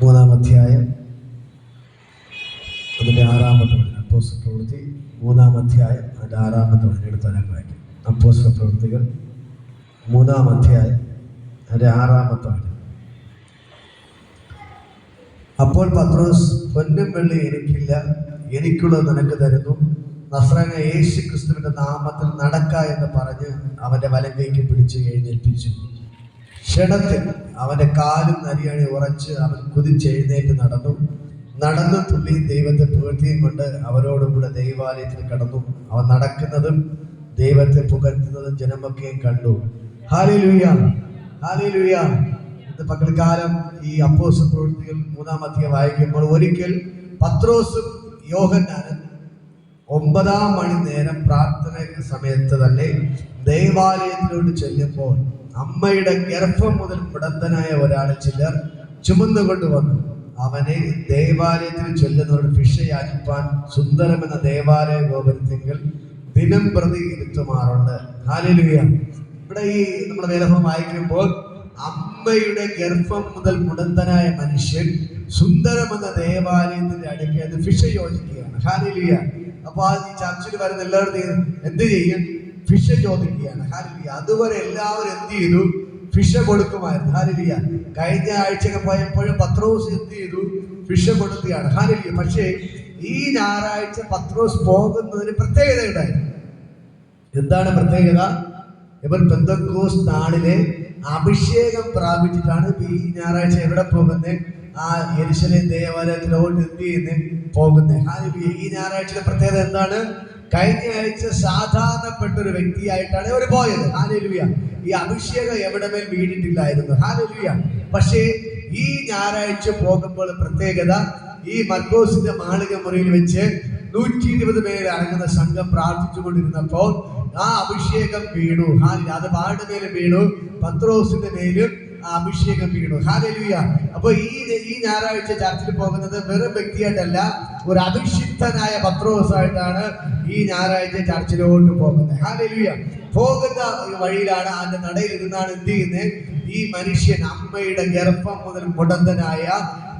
3-ാം അധ്യായം അതിൻ്റെ 6-ാമത്തെ വചനം. അപ്പോസ്തല പ്രവൃത്തി 3-ാം അധ്യായം അതിൻ്റെ 6-ാമത്തെ വചനം എടുത്താൽ വായിക്കും. അപ്പോസ്തല പ്രവൃത്തികൾ 3-ാം അധ്യായം അതിൻ്റെ 6-ാമത്തെ വചനം. അപ്പോൾ പത്രോസ്, പൊന്നും വെള്ളി എനിക്കില്ല, എനിക്കുള്ളത് നിനക്ക് തരുന്നു, നസ്രായനായ യേശു ക്രിസ്തുവിന്റെ നാമത്തിൽ നടക്ക എന്ന് പറഞ്ഞ് അവന്റെ വലങ്കയ്ക്ക് പിടിച്ച് എഴുന്നേൽപ്പിച്ചു. ക്ഷണത്തിൽ അവന്റെ കാലും നരിയണി ഉറച്ച് അവൻ കുതിച്ചെഴുന്നേറ്റ് നടന്നു തുള്ളി ദൈവത്തെ പുകഴ്ത്തിയും കൊണ്ട് അവരോടുകൂടെ ദൈവാലയത്തിൽ കടന്നു. അവൻ നടക്കുന്നതും ദൈവത്തെ പുകഴ്ത്തുന്നതും ജനമൊക്കെയും കണ്ടു. Hallelujah, hallelujah. ഇന്ന് പകൽക്കാലം ഈ അപ്പോസ്തല പ്രവൃത്തികൾ 3-ാം അധ്യായം വായിക്കുമ്പോൾ ഒരിക്കൽ പത്രോസും യോഹന്നാനും 9-ാം മണി നേരം പ്രാർത്ഥന സമയത്ത് തന്നെ ദൈവാലയത്തിലോട്ട് ചെല്ലുമ്പോൾ അമ്മയുടെ ഗർഭം മുതൽ മുടന്തനായ ഒരാളെ ചിലർ ചുമന്നുകൊണ്ട് വന്നു. അവനെ ദൈവാലയത്തിൽ ചെല്ലുന്നവരുടെ ഭിക്ഷ യാചിപ്പാൻ സുന്ദരമെന്ന ദേവാലയ ഗോപുരത്തിങ്കൽ ദിനം പ്രതി ഇരുത്തുമാറുണ്ട്. ഹല്ലേലൂയ. ഇവിടെ ഈ നമ്മുടെ വേദഭാഗം വായിക്കുമ്പോൾ അമ്മയുടെ ഗർഭം മുതൽ മുടന്തനായ മനുഷ്യൻ സുന്ദരമെന്ന ദേവാലയത്തിന്റെ അടുക്കൽ ഭിക്ഷ യോജിക്കുകയാണ്. ഹല്ലേലൂയ. അപ്പൊ ഈ ചർച്ചിൽ വരുന്ന എല്ലാവരും എന്ത് ചെയ്യും? ഭിക്ഷ ചോദിക്കുകയാണ്. ഹല്ലേലൂയ. അതുവരെ എല്ലാവരും എന്ത് ചെയ്തു? ഭിക്ഷ കൊടുക്കുമായിരുന്നു. ഹല്ലേലൂയ. കഴിഞ്ഞ ആഴ്ചയൊക്കെ പോയപ്പോഴും പത്രോസ് എന്ത് ചെയ്തു? ഭിക്ഷ കൊടുക്കുകയാണ്. ഹല്ലേലൂയ. പക്ഷേ ഈ ഞായറാഴ്ച പത്രോസ് പോകുന്നതിന് പ്രത്യേകത ഉണ്ടായിരുന്നു. എന്താണ് പ്രത്യേകത? ഇവർ പെന്തക്കോസ്ത് നാളിലെ അഭിഷേകം പ്രാപിച്ചിട്ടാണ് ഈ ഞായറാഴ്ച എവിടെ പോകുന്നത്? ആ യെരുശലേം ദേവാലയത്തിലോട്ട് എന്ത് ചെയ്യുന്നത്? പോകുന്നത്. ഹല്ലേലൂയ. ഈ ഞായറാഴ്ചയുടെ പ്രത്യേകത എന്താണ്? കഴിഞ്ഞ ആഴ്ച സാധാരണപ്പെട്ട ഒരു വ്യക്തിയായിട്ടാണ് അവർ പോയത്. ഹല്ലേലൂയ. ഈ അഭിഷേകം എവിടെ മേൽ വീണിട്ടില്ലായിരുന്നു. ഹല്ലേലൂയ. പക്ഷേ ഈ ഞായറാഴ്ച പോകുമ്പോൾ പ്രത്യേകത, ഈ മർക്കോസിന്റെ മാളിക മുറിയിൽ വെച്ച് 120 പേര് അടങ്ങുന്ന സംഘം പ്രാർത്ഥിച്ചുകൊണ്ടിരുന്നപ്പോൾ ആ അഭിഷേകം വീണു. അത് പാട് മേലും വീണു, പത്രോസിന്റെ മേലും ആ അഭിഷേകം വീണു. ഹല്ലേലൂയ. അപ്പൊ ഈ ഞായറാഴ്ച ചർച്ചിൽ പോകുന്നത് വെറും വ്യക്തിയായിട്ടല്ല, ഒരു അഭിഷിക്തനായ പത്രോസായിട്ടാണ് ഈ ഞായറാഴ്ച ചർച്ചിലോട്ട് പോകുന്നത്. ഹല്ലേലൂയ. പോകുന്ന വഴിയിലാണ്, അതിന്റെ നടയിൽ ഇരുന്നാണ് എന്ത് ചെയ്യുന്നത്? ഈ മനുഷ്യൻ അമ്മയുടെ ഗർഭം മുതൽ മുടന്തനായ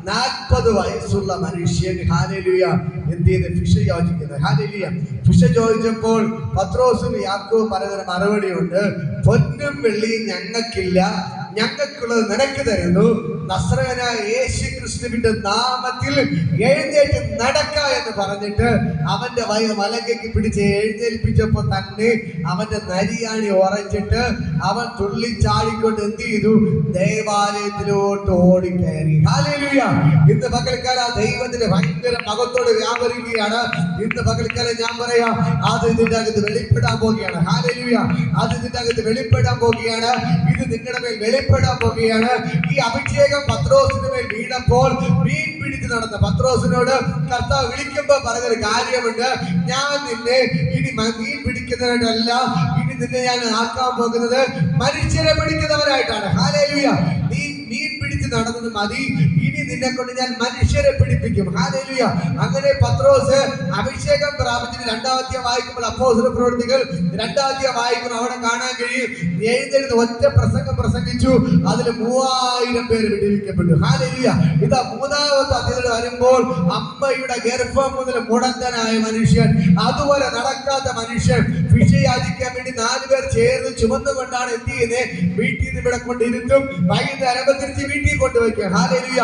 40 വയസ്സുള്ള മനുഷ്യൻ ഹല്ലേലൂയ എന്ത് ചെയ്ത്? ഭിക്ഷ യോജിക്കുന്നത്. ഹല്ലേലൂയ. ഭിക്ഷ ചോദിച്ചപ്പോൾ പത്രോസും യാക്കോബും പറയുന്ന മറുപടിയുണ്ട്. പൊന്നും വെള്ളിയും ഞങ്ങൾക്കില്ല, ഞങ്ങൾക്കുള്ളത് നിനക്ക് തരുന്നു, നസ്രായനായ യേശു ക്രിസ്തുവിന്റെ നാമത്തിൽ എഴുന്നേറ്റ് നടക്ക എന്ന് പറഞ്ഞിട്ട് അവന്റെ വലങ്കയ്ക്ക് പിടിച്ച് എഴുന്നേൽപ്പിച്ചപ്പോ തന്നെ അവന്റെ നരിയാണി ഉറച്ചിട്ട് അവൻ തുള്ളിച്ചാടിക്കൊണ്ട് എന്ത് ചെയ്തു? ദേവാലയത്തിലോട്ട് ഓടിക്കയറി. ഹല്ലേലൂയ. ഇന്ന് പകൽക്കാലം ദൈവത്തിന്റെ ഭയങ്കര മഹത്വത്തോട് വ്യാപരിക്കുകയാണ്. ഇന്ന് പകൽക്കാലം ഞാൻ പറയാം, അത് ഇതിന്റെ അകത്ത് വെളിപ്പെടാൻ പോവുകയാണ്. ഹല്ലേലൂയ. അത് ഇതിന്റെ അകത്ത് വെളിപ്പെടാൻ പോവുകയാണ്. ഇത് നിങ്ങളുടെ മേൽ വെളിപ്പെടാൻ പോവുകയാണ്. ഈ അഭിഷേകം പത്രോസിന് മേൽ വീണപ്പോൾ മീൻ പിടിച്ച് നടന്ന പത്രോസിനോട് കർത്താവ് വിളിക്കുമ്പോൾ പറഞ്ഞൊരു കാര്യമുണ്ട്. ഞാൻ നിന്നെ ഇനി മീൻ പിടിക്കുന്നവരല്ല, ഇനി നിന്നെ ഞാൻ ആക്കാൻ പോകുന്നത് മനുഷ്യരെ പിടിക്കുന്നവരായിട്ടാണ്. ഹല്ലേലൂയ. നീ മീൻ പിടിച്ച് നടന്നത് മതി, ഇനി നിന്നെ കൊണ്ട് ഞാൻ മനുഷ്യരെ പിടിപ്പിക്കും. ഹല്ലേലൂയ. അങ്ങനെ പത്രോസ് അഭിഷേകം പ്രാപിച്ചിട്ട് 2-ാം അധ്യായം വായിക്കുമ്പോൾ അപ്പോസ്തല പ്രവൃത്തികൾ 2-ാം അധ്യായം വായിക്കുമ്പോൾ അവിടെ കാണാൻ കഴിയും, എഴുന്നേറ്റ് ഒറ്റ പ്രസംഗം പ്രസംഗിച്ചു, അതിൽ 3000 പേര് വിടുവിക്കപ്പെട്ടു. ഹല്ലേലൂയ. ഇതാ 3-ാമത്തെ അധ്യായത്തിൽ വരുമ്പോൾ അമ്മയുടെ ഗർഭം മുതൽ മുടന്തനായ മനുഷ്യൻ, അതുപോലെ നടക്കാത്ത മനുഷ്യൻ, ഭിക്ഷ യാചിക്കാൻ വേണ്ടി 4 പേർ ചേർന്ന് ചുമന്നുകൊണ്ടാണ് എന്ത് ചെയ്യുന്നത്? വീട്ടിൽ നിന്ന് ഇവിടെ കൊണ്ടിരുത്തും, വൈകുന്നേരം തിരിച്ച് വീട്ടിൽ കൊണ്ടുവയ്ക്കുക. ഹല്ലേലൂയ.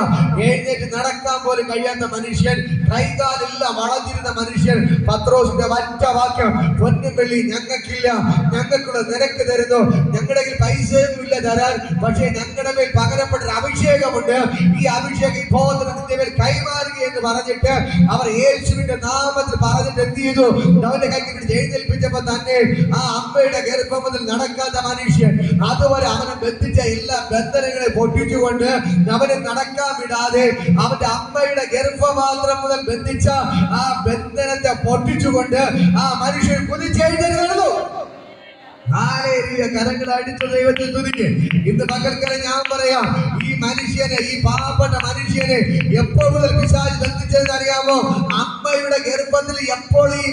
എഴുന്നേറ്റ് നടക്കാൻ പോലും കഴിയാത്ത മനുഷ്യൻ, കൈകാലെല്ലാം വളഞ്ഞിരുന്ന മനുഷ്യൻ, പത്രോസിന്റെ ഒറ്റ വാക്യം, പൊന്നും വെള്ളി ഞങ്ങൾക്കില്ല, ഞങ്ങൾക്കുള്ളത് നിനക്ക് തരുന്നു, ഞങ്ങളുടെ കയ്യിൽ പൈസയൊന്നും ഇല്ല തരാൻ, പക്ഷേ ഞങ്ങളുടെ മേൽ പകരപ്പെട്ട അഭിഷേകമുണ്ട്, ഈ അഭിഷേകം ഇപ്പോൾ നിന്റെ മേൽ കൈമാറുക എന്ന് പറഞ്ഞിട്ട് അവർ യേശുവിന്റെ നാമത്തിൽ പറഞ്ഞിട്ട് എന്ത് ചെയ്തു? അവന്റെ കൈക്ക് പിടിച്ച് എഴുന്നേൽപ്പിച്ചപ്പോ തന്നെ ആ അമ്മയുടെ ഗർഭം മുതൽ നടക്കാത്ത മനുഷ്യൻ, അതുവരെ അവനെ ബന്ധിച്ച എല്ലാ ബന്ധനങ്ങളെ പൊട്ടിച്ചുകൊണ്ട് അവനെ നടക്കാൻ വിടാതെ അവന്റെ അമ്മയുടെ ഗർഭപാത്രം മുതൽ ബന്ധിച്ച ആ ബന്ധനത്തെ പൊട്ടിച്ചുകൊണ്ട് ആ മനുഷ്യൻ കുതിച്ചെഴുന്നേറ്റ് നടന്നു. കരങ്ങൾ അടിച്ച ദൈവത്തെ തുതിക്ക്. ഇന്ന് പകൽക്കാലം ഞാൻ പറയാം, ഈ മനുഷ്യനെ, ഈ പാവപ്പെട്ട മനുഷ്യനെ എപ്പോൾ മുതൽ പിശാച് ബന്ധിച്ചതെന്ന് അറിയാമോ? അമ്മയുടെ ഗർഭത്തിൽ എപ്പോൾ ഈ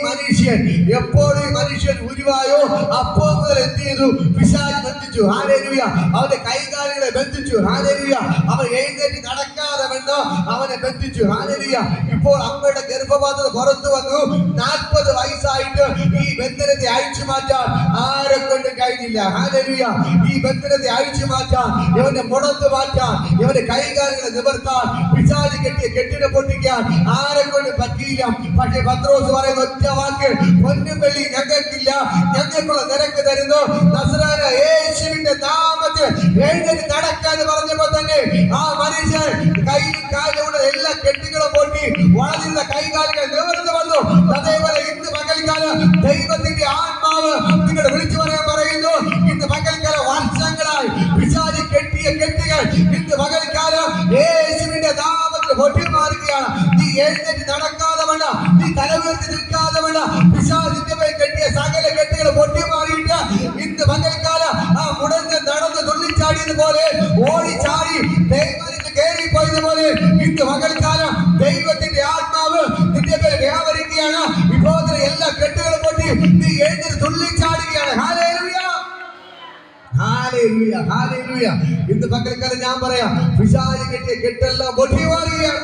മനുഷ്യൻ ഉരുവായോ അപ്പോൾ മുതൽ എന്ത് ചെയ്തു? പിശാച് ബന്ധിച്ചു. ഹല്ലേലൂയ. അവന്റെ കൈകാലുകളെ ബന്ധിച്ചു. ഹല്ലേലൂയ. അവൻ എഴുന്നേറ്റ് നടക്കാതെ വണ്ണം അവനെ ബന്ധിച്ചു. ഹല്ലേലൂയ. ഇപ്പോൾ അമ്മയുടെ ഗർഭപാത്രം പുറത്തു വന്നു. 40 വയസ്സായിട്ട് ഈ ബന്ധനത്തെ അഴിച്ചു മാറ്റാൻ ആരെ കൊണ്ട് കഴിഞ്ഞില്ല. ഹല്ലേലൂയ. ഈ ബന്ധനത്തെ അഴിച്ചു മാറ്റാൻ, ഇവന്റെ മുടന്ത് മാറ്റാൻ, ഇവന്റെ കൈകാലുകളെ നിവർത്താൻ, പിശാച് കെട്ടിയ കെട്ടിട പൊട്ടിക്കാൻ ആരെ കൊണ്ട് പറ്റിയില്ല. പക്ഷേ പത്രോസ് പറയുന്ന ഒറ്റ വാക്ക്, പൊന്നും വെള്ളി ഞങ്ങൾക്കില്ല, ഞങ്ങൾക്കുള്ള നിരക്ക് തരുന്നു, നസ്രായനായ യേശുവിന്റെ നാമത്തിൽ എഴുന്നേറ്റ് നടക്കാന്ന് പറഞ്ഞപ്പോ തന്നെ ആ മനുഷ്യൻ കൈയും കാലിലൂടെ എല്ലാ കെട്ടുകളും പൊട്ടി വളരുന്ന കൈകാലുകൾ നിവർന്നു വന്നു. അതേപോലെ ഇന്ന് പകൽക്കാലം ദൈവത്തിന്റെ ആത്മാവ് നിങ്ങൾ വിളിച്ചു പറയാൻ പറയുന്നു. ഇന്ന് പകൽക്കാലം വർഷങ്ങളായി പിശാച് കെട്ടിയ കെട്ടുകൾ ഇന്ന് പകൽക്കാലം യേശുവിന്റെ നാമത്തിൽ പൊട്ടിമാറുകയാണ്. നീ എഴുന്നേറ്റ് നടക്കാതെ വേണ്ട, നീ തലവേർത്തി നിൽക്കാതെ വേണ്ട, പിശാചിന്റെ മേൽ കെട്ടിയ സകല കെട്ടുകൾ പൊട്ടിമാറിയിട്ട് ഇന്ന് പകൽക്കാലം ആ മുടങ്ങ് നടന്ന് തുള്ളിച്ചാടിയതുപോലെ ഓടിച്ചാടി ദൈവത്തിന് കയറിപ്പോയതുപോലെ ഇന്ന് പകൽക്കാലം ദൈവത്തിന്റെ ആത്മാവ് നിന്റെ പേര് വ്യാപരിക്കുകയാണ്. ഇപ്പോൾ എല്ലാ കെട്ടുകളും പൊട്ടി നീ എഴുന്നേറ്റ് തുള്ളിച്ചാടുകയാണ്. ഹല്ലേലൂയ, ഹല്ലേലൂയ, ഹല്ലേലൂയ. ഇന്ന് പകൽക്കാലം ഞാൻ പറയാം, പിശാച് കെട്ടിയ കെട്ടെല്ലാം പൊട്ടി മാറുകയാണ്.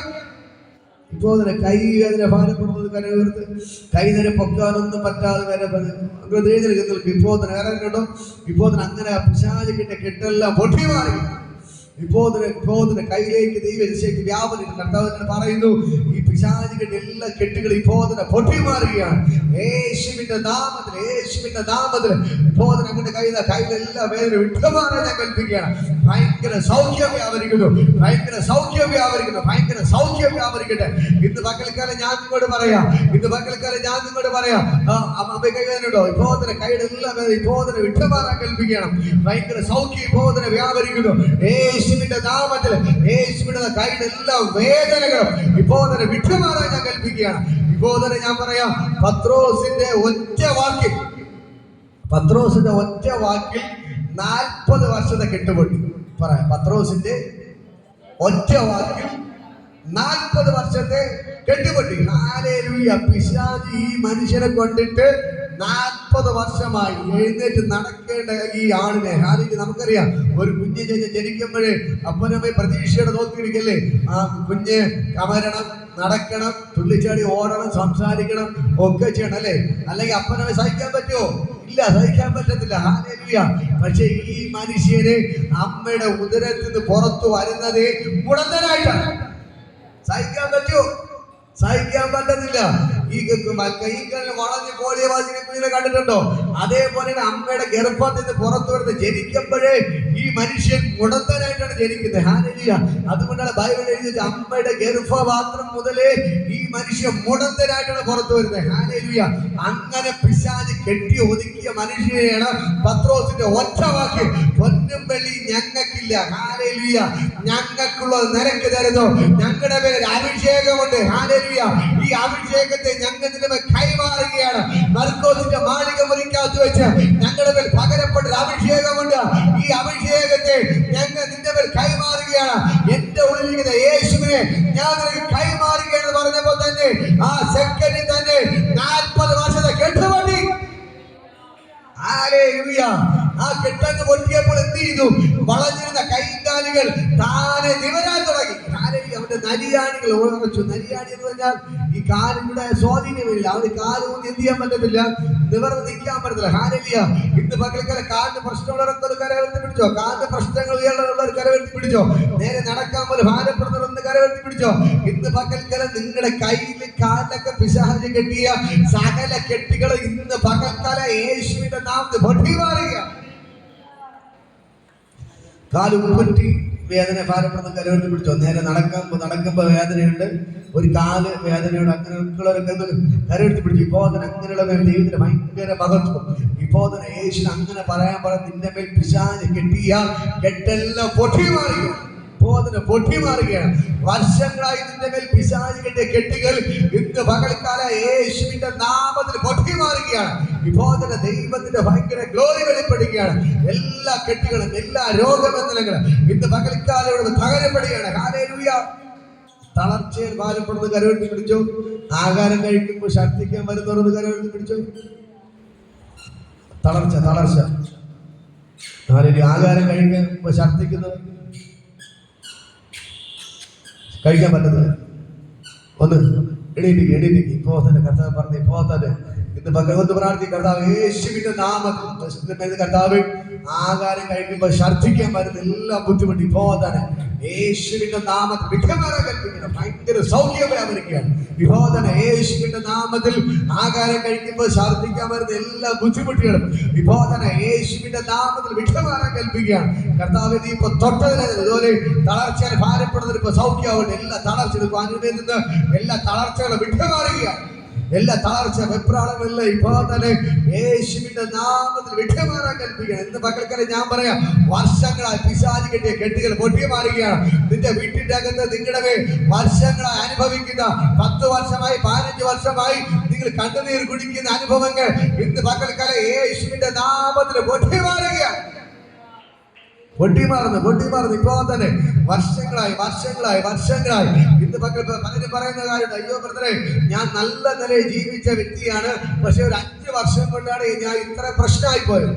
ഇപ്പോൾ കൈ വേദന ഭാരപ്പെടുന്നത് കരവേർത്ത് കൈ നേരെ പൊക്കാനൊന്നും പറ്റാതെ വരെ ഇപ്പോൾ നേരം കേട്ടോ. ഇപ്പോൾ അങ്ങനെ പിശാച് കെട്ടിയ കെട്ടെല്ലാം പൊട്ടി മാറി. ഇപ്പോൾ കയ്യിലേക്ക് ദൈവശേഷി വ്യാപനം കർത്താവ് പറയുന്നു. ഈ പിശാചിന്റെ എല്ലാ കെട്ടുകളും ഇപ്പോൾ പൊട്ടി മാറുകയാണ്. യേശുവിന്റെ നാമത്തിൽ, യേശുവിന്റെ നാമത്തിൽ ഇപ്പോൾ നമ്മുടെ കയ്യിലെല്ലാം വേദന വിട്ടുമാറാൻ ഞാൻ കൽപ്പിക്കുകയാണ്. ഭയങ്കര സൗഖ്യം വ്യാപരിക്കുന്നു, ഭയങ്കര സൗഖ്യം വ്യാപരിക്കുന്നു, ഭയങ്കര സൗഖ്യം വ്യാപരിക്കട്ടെ. ഇന്ന് പകൽക്കാലം ഞാൻ നിങ്ങളോട് പറയാം, ഇന്ന് പകൽക്കാലം ഞാൻ നിങ്ങളോട് പറയാം, കൈവേദനയുണ്ടോ? ഇപ്പോൾ കൈയുടെ എല്ലാ വേദന ഇപ്പോൾ വിട്ടുമാറാൻ കൽപ്പിക്കണം. ഭയങ്കര സൗഖ്യം ഇപ്പോൾ വ്യാപരിക്കുന്നു. യേശുവിന്റെ നാമത്തിൽ, യേശുവിന്റെ കൈയുടെ എല്ലാ വേദനകളും ഇപ്പോൾ വിട്ടുമാറാൻ ഞാൻ കൽപ്പിക്കുകയാണ്. ഇപ്പോൾ ഞാൻ പറയാം, പത്രോസിന്റെ ഒറ്റ വാക്കിൽ 40 വർഷത്തെ കെട്ടുപൊട്ടി. പറയാം, പത്രോസിന്റെ ഒറ്റ വാക്കിൽ 40 വർഷത്തെ കെട്ടുപൊട്ടി. ഹല്ലേലൂയ. പിശാച് ഈ മനുഷ്യനെ കൊണ്ടിട്ട് 40 വർഷമായി എഴുന്നേറ്റ് നടക്കേണ്ട ഈ ആളിനെ, ഹല്ലേലൂയ. നമുക്കറിയാം, ഒരു കുഞ്ഞ് ജനിക്കുമ്പോഴേ അപ്പനമ്മ പ്രതീക്ഷയോടെ നോക്കിയിരിക്കല്ലേ. ആ കുഞ്ഞ് കമരണം, നടക്കണം, തുള്ളിച്ചാടി ഓടണം, സംസാരിക്കണം, ഒക്കെ ചെയ്യണം അല്ലേ? അല്ലെങ്കിൽ അപ്പനമ്മ സഹിക്കാൻ പറ്റുമോ? ഇല്ല, സഹിക്കാൻ പറ്റത്തില്ല. ഹല്ലേലൂയ. പക്ഷെ ഈ മനുഷ്യന് അമ്മയുടെ ഉദരത്തിൽ നിന്ന് പുറത്തു വരുന്നത് മുടന്തനായിട്ടാണ്. സഹിക്കാൻ പറ്റുമോ? സഹിക്കാൻ പറ്റത്തില്ല. ഈ കൈകാലിന് വളഞ്ഞ് കോഴിയെ വാങ്ങിയ കുഞ്ഞിനെ കണ്ടിട്ടുണ്ടോ? അതേപോലെ അമ്മയുടെ ഗർഭത്തിൽ നിന്ന് പുറത്തു വരുന്നത്. ജനിക്കുമ്പോഴേ ഈ മനുഷ്യൻ മുടന്തനായിട്ടാണ് ജനിക്കുന്നത്. ഹല്ലേലൂയ. അതുകൊണ്ടാണ് ബൈബിൾ എഴുതിയത്, അമ്മയുടെ ഗർഭപാത്രം മുതലേ ഈ മനുഷ്യൻ മുടന്തനായിട്ടാണ് പുറത്തു വരുന്നത്. ഹല്ലേലൂയ. അങ്ങനെ പിശാച് കെട്ടി ഒതുക്കിയ മനുഷ്യനെയാണ് പത്രോസിന്റെ ഒറ്റ വാക്ക്, പൊന്നും വെള്ളി ഞങ്ങൾക്കില്ല, ഹല്ലേലൂയ, ഞങ്ങൾക്കുള്ളത് നിനക്ക് തരുന്നു, ഞങ്ങളുടെ പേര് അഭിഷേകമുണ്ട്. ഹല്ലേലൂയ. ഈ അഭിഷേകത്തെ ഞങ്ങൾ കൈമാറുകയാണ്. മർക്കോസിന്റെ മാളിക മുറിക്കകത്ത് വെച്ച് ഞങ്ങളുടെ മേൽ പകരപ്പെട്ട അഭിഷേകമുണ്ട്. ഈ അഭിഷേകത്തെ ഞങ്ങൾ നിന്റെ മേൽ കൈമാറുകയാണ്. എന്റെ ഉള്ളിലിരിക്കുന്ന യേശുവിനെ ഞാൻ കൈമാറുകയെന്ന് പറഞ്ഞപ്പോൾ തന്നെ ആ സെക്കൻഡിൽ തന്നെ 40 വർഷത്തെ കെട്ടുപൊട്ടി. ഹല്ലേലൂയ. ആ കെട്ടങ്ങ് പൊട്ടിയപ്പോൾ എന്ത് ചെയ്തു? വളഞ്ഞിരുന്ന കൈകാലുകൾ താനെ നിവരാൻ തുടങ്ങി. അവന്റെ നരിയാണികൾ ഉറച്ചു. നരിയാണി എന്ന് പറഞ്ഞാൽ ഈ കാലിന്റെ സ്വാധീനം വരില്ല. അവന് കാലൊന്നും എന്ത് ചെയ്യാൻ പറ്റത്തില്ല, നിവർന്ന് നിൽക്കാൻ പറ്റത്തില്ല. ഹല്ലേലൂയ. ഇന്ന് പകൽക്കാലം കാലിന് പ്രശ്നമുള്ളവരൊക്കെ ഒരു കരവെടുത്ത് പിടിച്ചോ, കാലിന് പ്രശ്നങ്ങൾ ഉള്ളവർ കരവെടുത്ത് പിടിച്ചോ, നേരെ നടക്കാൻ പോലെ ഭാരപ്പെടുന്നവരൊന്ന് കരവെടുത്ത് പിടിച്ചോ. ഇന്ന് പകൽക്കാലം നിങ്ങളുടെ കയ്യിൽ കാലിലൊക്കെ പിശാച് കെട്ടിയ സകല കെട്ടുകൾ ഇന്ന് പകൽക്കാലം യേശുവിന്റെ നാമത്തിൽ പൊട്ടി മാറുക. കാല് ഉപ്പറ്റി വേദന ഭാരപ്പെടുന്ന കരവെടുത്ത് പിടിച്ചോ. നേരെ നടക്കുമ്പോ വേദനയുണ്ട്, ഒരു കാല് വേദനയുണ്ട്, അങ്ങനെയുള്ളവരൊക്കെ കരവെടുത്ത് പിടിച്ചു. ഇപ്പോൾ തന്നെ അങ്ങനെയുള്ള ദൈവത്തിന് ഭയങ്കര മഹത്വം. ഇപ്പോൾ തന്നെ യേശു അങ്ങനെ പറയാൻ നിന്റെ മേൽ പിശാച് കെട്ടിയ കെട്ടെല്ലാം പൊട്ടി മാറുകയാണ്. പൊട്ടി മാറുകയാണ്. വർഷങ്ങളായി നിന്റെ മേൽ പിശാച് കെട്ടിയ കെട്ടുകൾ ഇന്ന് പകൽക്കാല യേശുവിന്റെ നാമത്തിൽ പൊട്ടി മാറുകയാണ്. ഇപ്പോൾ തന്നെ ദൈവത്തിന്റെ ഭയങ്കര ഗ്ലോറി വെളിപ്പെടുകയാണ്. എല്ലാ കെട്ടുകളും എല്ലാ രോഗബന്ധനങ്ങളും ഇന്ന് പകൽക്കാലം ഇവിടെ തകരപ്പെടുകയാണ്. ഹല്ലേലൂയ. തളർച്ചയിൽ ഭാരപ്പെടുന്ന കരവെടുത്ത് പിടിച്ചോ. ആഹാരം കഴിക്കുമ്പോൾ ശക്തിക്കാൻ വരുന്നവരൊന്ന് കരവെടുത്ത് പിടിച്ചോ. തളർച്ച. ആഹാരം കഴിക്കുമ്പോൾ ഛർദ്ദിക്കുന്നവർ കഴിക്കാൻ പറ്റത്തില്ല. ഒന്ന് എണീറ്റിക്ക് ഇപ്പോ തന്നെ കർത്താവ് പറഞ്ഞു. ഇപ്പോ തന്നെ ഇന്ന് ഭഗവത് പ്രാർത്ഥി കർത്താവ് യേശുവിന്റെ നാമത്തിൽ കർത്താവ് ആഹാരം കഴിക്കുമ്പോൾ ഛർദ്ദിക്കാൻ വരുന്ന എല്ലാം ബുദ്ധിമുട്ട് ഇപ്പോ തന്നെ യേശുവിന്റെ നാമത്തിൽ വിഘ്നമാരാൻ കൽപ്പിക്കണം. ഭയങ്കര സൗഖ്യം വ്യാപരിക്കുകയാണ് ഇപ്പോ തന്നെ യേശുവിന്റെ നാമത്തിൽ. ആഹാരം കഴിക്കുമ്പോൾ ഛർദ്ദിക്കാൻ വരുന്ന എല്ലാ ബുദ്ധിമുട്ടുകളും ഇപ്പോ തന്നെ യേശുവിന്റെ നാമത്തിൽ വിഘ്നമാരാൻ കൽപ്പിക്കുകയാണ്. കർത്താവ് നീ ഇപ്പൊ തൊട്ടതിനെ ഇതുപോലെ തളർച്ചയാൽ ഭാരപ്പെടുന്നതിന് ഇപ്പൊ സൗഖ്യമാവട്ടെ. എല്ലാ തളർച്ചകളും അനുഭവിക്കുന്ന എല്ലാ തളർച്ചകളും വിഘ്നമാറുകയാണ്. എല്ലാ തളർച്ച വെപ്രാളമെല്ലാം ഇപ്പോ തന്നെ യേശുവിന്റെ നാമത്തിൽ വിഘ്നമാറാൻ കൽപ്പിക്കണം. ഇന്ന് പകൽക്കാലം ഞാൻ പറയാം, വർഷങ്ങളായി പിശാച് കെട്ടിയ കെട്ടുകൾ പൊട്ടി മാറുകയാണ്. നിന്റെ വീട്ടിന്റെ അകത്ത് നിങ്ങളുടെ വർഷങ്ങളായി അനുഭവിക്കുന്ന 10 വർഷമായി 15 വർഷമായി നിങ്ങൾ കണ്ണുനീർ കുടിക്കുന്ന അനുഭവങ്ങൾ ഇന്ന് പകൽക്കാലം യേശുവിന്റെ നാമത്തിൽ പൊട്ടി മാറുകയാണ്. പൊട്ടിമാറുന്നു ഇപ്പോ തന്നെ വർഷങ്ങളായി. ഇന്ന് പലരും പറയുന്ന കാര്യം, അയ്യോ ബ്രദറെ, ഞാൻ നല്ല നിലയിൽ ജീവിച്ച വ്യക്തിയാണ്, പക്ഷെ ഒരു 5 വർഷം കൊണ്ടാണ് ഞാൻ ഇത്ര പ്രശ്നമായി പോയത്.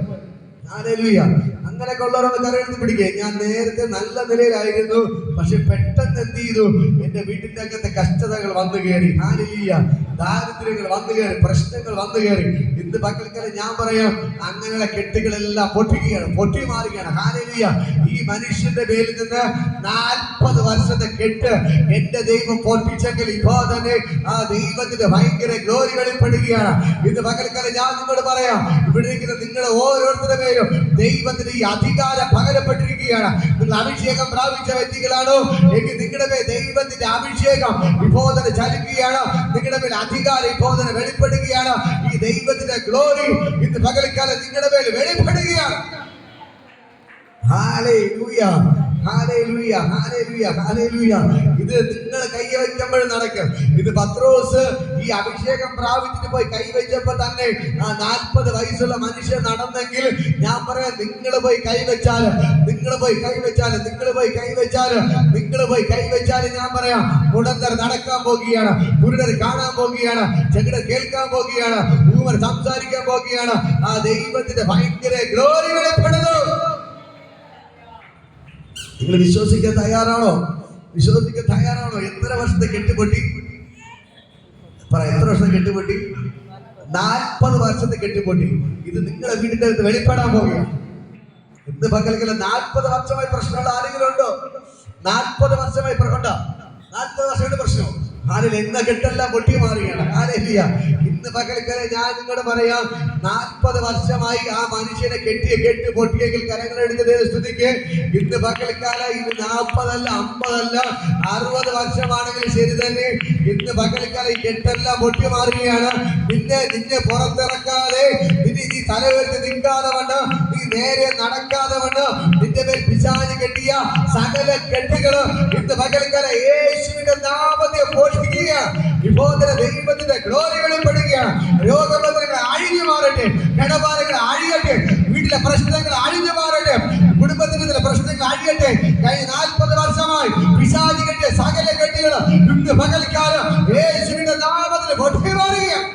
ഹല്ലേലൂയ. അങ്ങനെയൊക്കെ ഉള്ളവരൊന്ന് കരയെടുത്ത് പിടിക്കേ. ഞാൻ നേരത്തെ നല്ല നിലയിലായിരുന്നു, പക്ഷെ പെട്ടെന്ന് എന്ത് ചെയ്തു, എന്റെ വീട്ടിന്റെ അകത്തെ കഷ്ടതകൾ വന്നു കയറി. ഹല്ലേലൂയ. ദാരിദ്ര്യങ്ങൾ വന്നു കയറി, പ്രശ്നങ്ങൾ വന്നു കയറി. ഇന്ന് പകൽക്കാലം ഞാൻ പറയാം, അങ്ങനെയുള്ള കെട്ടുകളെല്ലാം പൊട്ടി മാറുകയാണ്. ഹല്ലേലൂയ. ഈ മനുഷ്യന്റെ പേരിൽ നിന്ന് 40 വർഷത്തെ കെട്ട് എന്റെ ദൈവം പൊട്ടിച്ചെങ്കിൽ ഇപ്പോ തന്നെ ആ ദൈവത്തിന്റെ ഭയങ്കര ഗ്ലോറി വെളിപ്പെടുകയാണ്. ഇന്ന് പകൽക്കാലം ഞാൻ നിങ്ങളോട് പറയാം, ഇവിടെ ഇരിക്കുന്ന നിങ്ങളുടെ ഓരോരുത്തരുടെ പേരും ദൈവത്തിന് ഈ അധികാരം പകരപ്പെട്ടിരിക്കുകയാണ്. നിങ്ങൾ അഭിഷേകം പ്രാപിച്ച വ്യക്തികളാണോ എങ്കിൽ നിങ്ങളുടെ മേൽ ദൈവത്തിന്റെ അഭിഷേകം ഇപ്പോൾ തന്നെ ചലിക്കുകയാണ്. നിങ്ങളുടെ മേൽ അധികാരം ഇപ്പോൾ തന്നെ വെളിപ്പെടുകയാണ്. ഈ ദൈവത്തിന്റെ ഗ്ലോറി ഇന്ന് പകൽക്കാലം നിങ്ങളുടെ മേൽ വെളിപ്പെടുകയാണ്. ഹല്ലേലൂയ. ഇത് നിങ്ങൾ കൈവയ്ക്കുമ്പോൾ നടക്കും. ഇത് പത്രോസ് ഈ അഭിഷേകം പ്രാപിച്ചിട്ട് പോയി കൈവച്ചപ്പോ തന്നെ ആ 40 വയസ്സുള്ള മനുഷ്യൻ നടന്നെങ്കിൽ ഞാൻ പറയാം, നിങ്ങൾ പോയി കൈവച്ചാല് ഞാൻ പറയാം, മുടന്തർ നടക്കാൻ പോവുകയാണ്, കുരുടർ കാണാൻ പോവുകയാണ്, ചെകിടർ കേൾക്കാൻ പോവുകയാണ്, ഊമർ സംസാരിക്കാൻ പോവുകയാണ്. ആ ദൈവത്തിന്റെ ഭയങ്കര ഗ്ലോറി വെളിപ്പെടുന്നു. നിങ്ങൾ വിശ്വസിക്കാൻ തയ്യാറാണോ? എത്ര വർഷത്തെ കെട്ടുപൊട്ടി? എത്ര വർഷത്തെ കെട്ടുപൊട്ടി? 40 വർഷത്തെ കെട്ടുപൊട്ടി. ഇത് നിങ്ങളുടെ വീടിന്റെ അടുത്ത് വെളിപ്പെടാൻ പോവുകയാണ്. ഇന്ന് പകൽക്കാലം 40 വർഷമായി പ്രശ്നമുള്ള ആരെങ്കിലും ഉണ്ടോ? 40 വർഷമായി ഉണ്ടോ? 40 വർഷമായിട്ട് പ്രശ്നം ആരിൽ എന്ന കെട്ടെല്ലാം പൊട്ടി മാറുകയാണ്. ഹല്ലേലൂയ. ഇന്ന് പകൽക്കാലം ഞാൻ നിങ്ങളോട് പറയാം, 40 വർഷമായി ആ മനുഷ്യനെ കെട്ടിയ കെട്ട് പൊട്ടിയെങ്കിൽ കരങ്ങളെടുത്ത് സ്തുതിക്ക്. ഇന്ന് പകൽക്കാലം ഇത് 40 അല്ല 50 അല്ല 60 വർഷമാണെങ്കിൽ ശരി തന്നെ. ഇന്ന് പകൽക്കാലം ഈ കെട്ടെല്ലാം പൊട്ടി മാറുകയാണ്. നിന്നെ പുറത്തിറക്കാതെ, നീ തലവരുത്തി നിൽക്കാതെ വണ്ണം, നീ നേരെ നടക്കാതെ വണ്ണം നിന്റെ മേൽ പിശാച് കെട്ടിയ സകല കെട്ടുകൾ ഇന്ന് പകൽക്കാലം യേശുവിന്റെ നാമത്തെ ഇപ്പോൾ ദൈവത്തിന്റെ ഗ്ലോറി വെളിപ്പെടുകയാണ്. രോഗബന്ധങ്ങൾ അഴിഞ്ഞു മാറട്ടെ, കടബാധകൾ അഴിയട്ടെ, വീട്ടിലെ പ്രശ്നങ്ങൾ അഴിഞ്ഞു മാറട്ടെ, കുടുംബത്തിന്റെ ചില പ്രശ്നങ്ങൾ അഴിയട്ടെ. കഴിഞ്ഞ 40 വർഷമായി പിശാച് കെട്ടിയ സകല കെട്ടുകൾ ഇന്ന് പകൽക്കാലം യേശുവിന്റെ നാമത്തിൽ പൊട്ടി മാറുകയാണ്.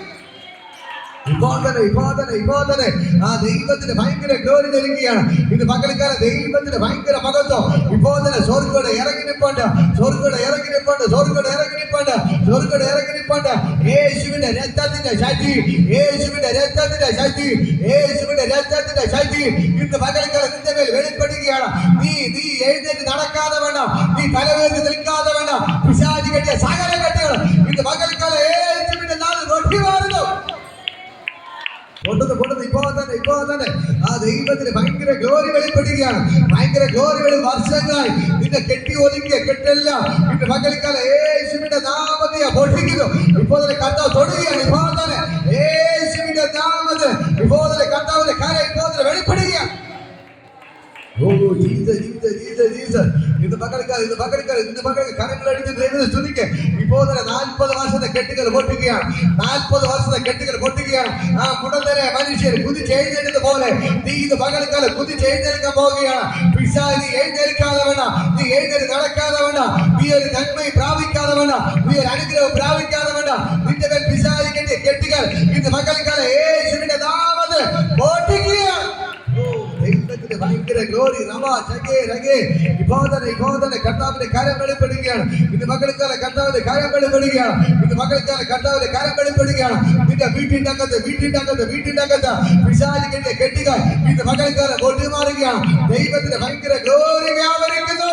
ഇപ്പോൾ തന്നെ ആ ദൈവത്തിന് ഭയങ്കര ഗ്ലോറി നൽകുകയാണ്. ഇത് പകൽക്കാലം ദൈവത്തിന് ഭയങ്കര മഹത്വം ഇപ്പോൾ തന്നെ സ്വർഗ്ഗത്തോടെ ഇറങ്ങി നിൽപ്പുണ്ട്. യേശുവിന്റെ രക്തത്തിന്റെ ശക്തി ഇന്ന് പകൽക്കാലം നിന്റെ മേൽ വെളിപ്പെടുകയാണ്. നീ എഴുന്നേറ്റ് നടക്കാതെ വേണം, നീ തലവേർത്ത് നിൽക്കാതെ വേണം. പിശാച് കെട്ടിയ സകല കെട്ടുകൾ ഇന്ന് പകൽക്കാലം യേശുവിന്റെ നാളിൽ പൊട്ടി മാറുന്നു. ഇപ്പോൾ തന്നെ ആ ദൈവത്തിന് ഭയങ്കര ഗ്ലോറി വെളിപ്പെടുകയാണ്. വർഷങ്ങളായി നിന്നെ കെട്ടി ഒതുക്കിയ കെട്ടെല്ലാം ഇന്ന് പകൽക്കാലം യേശുവിന്റെ നാമത്തെ പൊട്ടിക്കുന്നു. ഇപ്പോൾ തന്നെ കർത്താവ് തൊടുകയാണ്. ഇപ്പോൾ തന്നെ യേശുവിന്റെ നാമത്തിൽ ഇപ്പോൾ തന്നെ കർത്താവിന്റെ കാര്യം ഇപ്പോൾ തന്നെ വെളിപ്പെടുകയാണ്. ഇന്ന് പകൽക്കാലം കരങ്ങളടിച്ച് ദൈവത്തെ സ്തുതിക്ക്. ഇപ്പോൾ തന്നെ 40 വർഷത്തെ കെട്ടുകൾ പൊട്ടുകയാണ്. ആ കുടന്തരെ മനുഷ്യർ കുതിച്ചെഴുന്നേറ്റത് പോലെ നീ ഇത് പകൽക്കാലം കുതിച്ചെഴുന്നേൽക്കാൻ പോവുകയാണ്. പിശാച് എഴുന്നേൽക്കാതെ വേണം, നീ എഴുന്നേറ്റ് നടക്കാതെ വേണം, നീ ഒരു നന്മയും പ്രാപിക്കാതെ വേണം, നീ ഒരു അനുഗ്രഹം പ്രാപിക്കാതെ വേണം. നിന്റെ മേൽ പിശാച് കെട്ടിയ കെട്ടുകൾ ഇന്ന് പകൽക്കാലം യേശുവിന്റെ നാമത്തിൽ പൊട്ടുകയാണ്. ദൈവത്തിന്റെ ഭയങ്കര ഭയങ്കര ഗ്ലോറി ഇപ്പോൾ തന്നെ കർത്താവിന്റെ കരം വെളിപ്പെടുകയാണ്. ഇന്ന് മകൾക്കാല കർത്താവിന്റെ കരം വെളിപ്പെടുകയാണ്. ഇന്ന് മകൾക്കാല കർത്താവിന്റെ കരം വെളിപ്പെടുകയാണ്. നിന്റെ വീട്ടിന്റെ അകത്ത് പിശാച് കെട്ടിയ കെട്ടുകൾ ഇന്ന് മകൾക്കാല പൊട്ടി മാറുകയാണ്. ദൈവത്തിന്റെ ഭയങ്കര ഗ്ലോറി വ്യാപരിക്കുന്നു.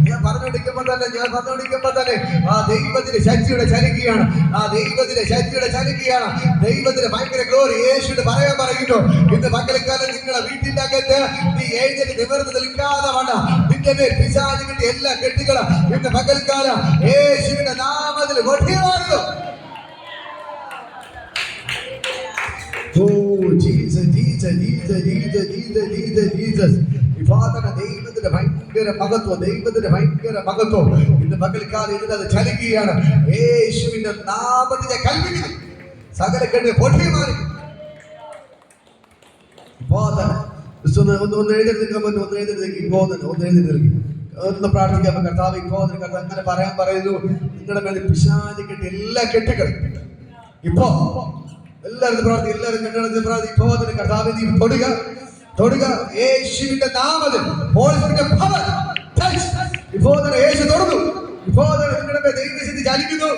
ഞാൻ പറഞ്ഞോണ്ടിരിക്കുമ്പോ തന്നെ ആ ദൈവത്തിന്റെ ശക്തിയുടെ ചലിക്കുകയാണ്. ദൈവത്തിന്റെ ഭയങ്കര ഗ്ലോറി യേശുവിന്റെ പറയാൻ പറയുന്നു. ഇന്ന് പകൽക്കാലം നിങ്ങളുടെ വീട്ടിന്റെ അകത്ത് നീ എഴുന്നേറ്റ് നിവർന്ന് നിൽക്കാതെ വേണ്ട. നിന്റെ മേൽ പിശാച് കിട്ടിയ എല്ലാ കെട്ടുകളും ഇന്ന് പകൽക്കാലം യേശുവിന്റെ നാമത്തിൽ ഒട്ടിമാറുന്നു. ദൈവത്തിന്റെ ഭയങ്കര മഹത്വം ഇന്ന് പകൽക്കാലം ഇതിനത് ചലിക്കുകയാണ്. യേശുവിന്റെ നാമത്തിനെ കൽപ്പിക്കുന്നു. സകല കെട്ട് പൊട്ടി മാറി. ഒന്ന് പ്രാർത്ഥിക്കാൻ കർത്താവ് അങ്ങനെ പറയാൻ പറയുന്നു. നിങ്ങളുടെ മേലെ പിശാച് കെട്ടി എല്ലാ കെട്ടുകളും ഇപ്പോ എല്ലാവരും പ്രാർത്ഥിക്കും. എല്ലാവരും കണ്ടെടുത്ത് പ്രാർത്ഥിക്കും. ഇപ്പോ തന്നെ കർത്താവ് നീ തൊടുക യേശുവിന്റെ നാമത്തിൽ. ഇപ്പോൾ തന്നെ യേശു തൊടുന്നു. ഇപ്പോൾ തന്നെ നിങ്ങളുടെ ദൈവശക്തി ചലിക്കുന്നു.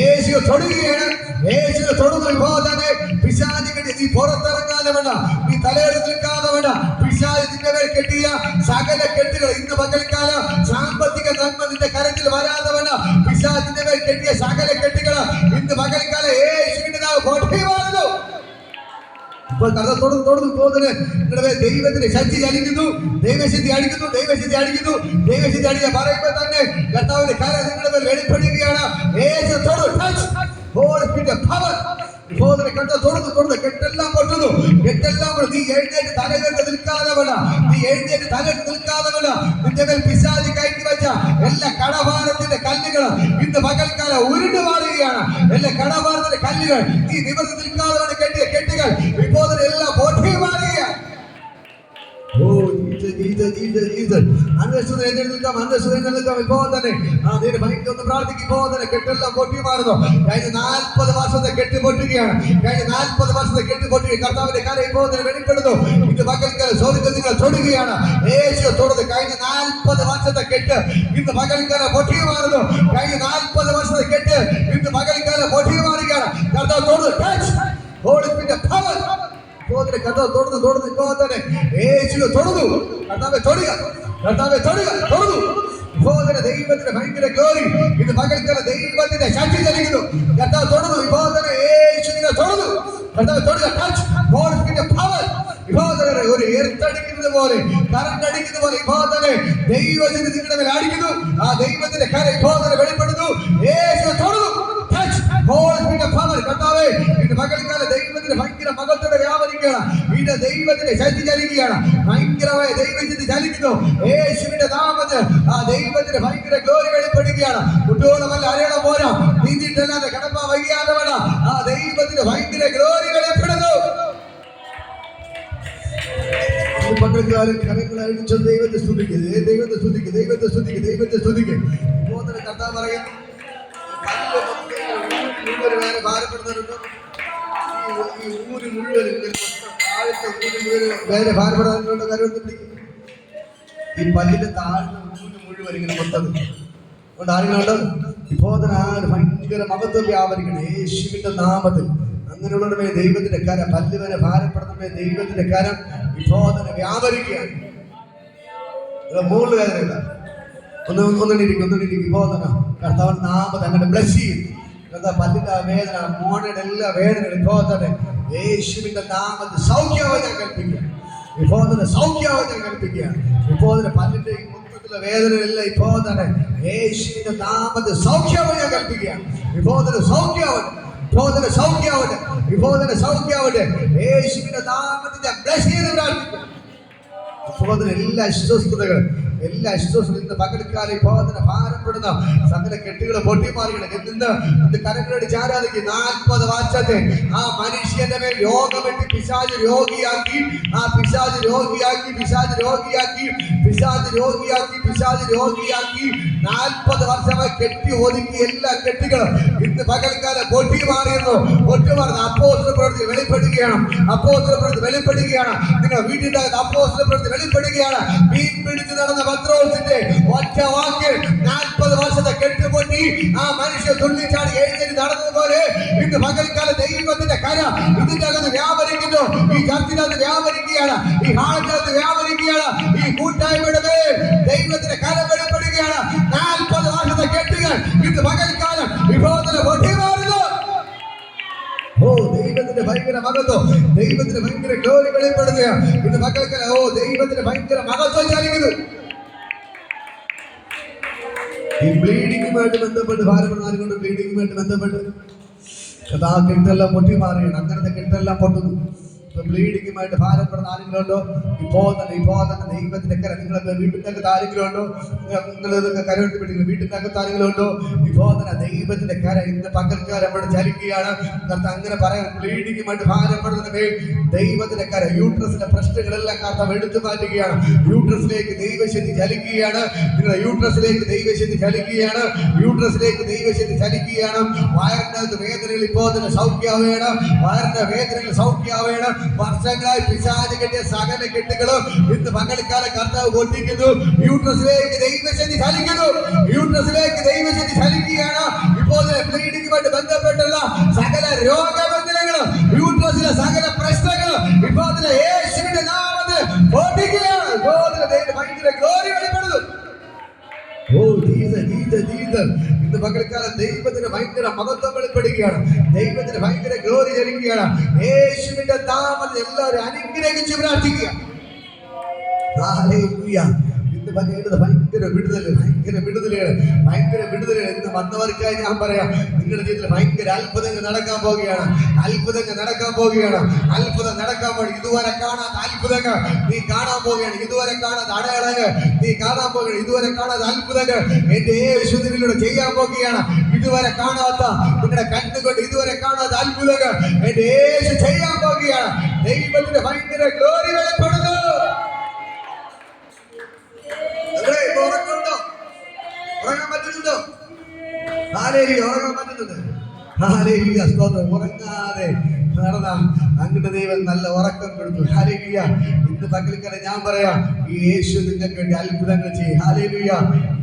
യേശു തൊടുകയാണ്. യേശുവിനെ തൊടുന്നു. ഇപ്പോൾ തന്നെ പിശാച് കെട്ടി നീ പുറത്തിറങ്ങാതെ വേണ്ട. നീ തലയെടുത്ത് നിൽക്കാതെ വേണ്ട. പിശാച് നിന്റെ മേൽ കെട്ടിയ സകല കെട്ടുകൾ ഇന്ന് പകൽക്കാലം സാമ്പത്തിക നന്മ നിന്റെ കരത്തിൽ വരാതെ വേണ്ട. പിശാച് നിന്റെ മേൽ കെട്ടിയ സകല കെട്ടുകൾ ഇന്ന് പകൽക്കാലം യേശുവിന്റെ നാമം പൊട്ടിമാറുന്നു. ഇപ്പോൾ കഥ തുടർന്ന് പോകുന്നത് നിങ്ങളുടെ ദൈവത്തിന്റെ ശക്തി ചലിക്കുന്നു. ദൈവശക്തി അടിക്കുന്നു. അടിക്കുക പറയുമ്പോ തന്നെ കർത്താവിന്റെ കരം നിങ്ങളുടെ മേൽ വെളിപ്പെടുകയാണ്. തുടർന്ന് കെട്ടെല്ലാം പൊട്ടുന്നു. നീ എഴുന്നേറ്റ് തലകെട്ട് നിൽക്കാതെ വേണ്ട. നിന്റെ മേൽ പിശാച് കയറ്റി വെച്ച എല്ലാ കടഭാരത്തിന്റെ കല്ലുകൾ ഇന്ന് പകൽക്കാലം ഉരുണ്ടു മാറുകയാണ്. എല്ലാ കടഭാരത്തിന്റെ കല്ലുകൾ നീ നിവർന്ന് നിൽക്കാതെ കെട്ടിയ കെട്ടുകൾ ഇപ്പോൾ എല്ലാം പൊട്ടി മാറുകയാണ്. ഇപ്പോൾ തന്നെ കെട്ടെല്ലാം പൊട്ടി മാറുന്നു. കഴിഞ്ഞ 40 വർഷത്തെ കെട്ട് പൊട്ടുകയാണ്. കർത്താവിന്റെ കാര്യം ഇപ്പോൾ വെളിപ്പെടുന്നു. ഇത് പകൽക്കാലം സ്വർഗ്ഗം നിങ്ങൾ തൊടുകയാണ്. യേശു തൊടുന്നത് കഴിഞ്ഞ 40 വർഷത്തെ കെട്ട് ഇന്ന് പകൽക്കാലം പൊട്ടി മാറുന്നു. കഴിഞ്ഞ 40 വർഷത്തെ കെട്ട് ഇന്ന് പകൽക്കാലം പൊട്ടി മാറുകയാണ്. കർത്താവ് തൊടുന്നു. കർത്താവ് തൊടുന്നു. ഇപ്പോൾ തന്നെ യേശുവിനെ തൊടുന്നു. കർത്താവെ തൊടുന്നു. ഇപ്പോൾ തന്നെ ദൈവത്തിന്റെ ഭയങ്കര ഗ്ലോറി ഇന്ന് പകൽക്കാലം ദൈവത്തിന്റെ ശക്തി ചലിക്കുന്നു. കർത്താവ് തൊടുന്നു. ഇപ്പോൾ തന്നെ യേശുവിനെ തൊടുന്നു. കർത്താവ് തൊടുക. ഒരു എർത്തടിക്കുന്നത് പോലെ കറണ്ട് അടിക്കുന്ന പോലെ ഇപ്പോൾ തന്നെ ദൈവത്തിന് നിങ്ങളുടെ മേൽ അടിക്കുന്നു. ആ ദൈവത്തിന്റെ കരം ഇപ്പോൾ തന്നെ വെളിപ്പെടുന്നു. യേശു തൊടുന്നു. കർത്താവേ ഇന്ന് പകൽക്കാലം ദൈവത്തിന്റെ ഭയങ്കര മകത്തോടെ വ്യാപരിക്കുകയാണ്. ഇവിടെ ദൈവത്തിന്റെ ശക്തി ചലിക്കുകയാണ്. ഭയങ്കരമായ ദൈവശക്തി ചലിക്കുന്നു. യേശുവിന്റെ നാമത്തിൽ ആ ദൈവത്തിന്റെ ഭയങ്കര ഗ്ലോറി വെളിപ്പെടുകയാണ്. കുട്ടിയോളമല്ല അറിയണം പോരാ. നീന്തിയിട്ടല്ലാതെ കടപ്പാ വയ്യാതെ വേണം. ആ ദൈവത്തിന്റെ ഭയങ്കര ഗ്ലോറി വെളിപ്പെടുന്നു. പകൽക്കാലം കരങ്ങൾ അഴിച്ചു ദൈവത്തെ സ്തുതിക്കുക. കർത്താവ് പറയുന്നു. വേറെ ഭാരപ്പെടുന്നുണ്ടോ? ഈ ഊര് മുഴുവൻ വേറെ ഭാരപ്പെടാനുള്ള കാര്യം പിടിക്കും. ഈ പല്ലിന്റെ താഴ്ന്ന ഊര് മുഴുവൻ ഇങ്ങനെ മൊത്തം കൊണ്ട് ആരെങ്കിലും ഇപ്പോൾ തന്നെ ആ ഭയങ്കര മഹത്വം വ്യാപരിക്കണം യേശുവിന്റെ നാമത്തിൽ. അങ്ങനെയുള്ളവരുടെ മേൽ ദൈവത്തിന്റെ കരം, പല്ല് വരെ ഭാരപ്പെടുന്ന ദൈവത്തിന്റെ കരം ഇപ്പോൾ തന്നെ വ്യാപരിക്കുകയാണ്. മുകളിൽ വേദനയില്ല. ഒന്നിരിക്കും. ഇപ്പോൾ തന്നെ കർത്താവ് നാമത്തെ അങ്ങനെ ബ്ലസ് ചെയ്യുന്നു. പല്ലിന്റെ വേദന, മോണയുടെ എല്ലാ വേദനകളും ഇപ്പോൾ തന്നെ യേശുവിന്റെ നാമത്തിൽ സൗഖ്യമായി ഞാൻ കൽപ്പിക്കുകയാണ്. ഇപ്പോൾ തന്നെ പല്ലിന്റെ മൊത്തത്തിലുള്ള വേദനയെല്ലാം ഇപ്പോൾ തന്നെ യേശുവിന്റെ നാമത്തിൽ സൗഖ്യമായി ഞാൻ കൽപ്പിക്കുകയാണ്. ഇപ്പോൾ തന്നെ സൗഖ്യമാവട്ടെ. യേശുവിന്റെ നാമത്തിൽ ഞാൻ ബ്ലസ് ചെയ്ത് പ്രാർത്ഥിക്കുക. എല്ലാ അസ്വസ്ഥതകളും ഇന്ന് പകൽക്കാലം ഭാരപ്പെടുന്ന സകല കെട്ടുകൾ പൊട്ടിമാറിയാണ്. ഇന്ന് കരങ്ങളടിച്ച് ആരാധിക്കും. 40 വർഷത്തെ ആ മനുഷ്യന്റെ മേൽ രോഗമെട്ടി പിശാച് രോഗിയാക്കി 40 വർഷമായി കെട്ടി ഒതുക്കി എല്ലാ കെട്ടുകളും ഇന്ന് പകൽക്കാലം പൊട്ടിമാറിയെന്നു. അപ്പോസ്തല പ്രവൃത്തി വെളിപ്പെടുകയാണ്. നിങ്ങളുടെ വീട്ടിന്റെ അപ്പോസ്തല പ്രവൃത്തി വെളിപ്പെടുകയാണ്. മീൻ പിടിച്ച് നടന്ന പത്രോസിന്റെ ഒറ്റ വാക്കിൽ 40 വർഷത്തെ കെട്ടുപൊട്ടി ആ മനുഷ്യൻ തുള്ളിച്ചാടി എഴുന്നേറ്റ് നടന്നതുപോലെ ഇന്ന് പകൽക്കാലം ദൈവത്തിന്റെ കര ഇതിന്റെ അകത്ത് വ്യാപരിക്കുന്നു. ഈ ചർച്ചിനകത്ത് വ്യാപരിക്കുകയാണ്. ഈ ഹാളിനകത്ത് വ്യാപരിക്കുകയാണ്. ഈ കൂട്ടായ്മയുടെ മേൽ ദൈവത്തിന്റെ കര വെളിപ്പെടുകയാണ്. 40 വർഷത്തെ കെട്ടുകൾ ഇന്ന് പകൽക്കാലം വിഭവത്തിന് പൊട്ടി മാറുന്നു. ദൈവത്തിന്റെ ഭയങ്കര മഹത്വം, ദൈവത്തിന്റെ ഭയങ്കര ഗ്ലോറി വെളിപ്പെടുകയാണ് ഇന്ന് പകൽക്കാലം. ദൈവത്തിന്റെ ഭയങ്കര മഹത്വം ചലിക്കുന്നു. ഈ ബ്ലീഡിങ്ങുമായിട്ട് ബന്ധപ്പെട്ട് ഭാരപ്പെടുന്ന ബ്ലീഡിങ്ങുമായിട്ട് ബന്ധപ്പെട്ട് കെട്ടെല്ലാം പൊട്ടി മാറിയാണ്. അങ്ങനത്തെ കെട്ടെല്ലാം പൊട്ടുന്നു. ബ്ലീഡിങ്ങുമായിട്ട് ഭാരപ്പെടുന്ന ആരെങ്കിലുണ്ടോ? ഇപ്പോ തന്നെ ദൈവത്തിന്റെ കര നിങ്ങളുടെ വീട്ടിന്റെ അകത്ത് ആരെങ്കിലുണ്ടോ? നിങ്ങൾ കരവിട്ട് പിടിക്കുന്നു. വീട്ടിന്റെ അകത്ത് ആരെങ്കിലുണ്ടോ? ഇപ്പോ തന്നെ ദൈവത്തിന്റെ കര ഇന്ന് പകൽക്കാലം അവിടെ ചലിക്കുകയാണ്. അങ്ങനെ പറയാം. ബ്ലീഡിങ്ങുമായിട്ട് ഭാരപ്പെടുന്ന ദൈവത്തിന്റെ കര യൂട്രസിലെ പ്രശ്നങ്ങളെല്ലാം കർത്താവ് എടുത്തു മാറ്റുകയാണ്. യൂട്രസിലേക്ക് ദൈവശക്തി ചലിക്കുകയാണ്. നിങ്ങളുടെ യൂട്രസിലേക്ക് ദൈവശക്തി ചലിക്കുകയാണ്. വയറിനകത്ത് വേദനകൾ ഇപ്പോൾ തന്നെ സൗഖ്യമാവേണം. വയറിന്റെ വേദനകൾ സൗഖ്യമാവേണം. വർഷങ്ങളായി പിശാച് കെട്ടിയ സകല കെട്ടുകളും ഇന്ന് പകൽക്കാലം കർത്താവ് പൊട്ടിക്കുന്നു. യൂട്രസിലേക്ക് ദൈവശക്തി ചലിക്കുകയാണ്. ഇപ്പോൾ ബ്ലീഡിങ്ങുമായിട്ട് ബന്ധപ്പെട്ടുള്ള സകല രോഗബന്ധനങ്ങളും യൂട്രസിലെ സകല പ്രശ്നങ്ങളും ഇപ്പോൾ യേശുവിന്റെ നാമത്തിൽ പൊട്ടിക്കുകയാണ്. ഭയങ്കര ഗ്ലോറി വെളിപ്പെടുന്നു. ഇന്ന് പകൽക്കാലം ദൈവത്തിന് ഭയങ്കര മഹത്വം വെളിപ്പെടുകയാണ്. ദൈവത്തിന് ഭയങ്കര ഗ്ലോറി ചലിക്കുകയാണ്. യേശുവിന്റെ നാമത്തിൽ എല്ലാവരും അനുഗ്രഹിച്ച് പ്രാർത്ഥിക്കുക. ഇന്ന് ഭയങ്കര വിടുതലാണ്. ഇന്ന് വന്നവർക്കായി ഞാൻ പറയാം, നിങ്ങളുടെ ജീവിതത്തിൽ ഭയങ്കര അത്ഭുതങ്ങൾ നടക്കാൻ പോവുകയാണ്. അത്ഭുതം നടക്കാൻ പോവുകയാണ്. ഇതുവരെ കാണാത്ത അത്ഭുതങ്ങൾ നീ കാണാൻ പോവുകയാണ്. ഇതുവരെ കാണാത്ത അടയാളങ്ങൾ നീ കാണാൻ പോവുകയാണ്. ഇതുവരെ കാണാത്ത അത്ഭുതങ്ങൾ എന്റെ യേശുവിലൂടെ ചെയ്യാൻ പോവുകയാണ്. ഇതുവരെ കാണാത്ത നിങ്ങളുടെ കണ്ണുകൊണ്ട് ഇതുവരെ കാണാത്ത അത്ഭുതങ്ങൾ എന്റെ യേശു ചെയ്യാൻ പോവുകയാണ്. ദൈവത്തിന്റെ ഭയങ്കര ഗ്ലോറി വെളിപ്പെടുന്നു. ഉറങ്ങാൻ പറ്റുന്നുണ്ടോ? ഉറങ്ങാൻ പറ്റുന്നുണ്ട്. ഉറങ്ങാതെ നടന്ന അങ്ങയുടെ ദൈവം നല്ല ഉറക്കം കൊടുത്തു. ഹല്ലേലൂയ. ഇന്ന് പകൽക്കാലം ഞാൻ പറയാം, ഈ യേശു നിങ്ങൾക്ക് വേണ്ടി അത്ഭുതങ്ങൾ ചെയ്യും. ഹല്ലേലൂയ.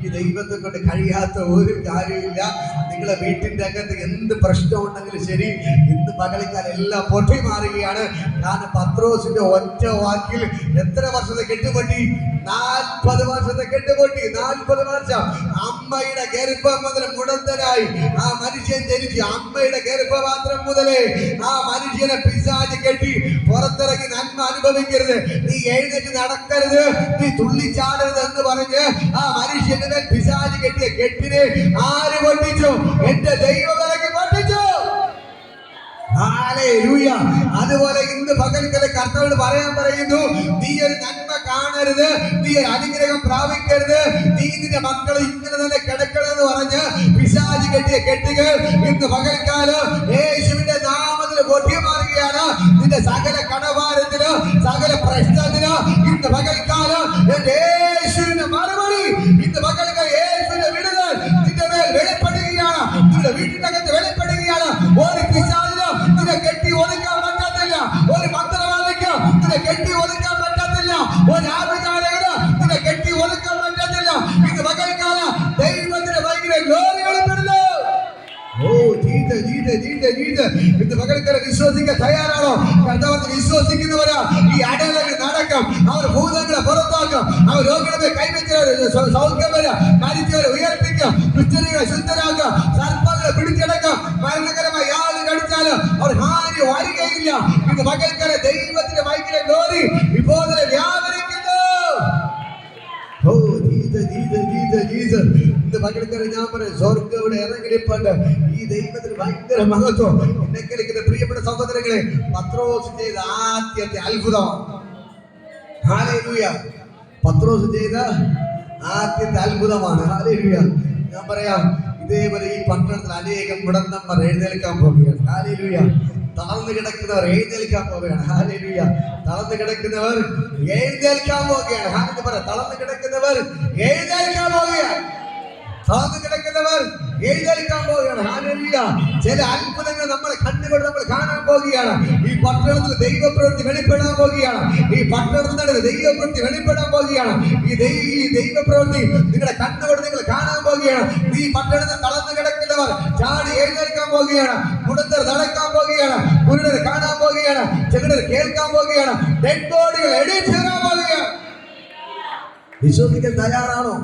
ഈ ദൈവത്തെ കൊണ്ട് കഴിയാത്ത ഒരു കാര്യമില്ല. നിങ്ങളെ വീട്ടിന്റെ അകത്ത് എന്ത് പ്രശ്നം ഉണ്ടെങ്കിലും ശരി, ഇന്ന് പകൽക്കാലം എല്ലാം പൊട്ടി മാറുകയാണ്. കാരണം പത്രോസിന്റെ ഒറ്റ വാക്കിൽ എത്ര വർഷത്തെ കെട്ടുപൊട്ടി? 40 വർഷത്തെ കെട്ടുപൊട്ടി. 40 വർഷം അമ്മയുടെ ഗർഭം മുതൽ മുടന്തനായി ആ മനുഷ്യൻ ജനിച്ചു. അമ്മയുടെ ഗർഭപാത്രം മുതലേ ആ മനുഷ്യനെ പിശാച് കെട്ടി പുറത്തിറങ്ങി നന്മ അനുഭവിക്കരുത്, നീ എഴുന്നേറ്റ് നടക്കരുത്, നീ തുള്ളിച്ചാടരുത് എന്ന് പറഞ്ഞ് ആ മനുഷ്യന്റെ മേൽ പിശാച് കെട്ടിയ കെട്ടിനെ ആര് പൊട്ടിച്ചു? എന്റെ ദൈവവിലക്ക് പൊട്ടിച്ചു. ഹല്ലേലൂയ. അതുപോലെ ഇന്ന് പകൽക്കാലം കർത്താവ് പറയാൻ പറയുന്നു, നീ ഒരു നന്മ കാണരുത്, നീ ഒരു അനുഗ്രഹം പ്രാപിക്കരുത്, നീ നിന്റെ മക്കൾ ഇങ്ങനെ തന്നെ കിടക്കണമെന്ന് പറഞ്ഞ് പിശാച് കെട്ടിയ കെട്ടുകൾ ഇന്ന് പകൽക്കാലം യേശുവിന്റെ നാമത്തിൽ പൊട്ടിമാറുകയാണ്. നിന്റെ സകല കടഭാരത്തിന്, സകല പ്രശ്നത്തിന് ഇന്ന് പകൽക്കാലം യേശുവിന്റെ മറുപടി, ഇന്ന് പകൽക്കാലം യേശുവിന്റെ വിടുതൽ നിന്റെ മേൽ വെളിപ്പെടുകയാണ്. നിന്റെ വീട്ടിനകത്ത് വെളിപ്പെടുകയാണ്. ഒരു പിശാചിന് നിന്നെ കെട്ടി ഒതുക്കാൻ പറ്റത്തില്ല. ഒരു മന്ത്രവാദിക്ക് നിന്നെ കെട്ടി ഒതുക്കാൻ പറ്റത്തില്ല. ഒരു ആഭിചാരകന് നിന്നെ കെട്ടി ഒതുക്കാൻ പറ്റത്തില്ല. ഇന്ന് പകൽക്കാലം ദൈവത്തിന്റെ ഭയങ്കര ഗ്ലോറി വെളിപ്പെടുന്നു. ഇന്ന് പകൽക്കാലം വിശ്വസിക്കാൻ തയ്യാറാണോ? കർത്താവിനെ വിശ്വസിക്കുന്നവരാ ഈ അടയാളങ്ങൾ നടക്കും. അവർ ഭൂതങ്ങളെ പുറത്താക്കും. അവർ രോഗികളെ കൈവച്ചവരെ സൗഖ്യം വരാം, മരിച്ചവരെ ഉയർപ്പിക്കും, ക്രിസ്ത്യാനികളെ ശുദ്ധരാക്കും, സർപ്പങ്ങളെ പിടിച്ചടക്കും. മരണകരമായ യാതൊരു കടിച്ചാലും അവർ ഹാനി വരികയില്ല. ഇന്ന് പകൽക്കാലം ദൈവത്തിന്റെ ഭയങ്കര ഗ്ലോറി ഇപ്പോൾ വ്യാപരിക്കുന്നു. ഇന്ന് പകൽക്കാലം ഞാൻ പറയും, സ്വർഗ്ഗം ഇവിടെ ഇറങ്ങിയിരിപ്പുണ്ട്. ഈ ദൈവത്തിന് ഭയങ്കര മഹത്വം. എന്നെ കേൾക്കുന്ന പ്രിയപ്പെട്ട സഹോദരങ്ങളെ, പത്രോസ് ചെയ്ത ആദ്യത്തെ അത്ഭുതം. ഹല്ലേലൂയ. പത്രോസ് ചെയ്ത ആദ്യത്തെ അത്ഭുതമാണ്. ഹല്ലേലൂയ. ഞാൻ പറയാം, ഇതേപോലെ ഈ പട്ടണത്തിൽ അനേകം മുടന്തന്മാർ എഴുന്നേൽക്കാൻ പോവുകയാണ്. ഹല്ലേലൂയ. തളർന്നു കിടക്കുന്നവർ എഴുന്നേൽക്കാൻ പോവുകയാണ്. ഹല്ലേലൂയ. തളർന്നു കിടക്കുന്നവർ എഴുന്നേൽക്കാൻ പോവുകയാണ്. ഹാലെലൂയ പറ. തളർന്നു കിടക്കുന്നവർ എഴുന്നേൽക്കാൻ പോവുകയാണ്. തളർന്നു കിടക്കുന്നവർ എഴുന്നേൽക്കാൻ പോവുകയാണ്. ഹല്ലേലൂയ. ചില അത്ഭുതങ്ങൾ നമ്മളെ കണ്ണുകൊണ്ട് നമ്മൾ കാണാൻ പോവുകയാണ്. ഈ പട്ടണത്തിൽ ദൈവപ്രവൃത്തി വെളിപ്പെടാൻ പോവുകയാണ്. ഈ പട്ടണത്തിൽ ദൈവപ്രവൃത്തി വെളിപ്പെടാൻ പോവുകയാണ്. ഈ ദൈവപ്രവൃത്തി നിങ്ങളുടെ കണ്ണുകൊണ്ട് നിങ്ങൾ കാണാൻ പോവുകയാണ്. ഈ പട്ടണത്തിൽ തളർന്നു കിടക്കുന്നവർ ചാടി എഴുന്നേൽക്കാൻ പോവുകയാണ്. മുടന്തർ നടക്കാൻ പോവുകയാണ്. കുരുടർ കാണാൻ പോവുകയാണ്. ചെകിടർ കേൾക്കാൻ പോവുകയാണ്. ഡെഡ് ബോഡികൾ എഴുന്നേൽക്കാൻ പോവുകയാണ്. വിശ്വസിക്കാൻ തയ്യാറാണോ?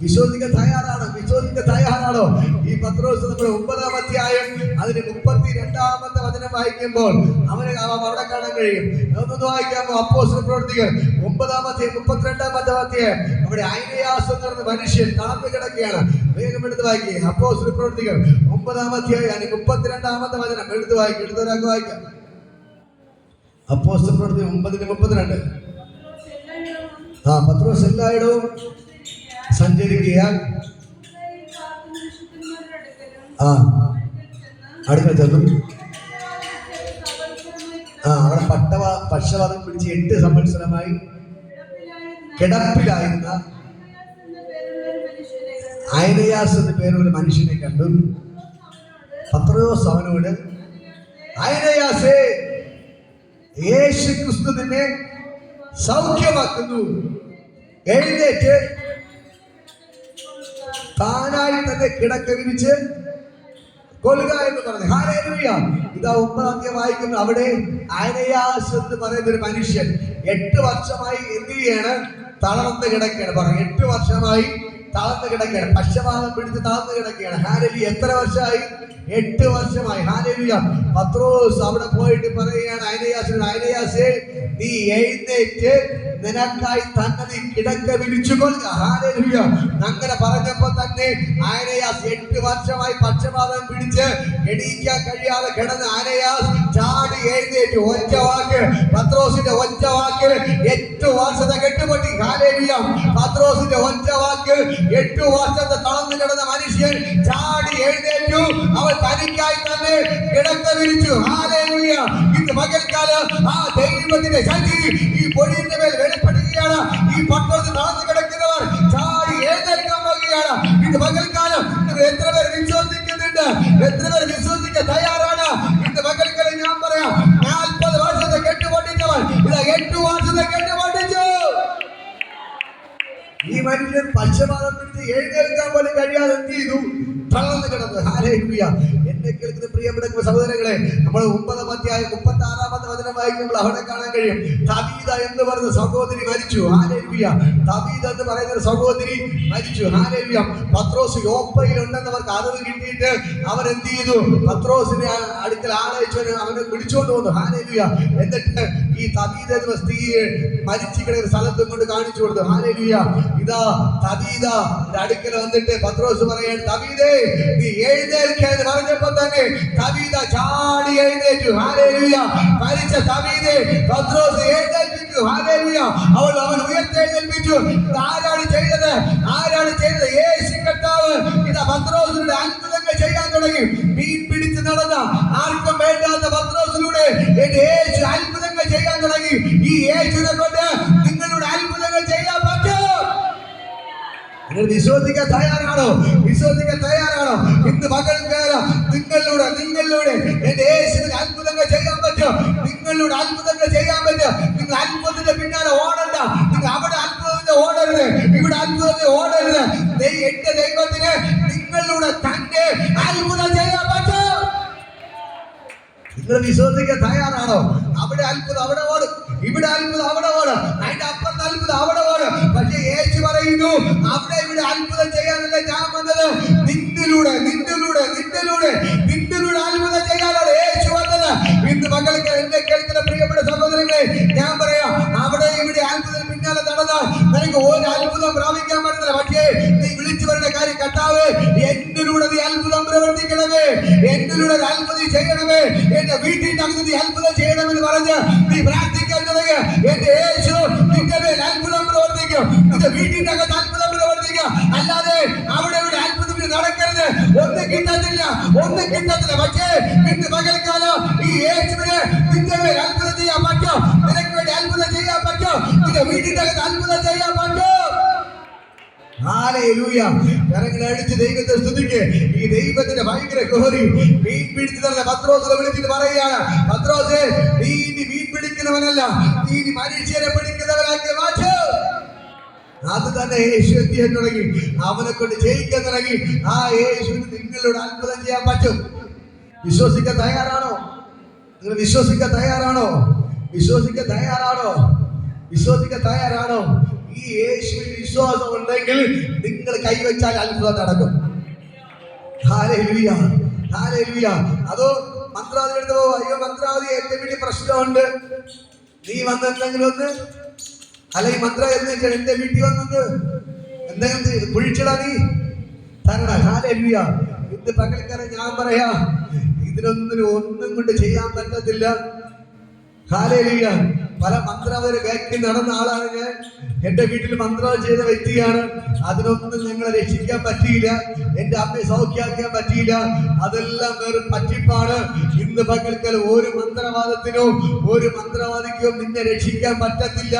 വിശ്വസിക്കാൻ തയ്യാറാണോ? വിശ്വസിക്കാൻ തയ്യാറാണോ? ഈ പത്രോസ് നമ്മുടെ 9-ാം അധ്യായം അതിന് 32-ാമത്തെ വചനം വായിക്കുമ്പോൾ അവന് അവിടെ കാണാൻ കഴിയും. ഒന്ന് വായിക്കാമോ? അപ്പോസ്തല പ്രവൃത്തികൾ 9-ാം അധ്യായം 32-ാമത്തെ അധ്യായം. അവിടെ ഐനയാസ് എന്ന് പറഞ്ഞ മനുഷ്യൻ തളർന്നു കിടക്കുകയാണ്. വേഗം എടുത്ത് വായിക്കുക. അപ്പോസ്തല പ്രവൃത്തികൾ 9-ാം അധ്യായം അതിന് 32-ാമത്തെ വചനം എടുത്ത് വായിക്കുക. എടുത്തൊരാൾക്ക് വായിക്കാം. അപ്പോസ്തല പ്രവൃത്തി 9:32. പത്രോസ് എല്ലായിടവും സഞ്ചരിക്കാൻ അടുക്കൽ ചെന്നു. അവിടെ പക്ഷവാതം പിടിച്ച് 8 സംവത്സരമായി കിടപ്പിലായിരുന്ന ഐനയാസ് എന്ന പേരുള്ള മനുഷ്യനെ കണ്ടു. പത്രോസ് അവനോട്, ഐനയാസേ, യേശു ക്രിസ്തു നിന്നെ സൗഖ്യമാക്കുന്നു, എഴുന്നേറ്റ് താനായി തന്നെ കിടക്ക വിരിച്ച് കൊല്ലുക എന്ന് പറഞ്ഞു. ഹല്ലേലൂയ. ഇതാ 9-ാം അധ്യായം വായിക്കുന്നു. അവിടെ ഐനയാസ് എന്ന് പറയുന്ന ഒരു മനുഷ്യൻ 8 വർഷമായി എന്ത് ചെയ്യാണ്? തളർന്ന് കിടക്കുകയാണ്. പറഞ്ഞു 8 വർഷമായി തളർന്ന് കിടക്കുകയാണ്. പക്ഷപാതം പിടിച്ച് തളർന്ന് കിടക്കുകയാണ്. ഹല്ലേലൂയ. എത്ര വർഷമായി? 8 വർഷമായി. ഹല്ലേലൂയ. പത്രോസ് അവിടെ പോയിട്ട് പറയുകയാണ് ഐനയാസിനോട്, ഐനയാസേ, നീ എഴുന്നേറ്റ് നിനക്കായി തന്നെ നീ കിടക്ക വിരിച്ചു കൊള്ളുക. ഹല്ലേലൂയ. അങ്ങനെ പറഞ്ഞപ്പോ തന്നെ ഐനയാസ് 8 വർഷമായി പക്ഷപാതം പിടിച്ച് എണീക്കാൻ കഴിയാതെ കിടന്ന് ഐനയാസ് ചാടി എഴുന്നേറ്റ് ഒറ്റ വാക്ക്, പത്രോസിന്റെ ഒറ്റ വാക്കിൽ 8 വർഷത്തെ കെട്ടുപൊട്ടി. ഹല്ലേലൂയ. പത്രോസിന്റെ ഒറ്റ വാക്കിൽ 8 വർഷത്തെ തളർന്നു കിടന്ന മനുഷ്യൻ ചാടി എഴുന്നേറ്റു. അവൻ തനിക്കായി തന്നെ കിടക്ക വിരിച്ചു. ഹല്ലേലൂയ. ഇന്ന് പകൽക്കാലം ആ ദൈവത്തിന്റെ ശക്തി ഈ പൊടിയുടെ മേൽ വെളിപ്പെടുകയാണ്. ഈ പട്ടണത്തിൽ തളർന്നു കിടക്കുന്നവർ ചാടി എഴുന്നേൽക്കാൻ പോകുകയാണ്. ഇന്ന് പകൽക്കാലം എത്ര പേർ വിശ്വസിക്കുന്നുണ്ട്? എത്ര പേർ വിശ്വസിക്കാൻ തയ്യാറാണ്? ഇന്ന് പകൽക്കാലം ഞാൻ പറയാം, 40 വർഷത്തെ കെട്ടുപൊട്ടിച്ചവൻ ഇതാ 8 വർഷത്തെ കെട്ടുപൊട്ടിച്ചു. ഈ മനുഷ്യൻ പക്ഷപാതം പിടിച്ച് എഴുന്നേൽക്കാൻ പോലും കഴിയാതെ എന്ത് ചെയ്തു? തളർന്നു കിടന്നു. ഹല്ലേലൂയ. എന്നെ കേൾക്കുന്ന പ്രിയപ്പെട്ട സഹോദരങ്ങളെ, നമ്മൾ 9-ാം അധ്യായം 36-ാമത്തെ വചനം വായിക്കുമ്പോൾ അവിടെ കാണാൻ കഴിയും, തബീത എന്ന് പറയുന്ന സഹോദരി മരിച്ചു. ഹല്ലേലൂയ. തബീത എന്ന് പറയുന്ന ഒരു സഹോദരി മരിച്ചു. ഹല്ലേലൂയ. പത്രോസ് യോപ്പയിൽ ഉണ്ടെന്ന് അവർക്ക് അറിവ് കിട്ടിയിട്ട് അവരെന്ത് ചെയ്തു? പത്രോസിനെ അടുക്കൽ ആളയച്ചു അവനെ വിളിച്ചുകൊണ്ട് വന്നു. ഹല്ലേലൂയ. എന്നിട്ട് ഈ തബീത എന്ന സ്ത്രീയെ മരിച്ചു കിടക്കുന്ന സ്ഥലത്തും കൊണ്ട് കാണിച്ചു കൊടുത്തു. ഹല്ലേലൂയ. ഇതാ തബീത അടുക്കൽ വന്നിട്ട് പത്രോസ് പറയാണ്, തബീതേ, നീ എഴുന്നേൽക്കാൻ പറഞ്ഞപ്പോ തന്നെ തബീത ചാടി എഴുന്നേറ്റു. ഹല്ലേലൂയ. മരിച്ച തബീതയെ പത്രോസ് എഴുന്നേൽപ്പിച്ചു. ഹല്ലേലൂയ. അവൻ ഉയർത്തെഴുന്നേൽപ്പിച്ചു. ആരാണ് ചെയ്തത്? ആരാണ് ചെയ്തത്? യേശു കർത്താവ്. ഇതാ പത്രോസിലൂടെ അത്ഭുതങ്ങൾ ചെയ്യാൻ തുടങ്ങി. മീൻ പിടിച്ച് നടന്ന ആർക്കും വേണ്ടാത്ത പത്രോസിലൂടെ എന്റെ യേശു അത്ഭുതങ്ങൾ ചെയ്യാൻ തുടങ്ങി. ഈ യേശുവിനെ കൊണ്ട് നിങ്ങളുടെ അത്ഭുതങ്ങൾ ചെയ്യാൻ പറ്റും. നിങ്ങൾ വിശ്വസിക്കാൻ തയ്യാറാണോ? വിശ്വസിക്കാൻ തയ്യാറാണോ? ഇന്ന് പകൽക്കാലം നിങ്ങളിലൂടെ എന്റെ യേശുവിന് അത്ഭുതങ്ങൾ ചെയ്യാൻ പറ്റും. നിങ്ങളിലൂടെ അത്ഭുതങ്ങൾ ചെയ്യാൻ പറ്റും. നിങ്ങൾ അത്ഭുതത്തിന്റെ പിന്നാലെ ഓടണ്ട. നിങ്ങൾ അവിടെ അത്ഭുതത്തിന്റെ ഓടരുത്, ഇവിടെ അത്ഭുതത്തിന്റെ ഓടരുത്. എന്റെ ദൈവത്തിന് നിങ്ങളിലൂടെ തന്നെ അത്ഭുതം ചെയ്യാൻ പറ്റും. നിങ്ങൾ വിശ്വസിക്കാൻ തയ്യാറാണോ? അവിടെ അത്ഭുതം അവിടെ ഓടും, ഇവിടെ അത്ഭുതം അവിടെ ഓടും, അതിന്റെ അപ്പുറത്ത് അത്ഭുതം അവിടെ ഓടും. പക്ഷെ യേശു പറയുന്നു, അവിടെ ഇവിടെ അത്ഭുതം ചെയ്യാനല്ല ഞാൻ വന്നത്, നിന്നിലൂടെ അത്ഭുതം ചെയ്യാനാണ് യേശു വന്നത്. ഇന്ന് മക്കൾക്ക് എന്നെ കേൾക്കുന്ന പ്രിയപ്പെട്ട സഹോദരങ്ങളെ, ഞാൻ പറയാം, അവിടെ ഇവിടെ അത്ഭുതം പിന്നാലെ നടന്നാൽ നിനക്ക് ഒരു അത്ഭുതം പ്രാപിക്കാൻ പറ്റുന്നില്ല. പക്ഷേ നീ വിളിച്ചു വരുന്ന കാര്യം, കർത്താവേ, എന്നിലൂടെ നീ അത്ഭുതം പ്രവർത്തിക്കണമേ, എന്നിലൂടെ അത്ഭുതം ചെയ്യണമേ, എന്റെ വീട്ടിന്റെ അകത്ത് നീ അത്ഭുതം ചെയ്യണമെന്ന് പറഞ്ഞ് നീ പ്രാർത്ഥിക്കാൻ തുടങ്ങി. എന്റെ യേശു നിന്റെ മേൽ അത്ഭുതം പ്രവർത്തിക്കും. നിന്റെ വീട്ടിന്റെ അകത്ത് അത്ഭുതം പ്രവർത്തിക്കും. അല്ലാതെ അവിടെ ഇവിടെ അത്ഭുതം നടക്കരുത്. ഒന്നും കിട്ടത്തില്ല, ഒന്നും കിട്ടത്തില്ല. പക്ഷേ ഇന്ന് പകൽക്കാലം ഈ യേശുവിന് നിന്റെ മേൽ അത്ഭുതം ചെയ്യാൻ പറ്റും. നിനക്ക് വേണ്ടി അത്ഭുതം ചെയ്യാൻ പറ്റും. നിന്റെ വീട്ടിന്റെ അകത്ത് അത്ഭുതം ചെയ്യാൻ പറ്റും. ഹല്ലേലൂയ. കരങ്ങളടിച്ച് ദൈവത്തെ സ്തുതിക്ക്. ഈ ദൈവത്തിന്റെ ഭയങ്കര ഗ്ലോറി. മീൻ പിടിച്ചു തന്നെ പത്രോസിനെ വിളിച്ചിട്ട് പറയുകയാണ്, പത്രോസേ, നീ ഇനി മീൻ പിടിക്കുന്നവനല്ല, നീ ഇനി മനുഷ്യരെ പിടിക്കുന്നവനാക്കി മാറ്റൂ. അത് തന്നെ യേശു ചെയ്യാൻ തുടങ്ങി. അവനെ കൊണ്ട് ജയിക്കാൻ തുടങ്ങി. ആ യേശുവിന് നിങ്ങളോട് അത്ഭുതം ചെയ്യാൻ പറ്റും. വിശ്വസിക്കാൻ തയ്യാറാണോ? നിങ്ങൾ വിശ്വസിക്കാൻ തയ്യാറാണോ? വിശ്വസിക്കാൻ തയ്യാറാണോ? വിശ്വസിക്കാൻ തയ്യാറാണോ? ഈ യേശുവിൽ വിശ്വാസം ഉണ്ടെങ്കിൽ നിങ്ങൾ കൈവച്ചാൽ അത്ഭുതം നടക്കും. Hallelujah, hallelujah. അതോ മന്ത്രവാദി എടുത്ത് പോവോ? അയ്യോ മന്ത്രവാദി, എന്റെ വീട്ടിൽ പ്രശ്നമുണ്ട്, നീ വന്നെന്തെങ്കിലും ഒന്ന്, അല്ലെങ്കിൽ മന്ത്രം എന്ന് വെച്ചാൽ എന്റെ വീട്ടിൽ വന്നത് എന്തെങ്കിലും കുഴിച്ചിടാ നീ തരണ. ഹല്ലേലൂയ. ഇന്ന് പകൽക്കാരൻ ഞാൻ പറയാ, ഒന്നും കൊണ്ട് ചെയ്യാൻ പറ്റത്തില്ല. ഹല്ലേലൂയ. പല മന്ത്രവാദി വ്യക്തി നടന്ന ആളാണ് ഞാൻ. എന്റെ വീട്ടിൽ മന്ത്രവാദം ചെയ്ത വ്യക്തിയാണ്. അതിനൊന്നും ഞങ്ങളെ രക്ഷിക്കാൻ പറ്റിയില്ല. എന്റെ അമ്മയെ സൗഖ്യമാക്കാൻ പറ്റിയില്ല. അതെല്ലാം വേറെ പറ്റിപ്പാണ്. ഇന്ന് പകൽക്കാലം ഒരു മന്ത്രവാദത്തിനോ ഒരു മന്ത്രവാദിക്കോ നിന്നെ രക്ഷിക്കാൻ പറ്റത്തില്ല.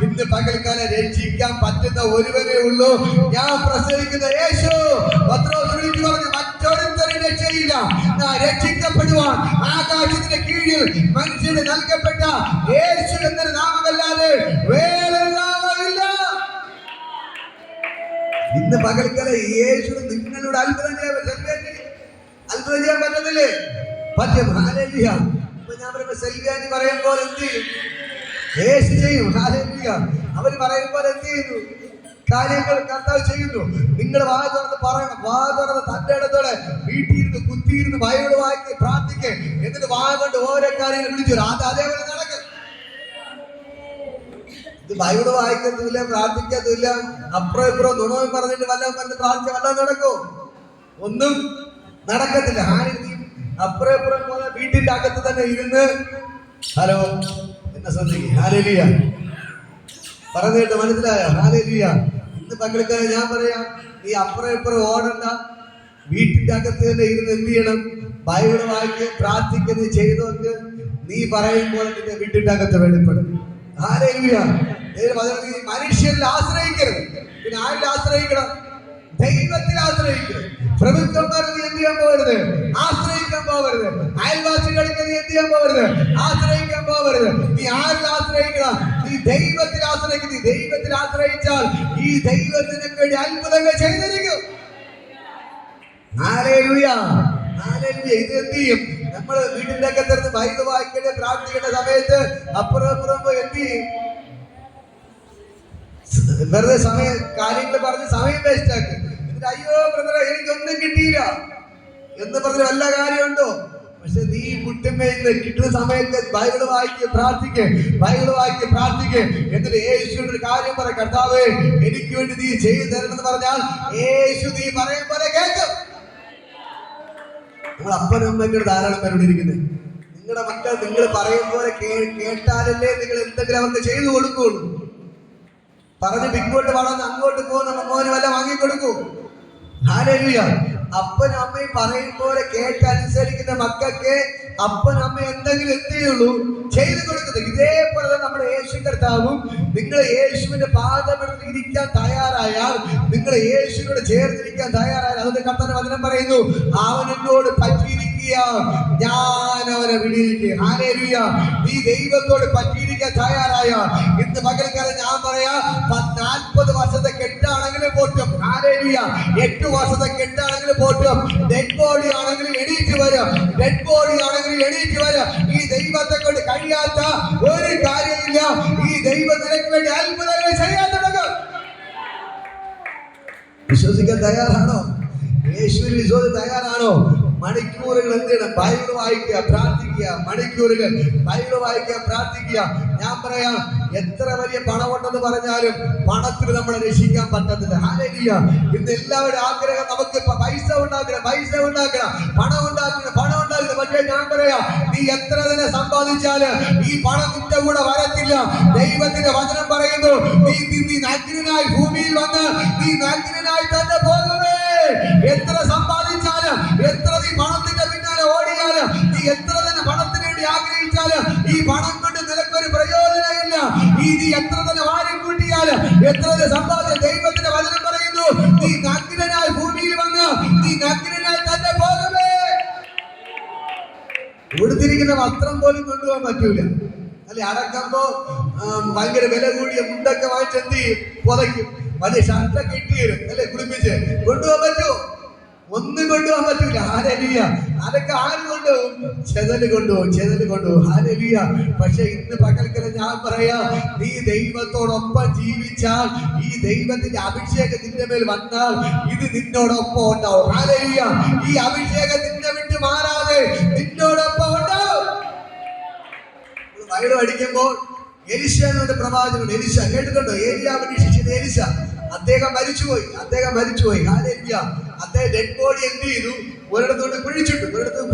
ഇന്ന് പകൽക്കാലം രക്ഷിക്കാൻ പറ്റുന്ന ഒരുവനേ ഉള്ളൂ, ഞാൻ പ്രസവിക്കുന്ന യേശു. പത്രോസ് വിളിച്ചു പറഞ്ഞു, മറ്റൊരുത്തരും രക്ഷയില്ല. ഞാൻ രക്ഷിക്കപ്പെടുവാൻ ആകാശത്തിന്റെ കീഴിൽ മനുഷ്യന് നൽകപ്പെട്ട യേശു എന്നൊരു നാമമല്ലാതെ വേറെ നാമമില്ല. ഇന്ന് പകൽക്കാലം യേശു നിങ്ങളോട് അത്ഭുതം ചെയ്യാൻ പറ്റത്തില്ലേ? പറ്റും. ഹല്ലേലൂയ. ഇപ്പൊ ഞാൻ പറയുമ്പോ സെൽവിയാനി പറയുമ്പോൾ എന്ത് ചെയ്യും? യേശു ചെയ്യും. ഹല്ലേലൂയ. അവര് പറയുമ്പോൾ എന്ത് ചെയ്യുന്നു? കാര്യങ്ങൾ കർത്താവ് ചെയ്യുന്നു. നിങ്ങൾ വാ തുറന്ന് പറയണം. വാ തുറന്ന് തന്റെ ഇടത്തോടെ വീട്ടിലിരുന്ന് കുത്തിയിരുന്ന് ബൈബിൾ വായിക്ക്, പ്രാർത്ഥിക്ക്. എന്നിട്ട് വാ കൊണ്ട് ഓരോ കാര്യങ്ങൾ വിളിച്ചു വരും. അതേപോലെ നടക്കും. ഇത് ബൈബിൾ വായിക്കത്തുമില്ല, പ്രാർത്ഥിക്കത്തുമില്ല, അപ്പുറം ഇപ്പുറം നുണവും പറഞ്ഞിട്ട് വല്ലതും പറഞ്ഞ് പ്രാർത്ഥിച്ച വല്ലതും നടക്കോ? ഒന്നും നടക്കത്തില്ല. ആരെയും അപ്പുറം ഇപ്പുറം പോലെ വീട്ടിന്റെ അകത്ത് തന്നെ ഇരുന്ന് ഹലോ എന്നെ ശ്രദ്ധിക്കുക. ഹല്ലേലൂയ. പറഞ്ഞു കേട്ടോ, മനസ്സിലായോ? ഹല്ലേലൂയ. ഇന്ന് പങ്കെടുക്കാൻ ഞാൻ പറയാം, നീ അപ്പുറം ഇപ്പുറം ഓടണ്ട. വീട്ടിന്റെ അകത്ത് തന്നെ ഇരുന്ന് എന്ത് ചെയ്യണം? ബൈബിൾ വായിക്ക്, പ്രാർത്ഥിക്കുന്നത് ചെയ്തോക്ക്. നീ പറയുമ്പോൾ നിന്റെ വീട്ടിന്റെ അകത്ത് വെളിപ്പെടും. ഹല്ലേലൂയ. മനുഷ്യരിൽ ആശ്രയിക്കരുത്. പിന്നെ ആരിൽ ആശ്രയിക്കണം? ദൈവത്തിൽ ആശ്രയിക്കണം. പ്രഭുക്കന്മാർ നീ എന്ത് ചെയ്യാൻ പോകരുത്? ആശ്രയിക്കാൻ പോകരുത്. അയൽവാസികൾക്ക് നീ എന്ത് ചെയ്യാൻ പോകരുത്? ആശ്രയിക്കാൻ പോകരുത്. നീ ആരിൽ ആശ്രയിക്കണം? നീ ദൈവത്തിൽ ആശ്രയിക്കും. നീ ദൈവത്തിൽ ആശ്രയിച്ചാൽ ഈ ദൈവത്തിന് വേണ്ടി അത്ഭുതങ്ങൾ ചെയ്തിരിക്കും. Hallelujah, hallelujah. ഇത് എന്ത് ചെയ്യും? നമ്മൾ വീട്ടിന്റെ അകത്ത് ബൈബിൾ വായിക്കേണ്ട, പ്രാർത്ഥിക്കേണ്ട സമയത്ത് അപ്പുറം അപ്പുറം പോയി എന്ത് ചെയ്യും? വെറുതെ സമയം കാര്യങ്ങൾ പറഞ്ഞ് സമയം വേസ്റ്റ് ആക്കി. എന്നിട്ട് അയ്യോ ബ്രദറെ എനിക്കൊന്നും കിട്ടിയില്ല എന്ന് പറഞ്ഞ വല്ല കാര്യമുണ്ടോ? പക്ഷെ നീ മുട്ടുമേന്ന് കിട്ടുന്ന സമയത്ത് ബൈബിൾ വായിക്ക്, പ്രാർത്ഥിക്ക്, ബൈബിൾ വായിക്ക്, പ്രാർത്ഥിക്ക്. എന്നിട്ട് യേശുവിന്റെ ഒരു കാര്യം പറ, കർത്താവേ എനിക്ക് വേണ്ടി നീ ചെയ്തു തരണമെന്ന് പറഞ്ഞാൽ യേശു നീ പറയും പോലെ കേൾക്കും. നിങ്ങൾ അപ്പനും അമ്മയ്ക്കോട് ധാരാളം പേരോട് ഇരിക്കുന്നത്. നിങ്ങളുടെ മക്കൾ നിങ്ങൾ പറയും പോലെ കേട്ടാലല്ലേ നിങ്ങൾ എന്തെങ്കിലും അവർക്ക് ചെയ്തു കൊടുക്കുള്ളൂ. പറഞ്ഞ് ഇങ്ങോട്ട് വളർന്ന് അങ്ങോട്ട് പോകുന്ന മോന് വല്ല വാങ്ങിക്കൊടുക്കൂ. ഹല്ലേലൂയ. അപ്പനും അമ്മയും പറയും പോലെ കേട്ടനുസരിക്കുന്ന മക്കൾക്ക് അപ്പനും അമ്മയും എന്തെങ്കിലും എന്ത് ചെയ്യുള്ളൂ? ചെയ്തു കൊടുക്കുന്നത്. ഇതേപോലെ നമ്മുടെ യേശു കർത്താവും നിങ്ങൾ യേശുവിന്റെ പാദമെടുത്ത് ഇരിക്കാൻ തയ്യാറായാൽ, നിങ്ങൾ യേശുവിനോട് ചേർന്നിരിക്കാൻ തയ്യാറായാൽ, അതുകൊണ്ട് കർത്താവിന്റെ വചനം പറയുന്നു, അവൻ എന്നോട് പറ്റിയിരിക്കുക, ഞാൻ അവനെ വിളിയിരിക്കുക. ഹല്ലേലൂയ. നീ ദൈവത്തോട് പറ്റിയിരിക്കാൻ തയ്യാറായ ഇന്ന് പകൽക്കാലം ഞാൻ പറയാ, 40 വർഷത്തെ കെട്ടാണെങ്കിലും പോറ്റും. ഹല്ലേലൂയ. 8 വർഷത്തെ കെട്ടാണെങ്കിലും പോറ്റും. ഡെഡ് ബോഡി ആണെങ്കിലും എണീറ്റ് വരും. ഡെഡ് ബോഡി ആണെങ്കിലും എണീറ്റ് വരും. ഈ ദൈവത്തെ കൊണ്ട് കഴിയാത്ത ഒരു കാര്യമില്ല. ഈ ദൈവം നിനക്ക് വേണ്ടി അത്ഭുതങ്ങൾ ചെയ്യാൻ തുടങ്ങും. വിശ്വസിക്കാൻ തയ്യാറാണോ? യേശുവിൽ വിശ്വസിക്കാൻ തയ്യാറാണോ? മണിക്കൂറുകൾ എന്ത് ചെയ്യണം? ബൈബിൾ വായിക്കുക, പ്രാർത്ഥിക്കുക. മണിക്കൂറുകൾ ബൈബിൾ വായിക്കുക, പ്രാർത്ഥിക്കുക. ഞാൻ പറയാം, എത്ര വലിയ പണമുണ്ടെന്ന് പറഞ്ഞാലും പണത്തിന് നമ്മളെ രക്ഷിക്കാൻ പറ്റത്തില്ല. ഹല്ലേലൂയ. ഇന്ന് എല്ലാവരുടെ ആഗ്രഹം നമുക്ക് പൈസ ഉണ്ടാക്കണം, പൈസ ഉണ്ടാക്കണം, പണം ഉണ്ടാക്കണം, പണം ഉണ്ടാക്കണം. പക്ഷെ പക്ഷെ ഞാൻ പറയാം, നീ എത്ര തന്നെ സമ്പാദിച്ചാല് ഈ പണം നിന്റെ കൂടെ വരത്തില്ല. ദൈവത്തിന്റെ വചനം പറയുന്നു, നീ നഗ്നനായി ഭൂമിയിൽ വന്ന് നീ നഗ്നനായി തന്നെ പോകുമേ. എത്ര സമ്പാദിച്ചാല്, എത്ര നീ പണത്തിന്റെ പിന്നാലെ ഓടിയാല്, നീ എത്ര തന്നെ പണത്തിന് വേണ്ടി ആഗ്രഹിച്ചാല് ഈ പണം കൊണ്ട് നിനക്കൊരു പ്രയോജനമില്ല. നീ എത്ര തന്നെ വാരി കൂട്ടിയാല്, എത്ര തന്നെ സമ്പാദിച്ച, ദൈവത്തിന്റെ വചനം പറയുന്നു, നീ നഗ്നനായി ഭൂമിയിൽ വന്ന് നീ നഗ്നനായി തന്നെ പോകുമേ. കൊടുത്തിരിക്കുന്ന വസ്ത്രം പോലും കൊണ്ടുപോകാൻ പറ്റൂല അല്ലെ. അടക്കുമ്പോ ഭയങ്കര വില കൂടിയ മുണ്ടൊക്കെ വാങ്ങിച്ചെന്ത് ചെയ്യും, പുതയ്ക്കും. വലിയ ഷർട്ടൊക്കെ ഇട്ട് തരും അല്ലെ, കുളിപ്പിച്ച്. കൊണ്ടുപോകാൻ പറ്റുമോ? ഒന്നും കൊണ്ടുപോകാൻ പറ്റൂല. ഹല്ലേലൂയ. അതൊക്കെ ആര് കൊണ്ടുപോകും? ചെതല് കൊണ്ടുപോകും. ഹല്ലേലൂയ. പക്ഷെ ഇന്ന് പകൽക്കല ഞാൻ പറയാ, നീ ദൈവത്തോടൊപ്പം ജീവിച്ചാൽ, ഈ ദൈവത്തിന്റെ അഭിഷേകം നിന്റെ മേൽ വന്നാൽ ഇത് നിന്നോടൊപ്പം ഉണ്ടാവും. ഹല്ലേലൂയ. ഈ അഭിഷേകം നിന്നെ വിട്ട് മാറാതെ നിന്നോടൊപ്പം ഉണ്ടാവും. വയറ് അടിക്കുമ്പോൾ എലിശ എന്നൊരു പ്രവാചകൻ, എലിശ കേട്ടിട്ടുണ്ടോ? ഏലിയാവിന്റെ ശിഷ്യൻ എലിശ. അദ്ദേഹം മരിച്ചുപോയി. ഹല്ലേലൂയ. അദ്ദേഹം ഡെഡ് ബോഡി എന്ത് ചെയ്തു? ഒരിടത്തോട്ട് കുഴിച്ചിട്ടു.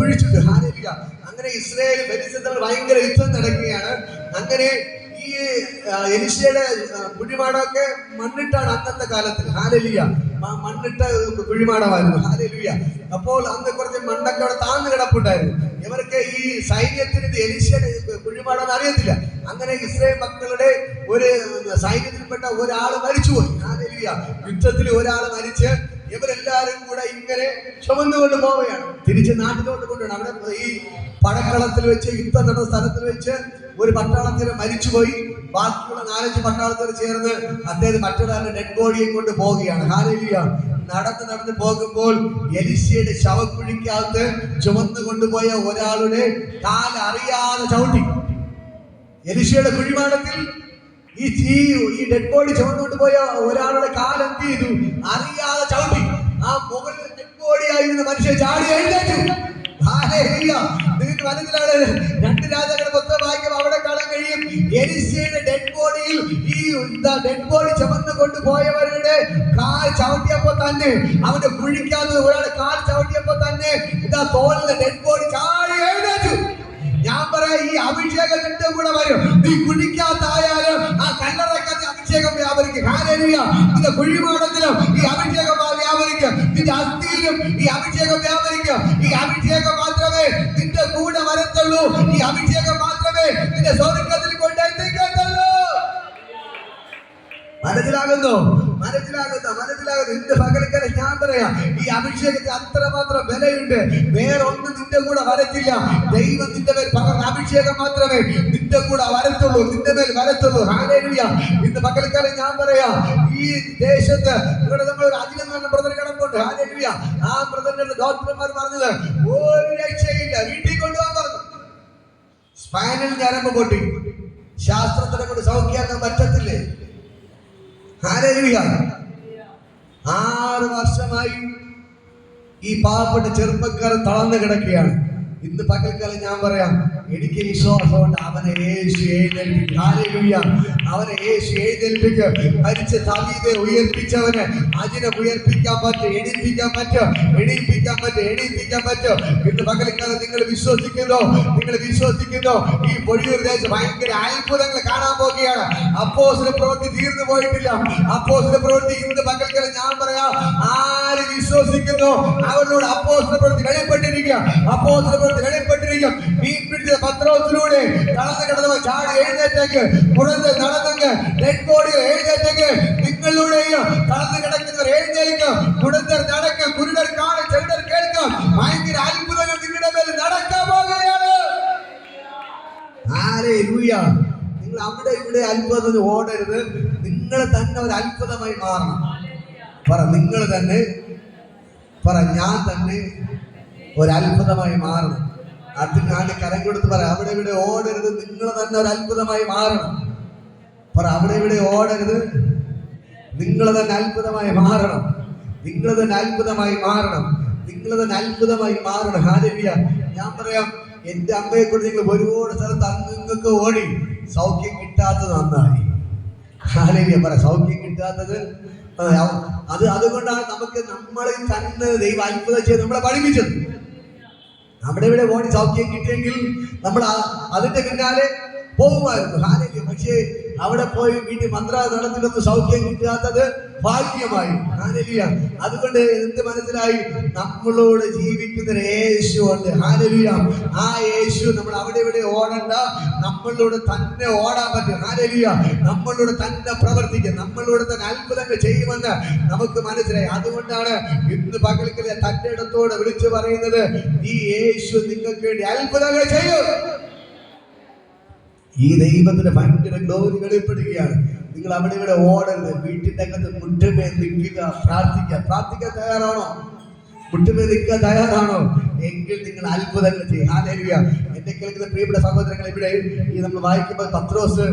ഹല്ലേലൂയ. അങ്ങനെ ഇസ്രായേൽ ഫെലിസ്ത്യർ ഭയങ്കര യുദ്ധം നടക്കുകയാണ്. അങ്ങനെ ഈ എലിശയുടെ കുഴിമാടമൊക്കെ മണ്ണിട്ടാണ് അന്നത്തെ കാലത്തിൽ. ഹല്ലേലൂയ. മണ്ണിട്ട കുഴിമാടമായിരുന്നു. ഹല്ലേലൂയ. അപ്പോൾ അന്ന് കുറച്ച് മണ്ണൊക്കെ അവിടെ താഴ്ന്നു കിടപ്പുണ്ടായിരുന്നു. ഇവർക്ക് ഈ സൈന്യത്തിന് എലിശയുടെ കുഴിമാടം അറിയത്തില്ല. അങ്ങനെ ഇസ്രായേൽ മക്കളുടെ ഒരു സൈന്യത്തിൽപ്പെട്ട ഒരാൾ മരിച്ചുപോയി. ഹല്ലേലൂയ. യുദ്ധത്തിൽ ഒരാൾ മരിച്ച് ഇവരെല്ലാരും കൂടെ ഇങ്ങനെ ചുമന്നുകൊണ്ട് പോവുകയാണ്. തിരിച്ച് നാട്ടിലോട്ട് കൊണ്ടുപോകണം. അവിടെ ഈ പടക്കളത്തിൽ വെച്ച്, യുദ്ധം നടന്ന സ്ഥലത്തിൽ വെച്ച് ഒരു പട്ടാളത്തിന് മരിച്ചുപോയി. ബാക്കിയുള്ള 4-5 പട്ടാളത്തിൽ ചേർന്ന് അദ്ദേഹം മറ്റൊരാളുടെ ഡെഡ് ബോഡിയെ കൊണ്ട് പോവുകയാണ്. ഹല്ലേലൂയ. നടന്ന് പോകുമ്പോൾ എലിശയുടെ ശവക്കുഴിക്കകത്ത് ചുമന്നു കൊണ്ടുപോയ ഒരാളുടെ കാൽ അറിയാതെ ചവിട്ടി. എലിശയുടെ കുഴിമാടത്തിൽ ഈ ഡെഡ് ബോഡി ചുമന്നുകൊണ്ട് പോയ ഒരാളുടെ കാൽ എന്ത് ചെയ്തു? അറിയാതെ ചവിട്ടി. ആ മുകളിൽ ഡെഡ് ബോഡി ആയിരുന്ന മനുഷ്യൻ ചാടി എഴുന്നേറ്റു. നിങ്ങൾക്ക് മനസ്സിലാണ്, 2 രാജാക്കളുടെ പുസ്തകം വായിക്കുമ്പോൾ അവിടെ കാണാൻ കഴിയും, എലിശയുടെ ഡെഡ് ബോഡിയിൽ ഈ ഡെഡ് ബോഡി ചുമന്നു കൊണ്ടുപോയവരുടെ കാൽ ചവിട്ടിയപ്പോ തന്നെ, അവന്റെ കുഴിക്കാതെ ഒരാളുടെ കാൽ ചവിട്ടിയപ്പോ തന്നെ തോളിലെ ഡെഡ് ബോഡി ചാടി എഴുന്നേറ്റു. ഞാൻ പറയാം, ഈ അഭിഷേകം നിന്റെ കൂടെ വരും. നീ കുഴിക്കാത്തായാലും ആ കല്ലറക്കത്തെ അഭിഷേകം വ്യാപരിക്കും. ഹല്ലേലൂയ. നിന്റെ കുഴിമാടത്തിലും ഈ അഭിഷേകം വ്യാപരിക്കും. നിന്റെ അസ്ഥിയിലും ഈ അഭിഷേകം വ്യാപരിക്കും. ഈ അഭിഷേകം മാത്രമേ നിന്റെ കൂടെ വരത്തുള്ളൂ. ഈ അഭിഷേകം മാത്രമേ നിന്റെ സ്വർഗ്ഗത്തിൽ കൊണ്ടെത്തിക്കത്തുള്ളൂ. മനസ്സിലാകുന്നു? ഇന്ന് പകൽക്കര ഞാൻ പറയാം, ഈ അഭിഷേകത്തിന് അത്രമാത്രം വിലയുണ്ട്. വേറൊന്നും നിന്റെ കൂടെ വരത്തില്ല. ദൈവം നിന്റെ മേൽ പകർന്ന അഭിഷേകം മാത്രമേ നിന്റെ കൂടെ വരത്തുള്ളൂ, നിന്റെ മേൽ വരത്തുള്ളൂ. ഹല്ലേലൂയ. ഇന്ന് പകൽക്കര ഞാൻ പറയാം, ഈ ദേശത്ത് ഇവിടെ നമ്മൾ ഒരു അജിലെന്ന് ബ്രദർ കിടപ്പുണ്ട്. ഹല്ലേലൂയ. ആ ബ്രദറിന്റെ ഡോക്ടർമാർ പറഞ്ഞത് ഒരു രക്ഷയില്ല, വീട്ടിൽ കൊണ്ടുപോകാൻ പറഞ്ഞു. സ്പൈനൽ ഞരമ്പ് പൊട്ടി. ശാസ്ത്രത്തിനെ കൊണ്ട് സൗഖ്യമാക്കാൻ പറ്റത്തില്ലേ? ഹല്ലേലൂയ. 6 വർഷമായി ഈ പാവപ്പെട്ട ചെറുപ്പക്കാരൻ തളർന്നു കിടക്കുകയാണ്. ഇന്ന് പകൽക്കാലം ഞാൻ പറയാം, എനിക്ക് വിശ്വാസമുണ്ട്, അവനെ യേശു എഴുന്നേൽപ്പിക്കും. ഹല്ലേലൂയ. അവനെ യേശു എഴുന്നേൽപ്പിക്കും. മരിച്ച ദാവീദെ ഉയർപ്പിച്ചവന് അതിനെ ഉയർപ്പിക്കാൻ പറ്റും, എണീപ്പിക്കാൻ പറ്റും. ഇന്ന് പകൽക്കാലം നിങ്ങൾ വിശ്വസിക്കുന്നു? ഈ പൊഴിയൂർ ദേശം ഭയങ്കര അത്ഭുതങ്ങൾ കാണാൻ പോകുകയാണ്. അപ്പോസ്തല പ്രവൃത്തി തീർന്നു പോയിട്ടില്ല. അപ്പോസ്തല പ്രവൃത്തി ഇന്ന് പകൽക്കാലം ഞാൻ പറയാം, ആര് വിശ്വസിക്കുന്നു അവരോട് അപ്പോസ്തല പ്രവൃത്തി വെളിപ്പെട്ടിരിക്കുക. മീൻപിടിച്ച പത്രോസിലൂടെ തളർന്നു കിടന്നവർ ചാടി എഴുന്നേറ്റേക്ക്, കുഴന്ന് നടന്നെങ്കിൽ ഡെഡ് ബോഡി എഴുന്നേറ്റേക്ക്, നിങ്ങളിലൂടെയും തളർന്നു കിടക്കുന്നവർ എഴുന്നേൽക്കും. കുടന്തർ നടക്കും, കുരുടർ കാണും, ചെറുടർ കേൾക്കും. ഭയങ്കര അത്ഭുതങ്ങൾ നിങ്ങളുടെ മേൽ നടക്കാൻ പോകുകയാണ്. ഹല്ലേലൂയ. നിങ്ങൾ അവിടെ ഇവിടെ അത്ഭുതത്തിന് ഓടരുത്. നിങ്ങൾ തന്നെ ഒരു അത്ഭുതമായി മാറണം. നിങ്ങൾ തന്നെ ഞാൻ തന്നെ ഒരത്ഭുതമായി മാറണം. അതിനാണ് കരം കൊടുത്ത് അവിടെ ഇവിടെ ഓടരുത്. നിങ്ങൾ തന്നെ ഒരു അത്ഭുതമായി മാറണം. അവിടെ ഇവിടെ ഓടരുത്. നിങ്ങൾ തന്നെ അത്ഭുതമായി മാറണം. ഹല്ലേലൂയ. ഞാൻ പറയാം, എന്റെ അമ്മയെ കൊണ്ട് നിങ്ങൾ ഒരുപാട് സ്ഥലത്ത് നിങ്ങൾക്ക് ഓടി, സൗഖ്യം കിട്ടാത്തത് നന്നായി. ഹല്ലേലൂയ. സൗഖ്യം കിട്ടാത്തത് അതുകൊണ്ടാണ് നമുക്ക് നമ്മളെ തന്നെ ദൈവം അത്ഭുതം ചെയ്ത് നമ്മളെ പഠിപ്പിച്ചത്. അവിടെ ഇവിടെ ഓടി സൗഖ്യം കിട്ടിയെങ്കിൽ നമ്മൾ അതിന്റെ പിന്നാലെ പോകുമായിരുന്നു. ഹാലല്യ. പക്ഷേ അവിടെ പോയി വീട്ടിൽ മന്ത്ര നടത്തിലൊന്ന് സൗഖ്യം കിട്ടാത്തത് ഭാഗ്യമായി. ഹാലല്യ. അതുകൊണ്ട് എന്ത് മനസ്സിലായി? നമ്മളോട് ജീവിക്കുന്ന യേശു ഉണ്ട്. ഹാലല്യ. ആ യേശു നമ്മൾ അവിടെ ഇവിടെ ഓടണ്ട, നമ്മളോട് തന്നെ ഓടാൻ പറ്റും. ഹാലല്യ. നമ്മളോട് തന്നെ പ്രവർത്തിക്കും, നമ്മളോട് തന്നെ അത്ഭുതങ്ങൾ ചെയ്യുമെന്ന് നമുക്ക് മനസ്സിലായി. അതുകൊണ്ടാണ് ഇന്ന് പകൽക്കല് തന്റെ ഇടത്തോട് വിളിച്ചു പറയുന്നത്, ഈ യേശു നിങ്ങൾക്ക് വേണ്ടി അത്ഭുതങ്ങൾ ചെയ്യും. ഈ ദൈവത്തിന് ഭയങ്കര ഗ്ലോറി വെളിപ്പെടുകയാണ്. നിങ്ങൾ അവിടെ ഇവിടെ ഓടരുത്. വീട്ടിന്റെ അകത്ത് മുട്ടുമേ നിൽക്കുക, പ്രാർത്ഥിക്കാൻ തയ്യാറാണോ? മുട്ടുമേ നിൽക്കാൻ തയ്യാറാണോ? എങ്കിൽ നിങ്ങൾ അത്ഭുതങ്ങൾ ചെയ്യും. ഹല്ലേലൂയ. എന്നെ കേൾക്കുന്ന പ്രിയപ്പെട്ട സഹോദരങ്ങൾ, ഇവിടെ ഈ നമ്മൾ വായിക്കുമ്പോൾ പത്രോസ്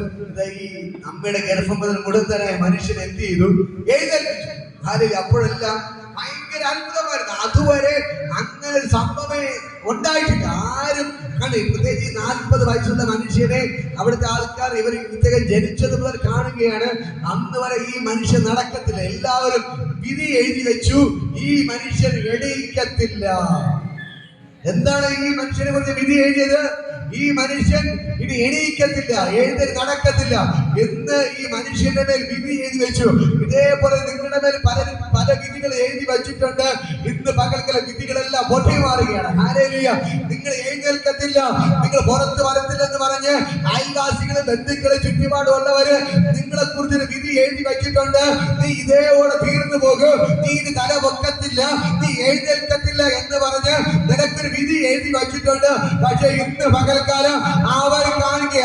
ഈ അമ്മയുടെ ഗർഭം മുതൽ മുടന്തനായ മനുഷ്യൻ എന്ത് ചെയ്തു? എഴുന്നേൽപ്പിച്ചു. ഹല്ലേലൂയ. അപ്പോഴെല്ലാം ഭയങ്കര അത്ഭുതമായിരുന്നു. അതുവരെ അങ്ങനെ ഒരു സംഭവമേ ഉണ്ടായിട്ടില്ല. ആരും കണ്ടു. പ്രത്യേകിച്ച് 40 വയസ്സുള്ള മനുഷ്യനെ അവിടുത്തെ ആൾക്കാർ ഇവർ ഇദ്ദേഹം ജനിച്ചത് മുതൽ കാണുകയാണ്. അന്ന് വരെ ഈ മനുഷ്യൻ നടക്കത്തില്ല. എല്ലാവരും വിധി എഴുതി വെച്ചു, ഈ മനുഷ്യൻ എണീക്കത്തില്ല. എന്താണ് ഈ മനുഷ്യനെ കുറിച്ച് വിധി എഴുതിയത്? ഈ മനുഷ്യൻ ഇനി എണീക്കത്തില്ല, എഴുന്നേറ്റ് നടക്കത്തില്ല എന്ന് ഈ മനുഷ്യന്റെ മേൽ വിധി എഴുതി വെച്ചു. ഇതേപോലെ നിങ്ങളുടെ മേൽ പല വിധികൾ എഴുതി വെച്ചിട്ടുണ്ട്. ഇന്ന് പകൽക്കല വിധികളെല്ലാം പൊട്ടി മാറുകയാണ്. ഹല്ലേലൂയ. നിങ്ങൾ എഴുന്നേൽക്കത്തില്ല, നിങ്ങൾ പുറത്ത് വരത്തില്ലെന്ന് പറഞ്ഞ് അയൽവാസികളും ബന്ധുക്കളും ചുറ്റുപാടുള്ളവര് നിങ്ങളെ കുറിച്ചൊരു വിധി എഴുതി വെച്ചിട്ടുണ്ട്. നീ ഇതേപോലെ തീർന്നു പോകും, നീ ഇത് തല പൊക്കത്തില്ല, നീ എഴുന്നേൽക്കത്തില്ല എന്ന് പറഞ്ഞ് നിനക്കൊരു വിധി എഴുതി വെച്ചിട്ടുണ്ട്. പക്ഷേ ഇന്ന് പകൽക്കാലം അവർ കാണുക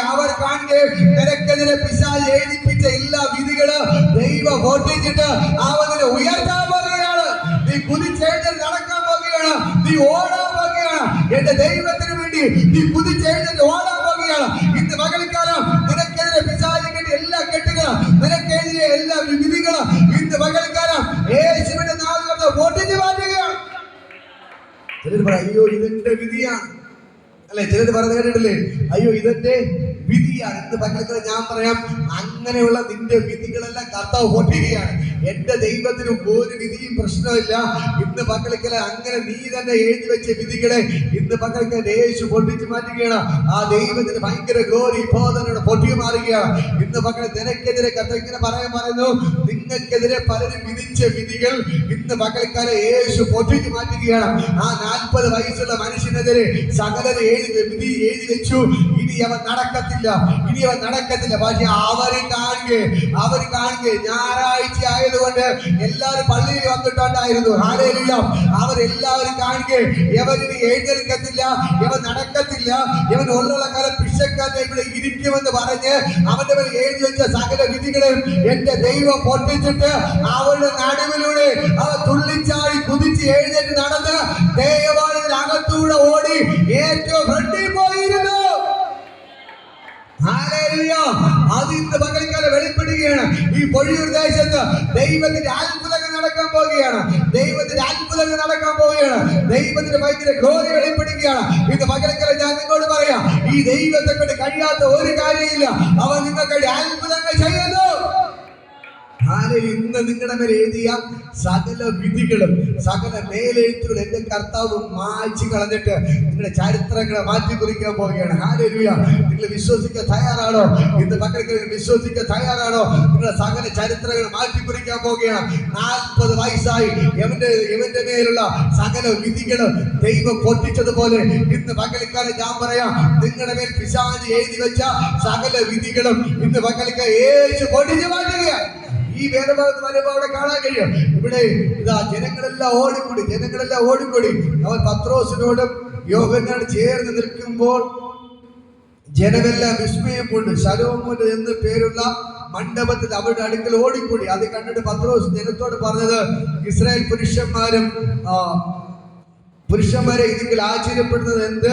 നിനക്കെതിരെ പിശാച് എഴുതിപ്പിച്ച എല്ലാ വിധികളും ദൈവം പൊട്ടിച്ചിട്ട് അവനെ ഉയർത്താൻ പോകുകയാണ്. നീ കുതിച്ചെഴുന്നേറ്റ് നടക്കാൻ പോകുകയാണ്, നീ ഓടാൻ പോകുകയാണ്. എന്റെ ദൈവത്തിന് വേണ്ടി നീ കുതിച്ചെഴുന്നേറ്റ് ഓടാൻ പോകുകയാണ്. ഇന്ന് പകൽക്കാലം നിനക്കെതിരെ പിശാച് കെട്ടിയ എല്ലാ കെട്ടുകളും, നിനക്കെതിരെ എല്ലാ വിധികളും ഇന്ന് പകൽക്കാലം യേശുവിന്റെ നാമത്തിൽ പൊട്ടിച്ചു മാറ്റുകയാണ്. ചിലർ പറയും, അയ്യോ ഇതെന്റെ വിധിയാണ് അല്ലെ? ചിലർ പറഞ്ഞു കേട്ടിട്ടില്ലേ, അയ്യോ ഇതെന്റെ വിധിയാണ്. ഇന്ന് പകൽക്കാലം ഞാൻ പറയാം, അങ്ങനെയുള്ള നിന്റെ വിധികളെല്ലാം കർത്താവ് പൊട്ടിക്കുകയാണ്. എന്റെ ദൈവത്തിന് ഒരു വിധിയും പ്രശ്നമില്ല. ഇന്ന് പകൽക്കാലം അങ്ങനെ നീ തന്നെ എഴുതി വെച്ച വിധികളെ ഇന്ന് പകൽക്കാലം യേശു പൊട്ടിച്ചു മാറ്റുകയാണ്. ആ ദൈവത്തിന് ഭയങ്കര ഗ്ലോറി ബോധനോട് പൊട്ടി മാറുകയാണ്. ഇന്ന് പകൽ നിനക്കെതിരെ കർത്താവ് ഇങ്ങനെ പറയുന്നു, നിങ്ങൾക്കെതിരെ പലരും വിധിച്ച വിധികൾ ഇന്ന് പകൽക്കാലം യേശു പൊട്ടിച്ചു മാറ്റുകയാണ്. ആ 40 വയസ്സുള്ള മനുഷ്യനെതിരെ സകലരെ വിധി എഴുതി വെച്ചു. ഇനി അവൻ നടക്കത്തില്ല. പക്ഷെ അവർ കാണുക ഞായറാഴ്ച ആയതുകൊണ്ട് എല്ലാവരും പള്ളിയിൽ വന്നിട്ടുണ്ടായിരുന്നു. ഹല്ലേലൂയ. അവരെല്ലാവരും കാണുക ഇവന് എഴുന്നേൽക്കത്തില്ല, ഇവൻ നടക്കത്തില്ല, ഇവൻ ഉള്ള കാലം പിശക്കാരനെ ഇവിടെ ഇരിക്കുമെന്ന് പറഞ്ഞ് അവന്റെ മേൽ എഴുതി വെച്ച സകല വിധികളെയും എന്റെ ദൈവം പൊട്ടിച്ചിട്ട് അവരുടെ നടുവിലൂടെ അവർ തുള്ളിച്ചാടി കുതിച്ച് എഴുന്നേറ്റ് നടന്ന് ദേവാലയത്തിനകത്തൂടെ ഓടി ഏറ്റവും ഫ്രണ്ടിൽ പോയിരുന്നു. അത് ഇന്ന് പകൽക്കാലം വെളിപ്പെടുകയാണ്. ഈ പൊഴിയൂർ ദേശത്ത് ദൈവത്തിന്റെ അത്ഭുതങ്ങൾ നടക്കാൻ പോവുകയാണ്. ദൈവത്തിന്റെ ഭയങ്കര ഗ്ലോറി വെളിപ്പെടുകയാണ്. ഇന്ന് പകൽക്കാലം ഞാൻ നിങ്ങളോട് പറയാം, ഈ ദൈവത്തെ കൊണ്ട് കഴിയാത്ത ഒരു കാര്യമില്ല. അവൻ നിങ്ങൾക്ക് അത്ഭുതങ്ങൾ ചെയ്യുന്നു. ഇന്ന് നിങ്ങളുടെ മേൽ എഴുതിയ സകല വിധികളും സകല മേലെഴുത്തുകളും എന്റെ കർത്താവ് മായ്ച്ചു കളഞ്ഞിട്ട് നിങ്ങളുടെ ചരിത്രങ്ങളെ മാറ്റി കുറിക്കാൻ പോവുകയാണ്. ഹല്ലേലൂയ. നിങ്ങൾ വിശ്വസിക്കാൻ തയ്യാറാണോ? ഇന്ന് പകൽക്കാലം വിശ്വസിക്കാൻ തയ്യാറാണോ? നിങ്ങളുടെ സകല ചരിത്രങ്ങൾ മാറ്റി കുറിക്കാൻ പോവുകയാണ്. 40 വയസ്സായി ഇവന്റെ മേലുള്ള സകല വിധികളും ദൈവം പൊട്ടിച്ചതുപോലെ ഇന്ന് പകൽക്കാലം ഞാൻ പറയാം, നിങ്ങളുടെ മേൽ പിശാച് എഴുതി വെച്ച സകല വിധികളും ഇന്ന് പകൽക്കാലം യേശു പൊട്ടിച്ചു മാറ്റുകയാണ്. ഈ വേദഭാഗത്ത് വരുമ്പോൾ അവിടെ കാണാൻ കഴിയും. ഇവിടെ ഇതാ ജനങ്ങളെല്ലാം ഓടിക്കൂടി അവൻ പത്രോസിനോടും യോഹന്നാനോടും ചേർന്ന് നിൽക്കുമ്പോൾ ജനമെല്ലാം വിസ്മയം കൊണ്ട് ശലോമോൻ എന്ന് പേരുള്ള മണ്ഡപത്തിൽ അവരുടെ അടുക്കൽ ഓടിക്കൂടി. അത് കണ്ടിട്ട് പത്രോസ് ജനത്തോട് പറഞ്ഞത്, ഇസ്രായേൽ പുരുഷന്മാരെ ഇതിൽ ആശ്ചര്യപ്പെടുന്നത് എന്ത്?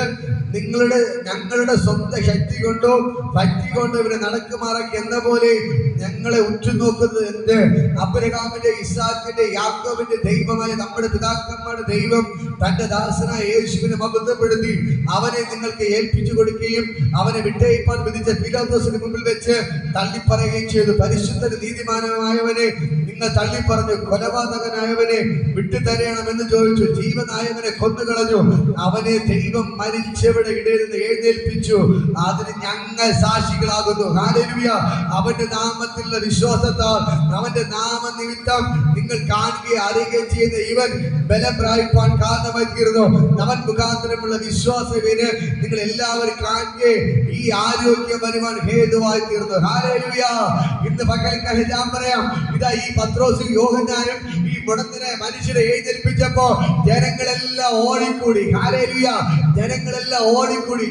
ഞങ്ങളുടെ സ്വന്തം ശക്തി കൊണ്ടോ ഭക്തി കൊണ്ടോ ഇവരെ നടക്കുമാറാക്കി എന്ന പോലെ ഞങ്ങളെ ഉറ്റുനോക്കുന്നത് എന്ത്? അബ്രഹാമിന്റെ, ഇസ്ഹാക്കിന്റെ, യാക്കോബിന്റെ ദൈവമായ നമ്മുടെ പിതാക്കന്മാരുടെ ദൈവം തന്റെ ദാസനായ യേശുവിനെ മഹത്വപ്പെടുത്തി അവനെ നിങ്ങൾക്ക് ഏൽപ്പിച്ചു കൊടുക്കുകയും അവനെ വിട്ടയപ്പാൻ വിധിച്ച പീലാത്തോസിന് മുമ്പിൽ വെച്ച് തള്ളിപ്പറയുകയും ചെയ്തു. പരിശുദ്ധ നീതിമാനമായവനെ നിങ്ങൾ തള്ളിപ്പറഞ്ഞു. കൊലപാതകനായവനെ വിട്ടുതരണമെന്ന് ചോദിച്ചു. ജീവനായവനെ കൊന്നുകളഞ്ഞു. അവനെ ദൈവം മരിച്ചവരുടെ ഇടയിൽ നിന്ന് എഴുന്നേൽപ്പിച്ചു. അതിന് ഞങ്ങൾ സാക്ഷികളാകുന്നു. ഹല്ലേലൂയ. അവന്റെ നാമത്തിലുള്ള വിശ്വാസത്താൽ, അവന്റെ നാമനിമിത്തം നിങ്ങൾ കാണുകയും അറിയുകയും ചെയ്യുന്ന ഇവൻ ബലം പ്രാപിപ്പാൻ കാരണമായി തീർന്നു. അവൻ മുഖാന്തരമുള്ള വിശ്വാസവിന് നിങ്ങൾ എല്ലാവരും കാണുകയും ഈ ആരോഗ്യം വരുവാൻ ഹേതുവായി തീർന്നു. ഹല്ലേലൂയ. ഇന്ന് പകൽക്കാലം ഞാൻ പറയാം, ഇതാ ഈ പത്രോസും യോഹന്നാനും ഈ മുടന്തിനെ മനുഷ്യരെ എഴുന്നേൽപ്പിച്ചപ്പോ ജനങ്ങളെല്ലാം ഓടിക്കൂടി. ഹല്ലേലൂയ. ജനങ്ങളെല്ലാം ഓടിക്കൂടി.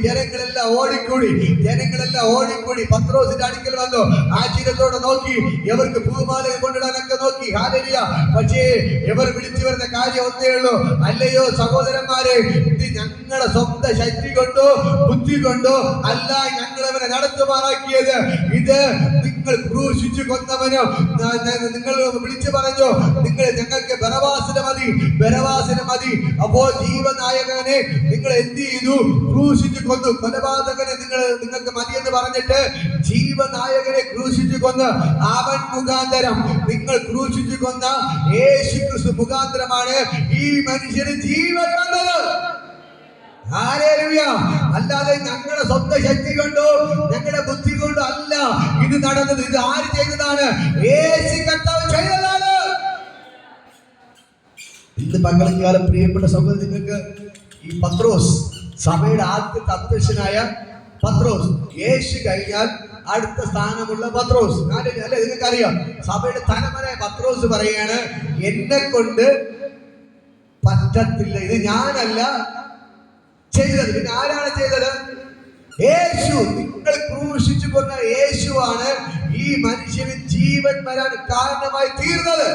പത്രോസിന്റെ അടുക്കൽ വന്നു. ആശ്ചര്യത്തോടെ നോക്കി. ഇവർക്ക് പൂമാല കൊണ്ടിടാനൊക്കെ നോക്കി. ഹല്ലേലൂയ. പക്ഷേ ഇവർ വിളിച്ചു വരുന്ന കാര്യം ഒന്നേ ഉള്ളൂ. അല്ലയോ സഹോദരന്മാരെ, ഇത് ഞങ്ങളുടെ സ്വന്തം ശക്തി കൊണ്ടോ ബുദ്ധി കൊണ്ടോ അല്ല ഞങ്ങളവനെ നടത്തുമാറാക്കിയത്. ഇത് നിങ്ങൾ ക്രൂശിച്ചു കൊന്നവനോ നിങ്ങൾ വിളിച്ചു പറഞ്ഞു ഞങ്ങൾക്ക് ബരവാസിന് മതി. അപ്പോ ജീവനായകനെ നിങ്ങൾ എന്ത് ചെയ്തു? ക്രൂശിച്ചു കൊന്നു. കൊലപാതകനെ നിങ്ങൾക്ക് മതി എന്ന് പറഞ്ഞിട്ട് ജീവനായകനെ ക്രൂശിച്ചു കൊന്ന് അവൻ മുഖാന്തരം നിങ്ങൾ ക്രൂശിച്ചു കൊന്ന യേശു ക്രിസ്തു മുഖാന്തരമാണ് ഈ മനുഷ്യന് ജീവൻ വന്നത്. ഹല്ലേലൂയ. അല്ലാതെ ഞങ്ങളുടെ സ്വന്തം ശക്തി കൊണ്ടോ ഞങ്ങളുടെ ബുദ്ധി കൊണ്ടോ അല്ല ഇത് നടന്നത്. ഇത് ആര് ചെയ്തതാണ്? യേശു കർത്താവ് ചെയ്തതാണ്. ഇന്ന് പകൽക്കാലം പ്രിയപ്പെട്ട സഹോദരൻ, നിങ്ങൾക്ക് ഈ പത്രോസ്, സഭയുടെ ആദ്യത്തെ അധ്യക്ഷനായ പത്രോസ്, യേശു കഴിഞ്ഞാൽ അടുത്ത സ്ഥാനമുള്ള പത്രോസ് അല്ലെ? നിങ്ങൾക്കറിയാം, സഭയുടെ തലമുറ പത്രോസ് പറയാണ്, എന്നെ കൊണ്ട് പറ്റത്തില്ല, ഇത് ഞാനല്ല ചെയ്തത്. പിന്നെ ആരാണ് ചെയ്തത്? യേശു. നിങ്ങൾ ക്രൂശിച്ചു കൊന്ന യേശുവാണ് ഈ മനുഷ്യന് ജീവൻ വരാൻ കാരണമായി തീർന്നത്.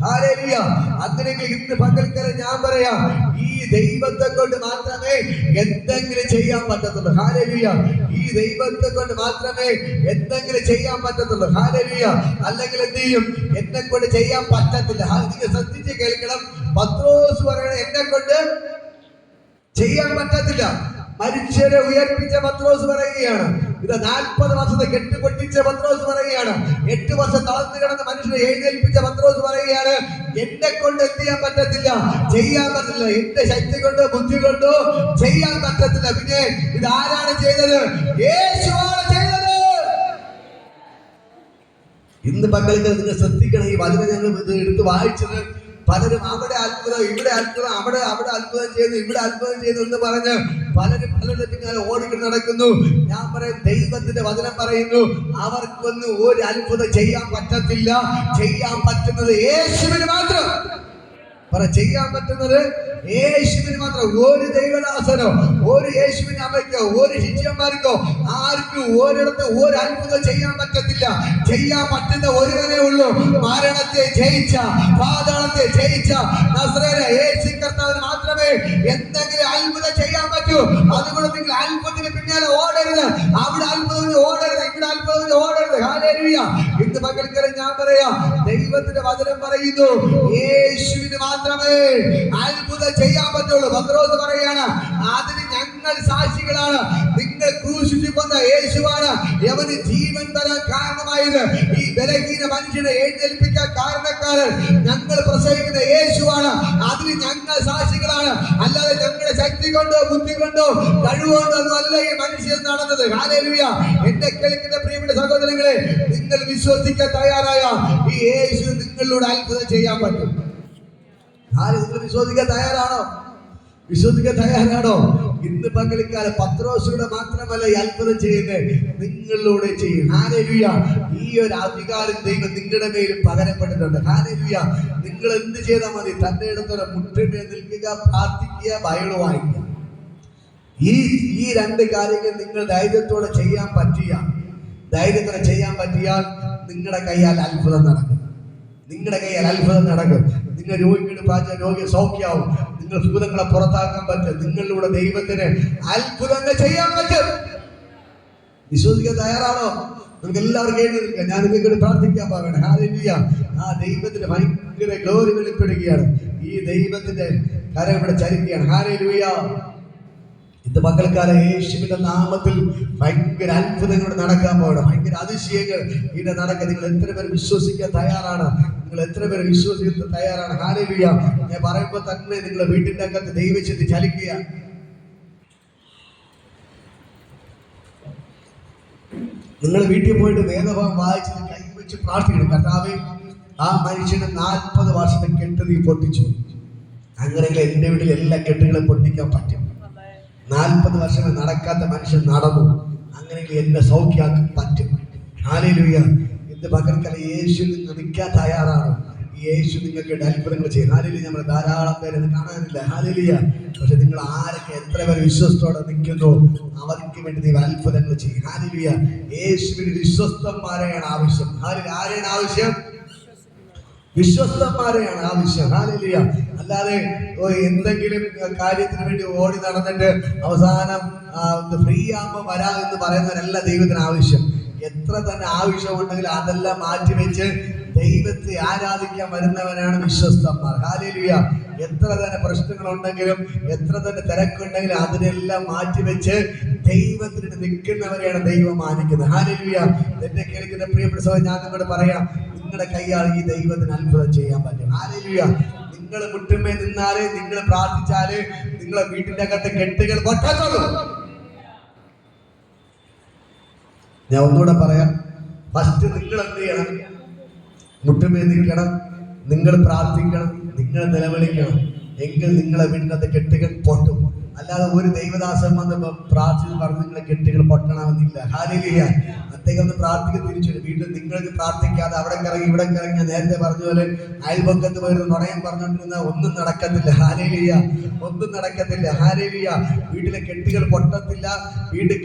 ഹല്ലേലൂയ. അങ്ങനെയെങ്കിൽ ഇന്ന് പകൽക്കാലം ഞാൻ പറയാം, ഈ ദൈവത്തെ കൊണ്ട് മാത്രമേ എന്തെങ്കിലും ചെയ്യാൻ പറ്റത്തുള്ളൂ. ഹല്ലേലൂയ. ഈ ദൈവത്തെ കൊണ്ട് മാത്രമേ എന്തെങ്കിലും ചെയ്യാൻ പറ്റത്തുള്ളൂ. ഹല്ലേലൂയ. അല്ലെങ്കിൽ എന്ത് ചെയ്യും? എന്നെ കൊണ്ട് ചെയ്യാൻ പറ്റത്തില്ല. നിങ്ങൾ ശ്രദ്ധിച്ച് കേൾക്കണം. പത്രോസ് പറയണ എന്നെ കൊണ്ട് ചെയ്യാൻ പറ്റത്തില്ല. മനുഷ്യരെ ഉയർപ്പിച്ച പത്രോസ് പറയുകയാണ്. ഇത് 40 വർഷത്തെ കെട്ടുപൊട്ടിച്ച പത്രോസ് പറയുകയാണ്. 8 വർഷം തളർന്നു കിടന്ന മനുഷ്യരെ എഴുന്നേൽപ്പിച്ച പത്രോസ് പറയുകയാണ്, എന്നെ കൊണ്ട് എന്ത് ചെയ്യാൻ പറ്റത്തില്ല, ചെയ്യാൻ പറ്റില്ല. എന്റെ ശക്തി കൊണ്ടോ ബുദ്ധി കൊണ്ടോ ചെയ്യാൻ പറ്റത്തില്ല. പിന്നെ ഇത് ആരാണ് ചെയ്തത്? യേശുവാണ് ചെയ്തത്. ഇന്ന് പകൽക്കാലം നിങ്ങൾ ശ്രദ്ധിക്കണം. ഈ വചനം ഞങ്ങൾ ഇത് എടുത്ത് വായിച്ചത് പലരും അവിടെ അത്ഭുതം, ഇവിടെ അത്ഭുതം, അവിടെ അത്ഭുതം ചെയ്യുന്നു, ഇവിടെ അത്ഭുതം ചെയ്യുന്നു എന്ന് പറഞ്ഞ് പലരും പലരുടെ പിന്നാലെ ഓടിക്കൊണ്ട് നടക്കുന്നു. ഞാൻ പറയും, ദൈവത്തിന്റെ വചനം പറയുന്നു, അവർക്കൊന്നും ഒരു അത്ഭുതം ചെയ്യാൻ പറ്റത്തില്ല. ചെയ്യാൻ പറ്റുന്നത് യേശുവിന് മാത്രം. ചെയ്യാൻ പറ്റുന്നത് യേശുവിന് മാത്രം. ഒരു ദൈവദാസനോ ഒരു യേശുവിന്റെ അമ്മയ്ക്കോ ഒരു ശിഷ്യന്മാർക്കോ ആർക്കും ഒരിടത്ത് ഒരു അത്ഭുതം ചെയ്യാൻ പറ്റത്തില്ല. ചെയ്യാൻ പറ്റുന്ന ഒരുവനേ ഉള്ളൂ. മരണത്തെ ജയിച്ച, പാതാളത്തെ ജയിച്ച നസറേയ യേശു കർത്താവിന് മാത്രമേ എന്തെങ്കിലും അത്ഭുതം ചെയ്യാൻ പറ്റൂ. അതുകൊണ്ട് നിങ്ങൾ അത്ഭുതത്തിന് പിന്നാലെ ഓടരുത്. അവിടെ അത്ഭുതത്തിന് ഓടരുത്, ഇവിടെ അത്ഭുതത്തിന് ഓടരുത്. ഹല്ലേലൂയ. ഇന്ന് പകൽക്കാലം ഞാൻ പറയാം, ദൈവത്തിന്റെ വചനം പറയുന്നു, യേശുവിന് മാത്രമേ അത്ഭുതം ചെയ്യാൻ പറ്റുള്ളൂ. പത്രോസ് പറയാണ്, അതിന് ഞങ്ങൾ സാക്ഷികളാണ്. നിങ്ങൾ ക്രൂശിച്ചു കൊന്ന യേശുവാണ് യവന് ജീവൻ തരാൻ കാരണമായത്. ഈ ബലഹീന മനുഷ്യനെ എഴുന്നേൽപ്പിക്കാൻ കാരണക്കാരൻ ഞങ്ങൾ പ്രസവിക്കുന്ന യേശുവാണ്. അതിന് ഞങ്ങൾ സാക്ഷികളാണ്. അല്ലാതെ ഞങ്ങളുടെ ശക്തി കൊണ്ടോ ബുദ്ധി കൊണ്ടോ കഴിവുകൊണ്ടൊന്നും അല്ല ഈ മനുഷ്യൻ നടന്നത്. ഹല്ലേലൂയ. എന്നെ കേൾക്കുന്ന പ്രിയപ്പെട്ട സഹോദരങ്ങളെ, നിങ്ങൾ വിശ്വസിക്കാൻ തയ്യാറായ ഈ യേശു നിങ്ങളിലൂടെ അത്ഭുതം ചെയ്യാൻ പറ്റും. നിങ്ങൾ വിശ്വസിക്കാൻ തയ്യാറാണോ? വിശ്വസിക്കാൻ തയ്യാറാണോ? ഇന്ന് പകൽക്കാലം പത്രോസിലൂടെ മാത്രമല്ല ഈ അത്ഭുതം ചെയ്യുന്നത്, നിങ്ങളിലൂടെ ചെയ്യും. ഹല്ലേലൂയ. ഈ ഒരു അധികാരം ദൈവം നിങ്ങളുടെ മേലും പകരപ്പെട്ടിട്ടുണ്ട്. ഹല്ലേലൂയ. നിങ്ങൾ എന്ത് ചെയ്താൽ മതി? തന്റെ ഇടത്തോടെ മുട്ടിന്മേൽ നിൽക്കുക, പ്രാർത്ഥിക്കുക, ബൈബിൾ വായിക്കുക. ഈ രണ്ട് കാര്യങ്ങൾ നിങ്ങൾ ധൈര്യത്തോടെ ചെയ്യാൻ പറ്റിയാൽ നിങ്ങളുടെ കയ്യാൽ അത്ഭുതം നടക്കും. നിങ്ങൾ രോഗിയുടെ പാചക രോഗിയെ സൗഖ്യമാവും. നിങ്ങൾ ഭൂതങ്ങളെ പുറത്താക്കാൻ പറ്റും. നിങ്ങളിലൂടെ ദൈവത്തിന് അത്ഭുതങ്ങൾ ചെയ്യാൻ പറ്റും. വിശ്വസിക്കാൻ തയ്യാറാണോ? നമുക്ക് എല്ലാവർക്കും എഴുതി നിൽക്കാം. ഞാൻ നിങ്ങൾക്ക് പ്രാർത്ഥിക്കാൻ പറയണേ. ഹല്ലേലൂയ. ആ ദൈവത്തിന്റെ ഭയങ്കര ഗ്ലോറി വെളിപ്പെടുകയാണ്. ഈ ദൈവത്തിന്റെ കരം ഇവിടെ ചലിക്കുകയാണ്. ഹല്ലേലൂയ. ഇന്ന് പകൽക്കാലം യേശുവിന്റെ നാമത്തിൽ ഭയങ്കര അത്ഭുതങ്ങൾ നടക്കാൻ പോകണം. ഭയങ്കര അതിശയങ്ങൾ ഇവിടെ നടക്കാൻ നിങ്ങൾ എത്ര പേർ വിശ്വസിക്കാൻ തയ്യാറാണ്? നിങ്ങൾ എത്ര പേര് വിശ്വസിക്കാൻ തയ്യാറാണ്? ഹല്ലേലൂയ. ഞാൻ പറയുമ്പോൾ തന്നെ നിങ്ങളുടെ വീട്ടിന്റെ അകത്ത് ദൈവശക്തി ചലിക്കുക. നിങ്ങൾ വീട്ടിൽ പോയിട്ട് വേദഭാഗം വായിച്ചിട്ട് കൈവച്ച് പ്രാർത്ഥിക്കണം, കർത്താവേ ആ മനുഷ്യന് 40 വർഷത്തെ കെട്ട് നീ പൊട്ടിച്ചു. അങ്ങനെയെങ്കിൽ എൻ്റെ വീട്ടിൽ എല്ലാ കെട്ടുകളും പൊട്ടിക്കാൻ പറ്റും. 40 വർഷം നടക്കാത്ത മനുഷ്യൻ നടന്നു, അങ്ങനെയെങ്കിൽ എന്നെ സൗഖ്യമാക്കാൻ പറ്റും. ഹല്ലേലൂയ. ഇന്ന് പകൽക്കാല യേശു നിങ്ങൾ നിൽക്കാൻ തയ്യാറാണ്. യേശു നിങ്ങൾക്ക് അത്ഭുതങ്ങൾ ചെയ്യും. ഹല്ലേലൂയ. നമ്മൾ ധാരാളം പേര് കാണാനില്ല. ഹല്ലേലൂയ. പക്ഷെ നിങ്ങൾ ആരൊക്കെ എത്ര പേര് വിശ്വസ്തോടെ നിൽക്കുന്നു അവർക്ക് വേണ്ടി ദൈവം അത്ഭുതങ്ങൾ ചെയ്യും. ഹല്ലേലൂയ. യേശുവിന് വിശ്വസ്തന്മാരെയാണ് ആവശ്യം. ഹല്ലേലൂയ. ആരെയാണ് ആവശ്യം? വിശ്വസ്തന്മാരെയാണ് ആവശ്യം. ഹല്ലേലൂയ. അല്ലാതെ എന്തെങ്കിലും കാര്യത്തിന് വേണ്ടി ഓടി നടന്നിട്ട് അവസാനം ഫ്രീ ആകുമ്പോൾ വരാം എന്ന് പറയുന്നവരല്ല ദൈവത്തിന് ആവശ്യം. എത്ര തന്നെ ആവശ്യമുണ്ടെങ്കിലും അതെല്ലാം മാറ്റിവെച്ച് ദൈവത്തെ ആരാധിക്കാൻ വരുന്നവരാണ് വിശ്വസ്തന്മാർ. ഹല്ലേലൂയ. എത്ര തന്നെ പ്രശ്നങ്ങളുണ്ടെങ്കിലും എത്ര തന്നെ തിരക്കുണ്ടെങ്കിലും അതിനെല്ലാം മാറ്റിവെച്ച് ദൈവത്തിന് നിൽക്കുന്നവരെയാണ് ദൈവം മാനിക്കുന്നത്. ഹല്ലേലൂയ. എന്നെ കേൾക്കുന്ന പ്രിയപ്പെട്ട സഹോദരൻ, ഞാൻ നിങ്ങളോട് പറയാം, നിങ്ങളുടെ കൈയാൽ ഈ ദൈവത്തിന് അത്ഭുതം ചെയ്യാൻ പറ്റും. ഹല്ലേലൂയ. നിങ്ങൾ മുട്ടുമേ നിന്നാലേ, നിങ്ങൾ പ്രാർത്ഥിച്ചാലേ നിങ്ങളെ വീട്ടിന്റെ അകത്ത് കെട്ടുകൾ പൊട്ടത്തുള്ളൂ. ഞാൻ ഒന്നുകൂടെ പറയാം. ഫസ്റ്റ് നിങ്ങൾ എന്ത് ചെയ്യണം? മുട്ടുമേ നിൽക്കണം, നിങ്ങൾ പ്രാർത്ഥിക്കണം, നിങ്ങൾ നിലവിളിക്കണം. എങ്കിൽ നിങ്ങളെ വീട്ടിനകത്ത് കെട്ടുകൾ പൊട്ടും. അല്ലാതെ ഒരു ദൈവദാസൻ വന്ന് പ്രാർത്ഥിച്ച് പറഞ്ഞ് നിങ്ങളെ കെട്ടുകൾ പൊട്ടണമെന്നില്ല. ഹല്ലേലൂയ. അദ്ദേഹം ഒന്ന് പ്രാർത്ഥിക്കാൻ തിരിച്ചു വീട്ടിൽ നിങ്ങൾക്ക് പ്രാർത്ഥിക്കാതെ അവിടെ ഇറങ്ങി ഇവിടെ ഇറങ്ങി, ഞാൻ നേരത്തെ പറഞ്ഞ പോലെ അയൽപക്കത്ത് പോയി നുണയം പറഞ്ഞുകൊണ്ടിരുന്ന ഒന്നും നടക്കത്തില്ല. ഹല്ലേലൂയ. ഒന്നും നടക്കത്തില്ല. ഹല്ലേലൂയ. വീട്ടിലെ കെട്ടുകൾ പൊട്ടത്തില്ല. വീണ്ടും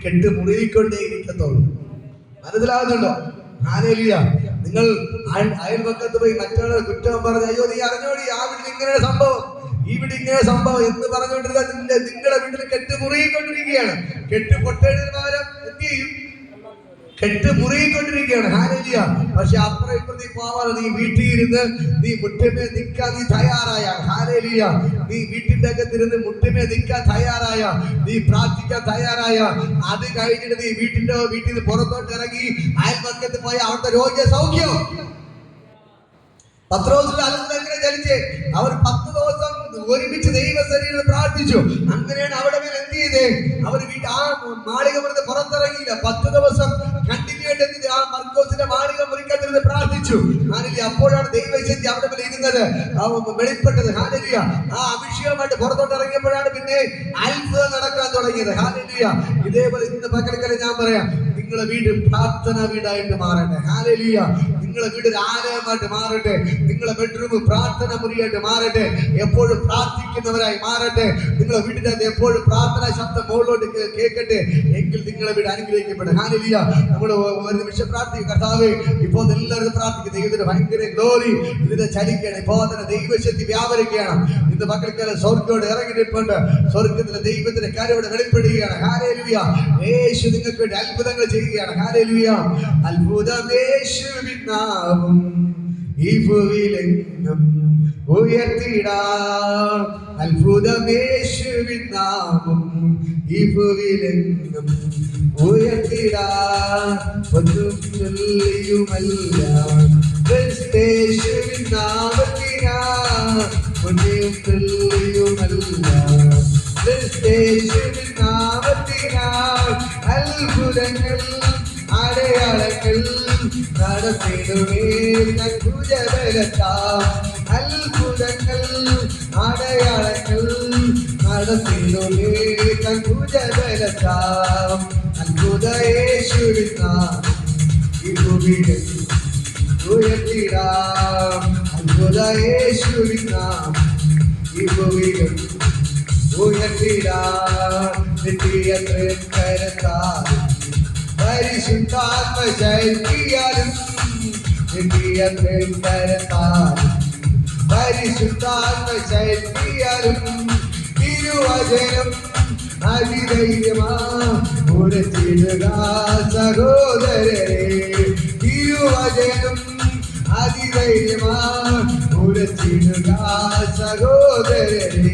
കെട്ട് മുറുകിക്കൊണ്ടേ ഇരിക്കത്തുള്ളൂ. മനസ്സിലാകുന്നുണ്ടോ? ഹല്ലേലൂയ. നിങ്ങൾ അയൽപക്കത്ത് പോയി മറ്റുള്ള കുറ്റം പറഞ്ഞ്, അയ്യോ നീ അറിഞ്ഞോടി ആ വീട്ടിൽ ഇങ്ങനെ സംഭവം, ഈ വീട് ഇങ്ങനെ സംഭവം എന്ന് പറഞ്ഞുകൊണ്ടിരുന്ന നിങ്ങളുടെ വീട്ടിൽ കെട്ട് മുറുകിക്കൊണ്ടിരിക്കുകയാണ്. കെട്ട് പൊട്ടേണ്ടതിന് പകരം എന്ത് ചെയ്യും? കെട്ട് മുറുകിക്കൊണ്ടിരിക്കുകയാണ്. ഹല്ലേലൂയ. പക്ഷെ അപ്പുറം ഇപ്പുറം പോവാതെ നീ വീട്ടിൽ ഇരുന്ന് നീ മുട്ടുമേ നിൽക്കാൻ നീ തയ്യാറായ, ഹല്ലേലൂയ, നീ വീട്ടിന്റെ അകത്തിരുന്ന് മുട്ടുമേ നിൽക്കാൻ തയ്യാറായ, നീ പ്രാർത്ഥിക്കാൻ തയ്യാറായ, അത് കഴിഞ്ഞിട്ട് നീ വീട്ടിൽ നിന്ന് പുറത്തോട്ട് ഇറങ്ങി അയൽപക്കത്ത് പോയ അവിടുത്തെ രോഗിയെ സൗഖ്യം. പത്രോസിന്റെ അത്ഭുതം എങ്ങനെ ചലിച്ചേ? അവർ 10 ദിവസം ഒരുമിച്ച് ദൈവസന്നിധിയിൽ പ്രാർത്ഥിച്ചു. അങ്ങനെയാണ് അവിടെ മേൽ എന്ത് ചെയ്തേ? അവർ ആ മാളിക മുറിന്ന് പുറത്തിറങ്ങിയില്ല. 10 ദിവസം കണ്ടിന്യൂ ആയിട്ട് ആ മർക്കോസിന്റെ മാളിക മുറിക്കത്തിരുന്ന് പ്രാർത്ഥിച്ചു. ഹല്ലേലൂയ. അപ്പോഴാണ് ദൈവശക്തി അവിടെ മേൽ ഇരുന്നത്, വെളിപ്പെട്ടത്. ഹല്ലേലൂയ. ആ അഭിഷേകമായിട്ട് പുറത്തോട്ട് ഇറങ്ങിയപ്പോഴാണ് പിന്നെ അത്ഭുതം നടക്കാൻ തുടങ്ങിയത്. ഹല്ലേലൂയ. ഇതേപോലെ ഇന്ന് പകൽക്കാലം ഞാൻ പറയാം, നിങ്ങളെ വീട് പ്രാർത്ഥന വീടായിട്ട് മാറട്ടെ. ഹല്ലേലൂയ. നിങ്ങളെ വീട് ഒരു ആലയമായിട്ട് മാറട്ടെ. നിങ്ങളെ ബെഡ്റൂം പ്രാർത്ഥന മുറിയായിട്ട് മാറട്ടെ. എപ്പോഴും പ്രാർത്ഥിക്കുന്നവരായി മാറട്ടെ. നിങ്ങളെ വീടിന്റെ അകത്ത് എപ്പോഴും പ്രാർത്ഥനാ ശബ്ദം മുകളിലോട്ട് കേൾക്കട്ടെ. എങ്കിൽ നിങ്ങളെ വീട് അനുഗ്രഹിക്കപ്പെടും. ഹല്ലേലൂയ. നമ്മൾ ഒരു നിമിഷം പ്രാർത്ഥിക്കും. കർത്താവേ, ഇപ്പോൾ എല്ലാവരും പ്രാർത്ഥിക്കും. ദൈവത്തിന്റെ ഭയങ്കര ഗ്ലോറി ഇതിനെ ചലിക്കണം. ഇപ്പോൾ തന്നെ ദൈവശക്തി വ്യാപരിക്കുകയാണ്. ഇന്ന് മക്കൾക്കെല്ലാം സ്വർഗ്ഗത്തോട് ഇറങ്ങിയിട്ടുണ്ട്. സ്വർഗ്ഗത്തിലെ ദൈവത്തിന്റെ കാര്യത്തോടെ വെളിപ്പെടുകയാണ്. ഹല്ലേലൂയ. യേശു നിങ്ങൾക്ക് വേണ്ടി അത്ഭുതങ്ങൾ ചെയ്യുകയാണ്. ഹല്ലേലൂയ. അത്ഭുതം യേശുവിൻ നാമം ഈ ഭൂവിലെങ്ങും ഉയർത്തിടാം. അത്ഭുതം യേശുവിൻ നാമം ഈ ഭൂവിലെങ്ങും ഉയർത്തിടാം. ഒന്നും ചൊല്ലിയുമല്ല യേശുവിൻ നാമത്തിനാ, ഒന്നും ചൊല്ലിയുമല്ല യേശുവിൻ നാമത്തിനാ. അത്ഭുതങ്ങൾ അടയാളങ്ങൾ നടത്തിടുമേ ഭുജബലത്താൽ. അത്ഭുതങ്ങൾ അടയാളങ്ങൾ നടത്തിടുമേ ഭുജബലത്താൽ. അത്ഭുത യേശുവിൻ നാമം ഈ ഭൂമിയിൽ ഉയർത്തിടാം. അത്ഭുത യേശുവിൻ നാമം ഈ ഭൂമിയിൽ ഉയർത്തിടാം. നിത്യത്രയും കരത്താലും പരിശുദ്ധാത്മ ശക്തിയാലും പരിശുദ്ധാത്മ ശക്തിയാലും തിരുവചനം അതിധൈര്യമാ ഉരച്ചിടുക സഹോദരരെ. തിരുവചനം അതിധൈര്യമാ ഉരച്ചിടുക സഹോദരരെ.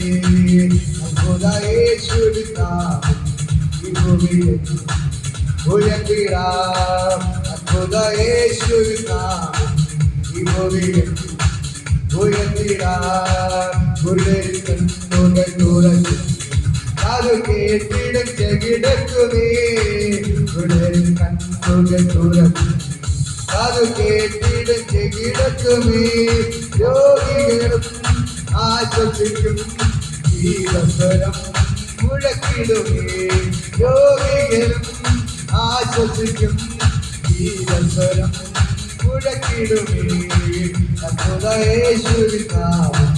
അത്ഭുത യേശുവിൻ നാമം ഈ ഭൂമിയിൽ ഉയർത്തിടാം. അത്ഭുത യേശുവിൻ നാമം ഈ ഈ ഭൂമിയിൽ ഉയർത്തിടാൻ കണ്ണുകൾ തുറന്നു അത് കേട്ടിടം കിടക്കുമേ കണ്ണുകൾ തുറന്നു അത് കേട്ടിടം കിടക്കുമേ രോഗികളും ആശ്വസിക്കും ജീവസ്വരം മുഴക്കിടുമേ രോഗികളും ആശ്വസിക്കും ജീവസ്വരം മുഴക്കിടുമേ യേശുവിൻ നാമം